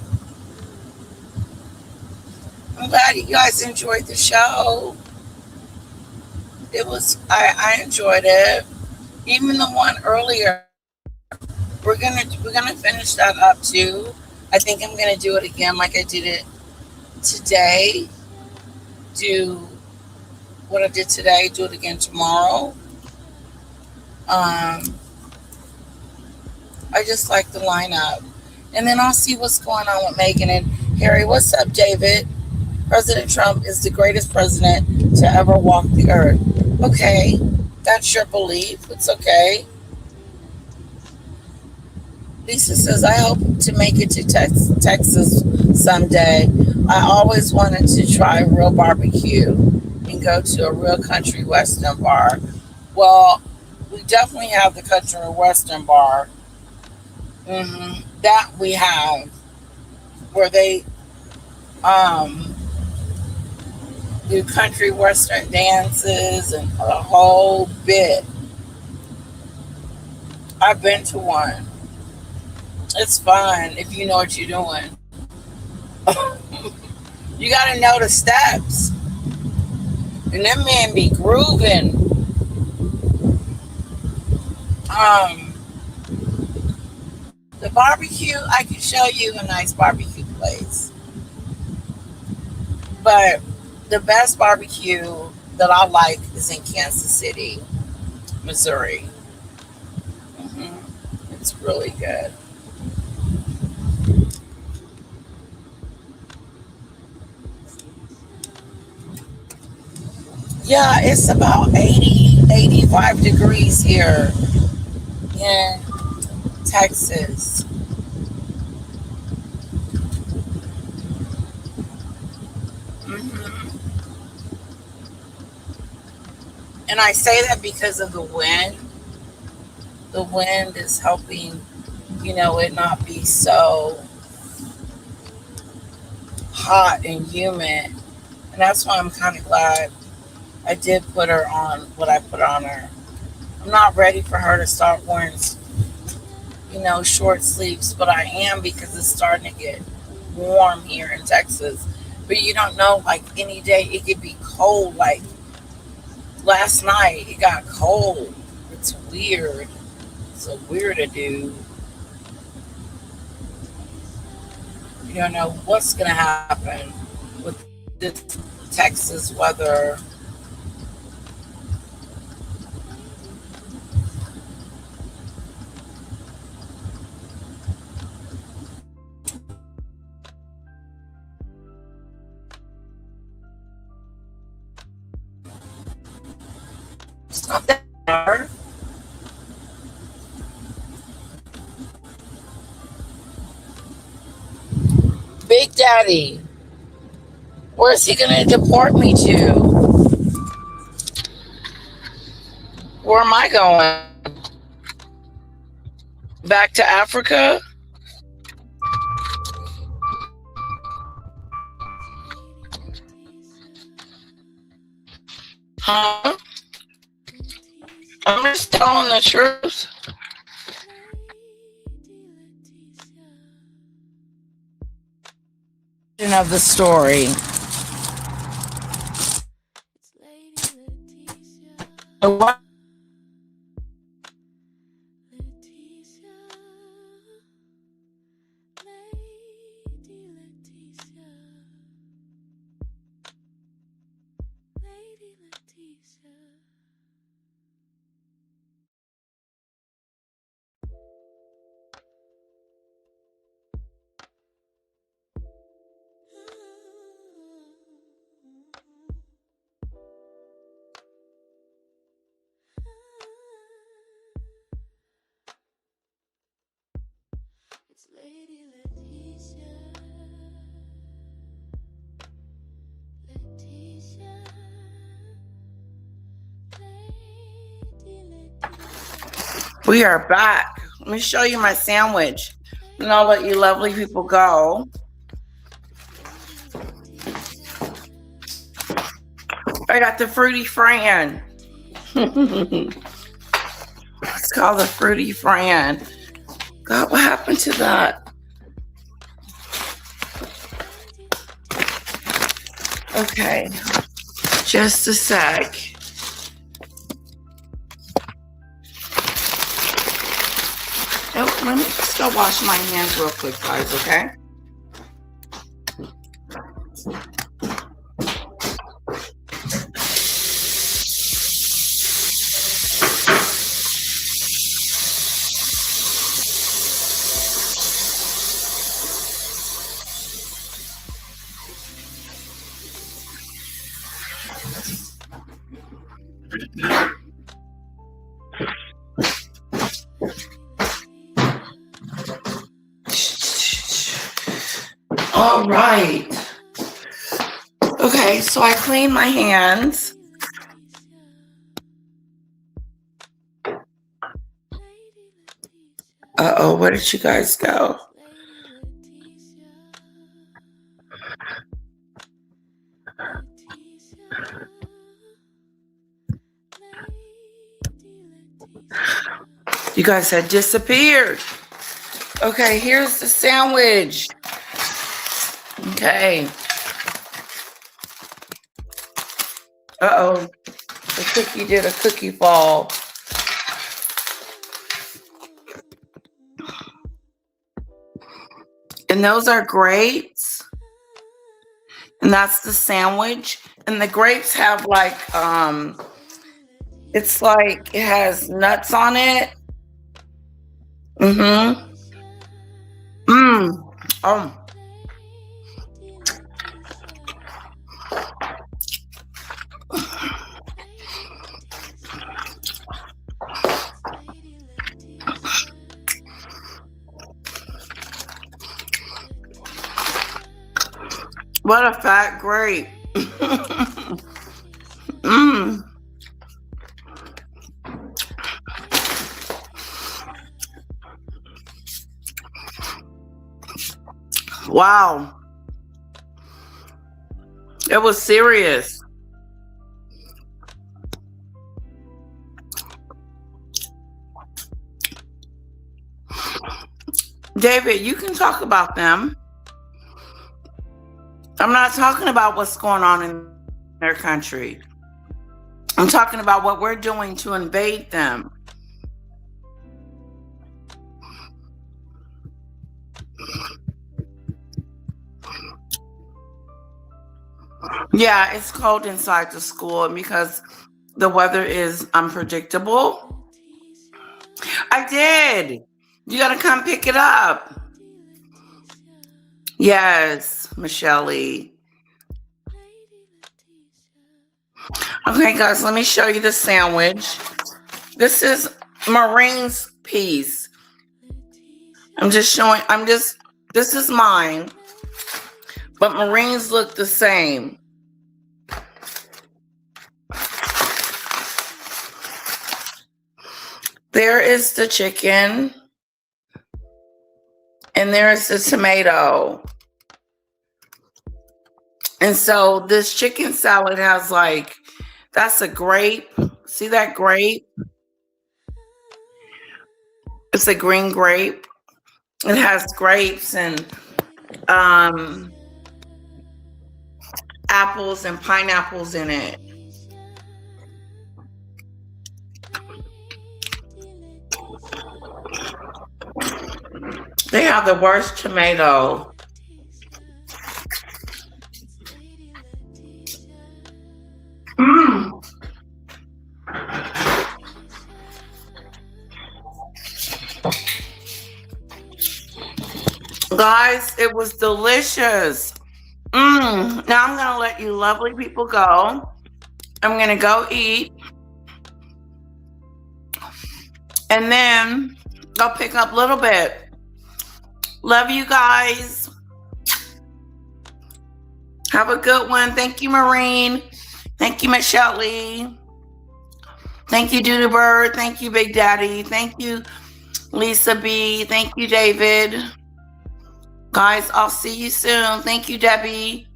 I'm glad you guys enjoyed the show. I enjoyed it. Even the one earlier, we're gonna finish that up too. I think I'm gonna do it again like I did it today. Do what I did today, do it again tomorrow. I just like the lineup. And then I'll see what's going on with Megan and Harry. What's up, David? President Trump is the greatest president to ever walk the earth. Okay, that's your belief. It's okay. Lisa says, I hope to make it to Texas someday. I always wanted to try real barbecue and go to a real country western bar. Well, we definitely have the country western bar. That we have, where they do country western dances and a whole bit. I've been to one. It's fun if you know what you're doing. You got to know the steps. And them men be grooving. The barbecue, I can show you a nice barbecue place. But the best barbecue that I like is in Kansas City, Missouri. It's really good. Yeah, it's about 85 degrees here in Texas. And I say that because of the wind. The wind is helping, it not be so hot and humid. And that's why I'm kind of glad I did put her on what I put on her. I'm not ready for her to start wearing, short sleeves, but I am because it's starting to get warm here in Texas. But you don't know, like any day it could be cold. Like last night it got cold. It's weird. It's a weird to do. You don't know what's going to happen with this Texas weather. It's not that hard. Big Daddy, where's he going to deport me to? Where am I going? Back to Africa? Huh? I'm just telling the truth. Of the story. What? We are back. Let me show you my sandwich, and I'll let you lovely people go. I got the Fruity Fran. It's called the Fruity Fran. God, what happened to that? Okay, just a sec. Oh, let me just go wash my hands real quick, guys, okay? All right. Okay, so I cleaned my hands. Uh-oh, where did you guys go? You guys had disappeared. Okay, here's the sandwich. Okay. Uh-oh. The cookie did a cookie fall. And those are grapes. And that's the sandwich. And the grapes have like, it's like it has nuts on it. Mm-hmm. Oh. What a fat grape. Wow. It was serious. David, you can talk about them. I'm not talking about what's going on in their country. I'm talking about what we're doing to invade them. Yeah, it's cold inside the school, and because the weather is unpredictable. I did. You gotta come pick it up. Yes, Michelle. Okay, guys, let me show you the sandwich. This is Marine's piece. This is mine, but Marine's look the same. There is the chicken, and there is the tomato. And so this chicken salad has like, that's a grape. See that grape? It's a green grape. It has grapes and apples and pineapples in it. They have the worst tomato. Guys, it was delicious. Now I'm going to let you lovely people go. I'm going to go eat. And then I'll pick up a little bit. Love you guys. Have a good one. Thank you, Marine. Thank you, Michelle Lee. Thank you, Doodoo Bird. Thank you, Big Daddy. Thank you, Lisa B. Thank you, David. Guys, I'll see you soon. Thank you, Debbie.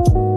you.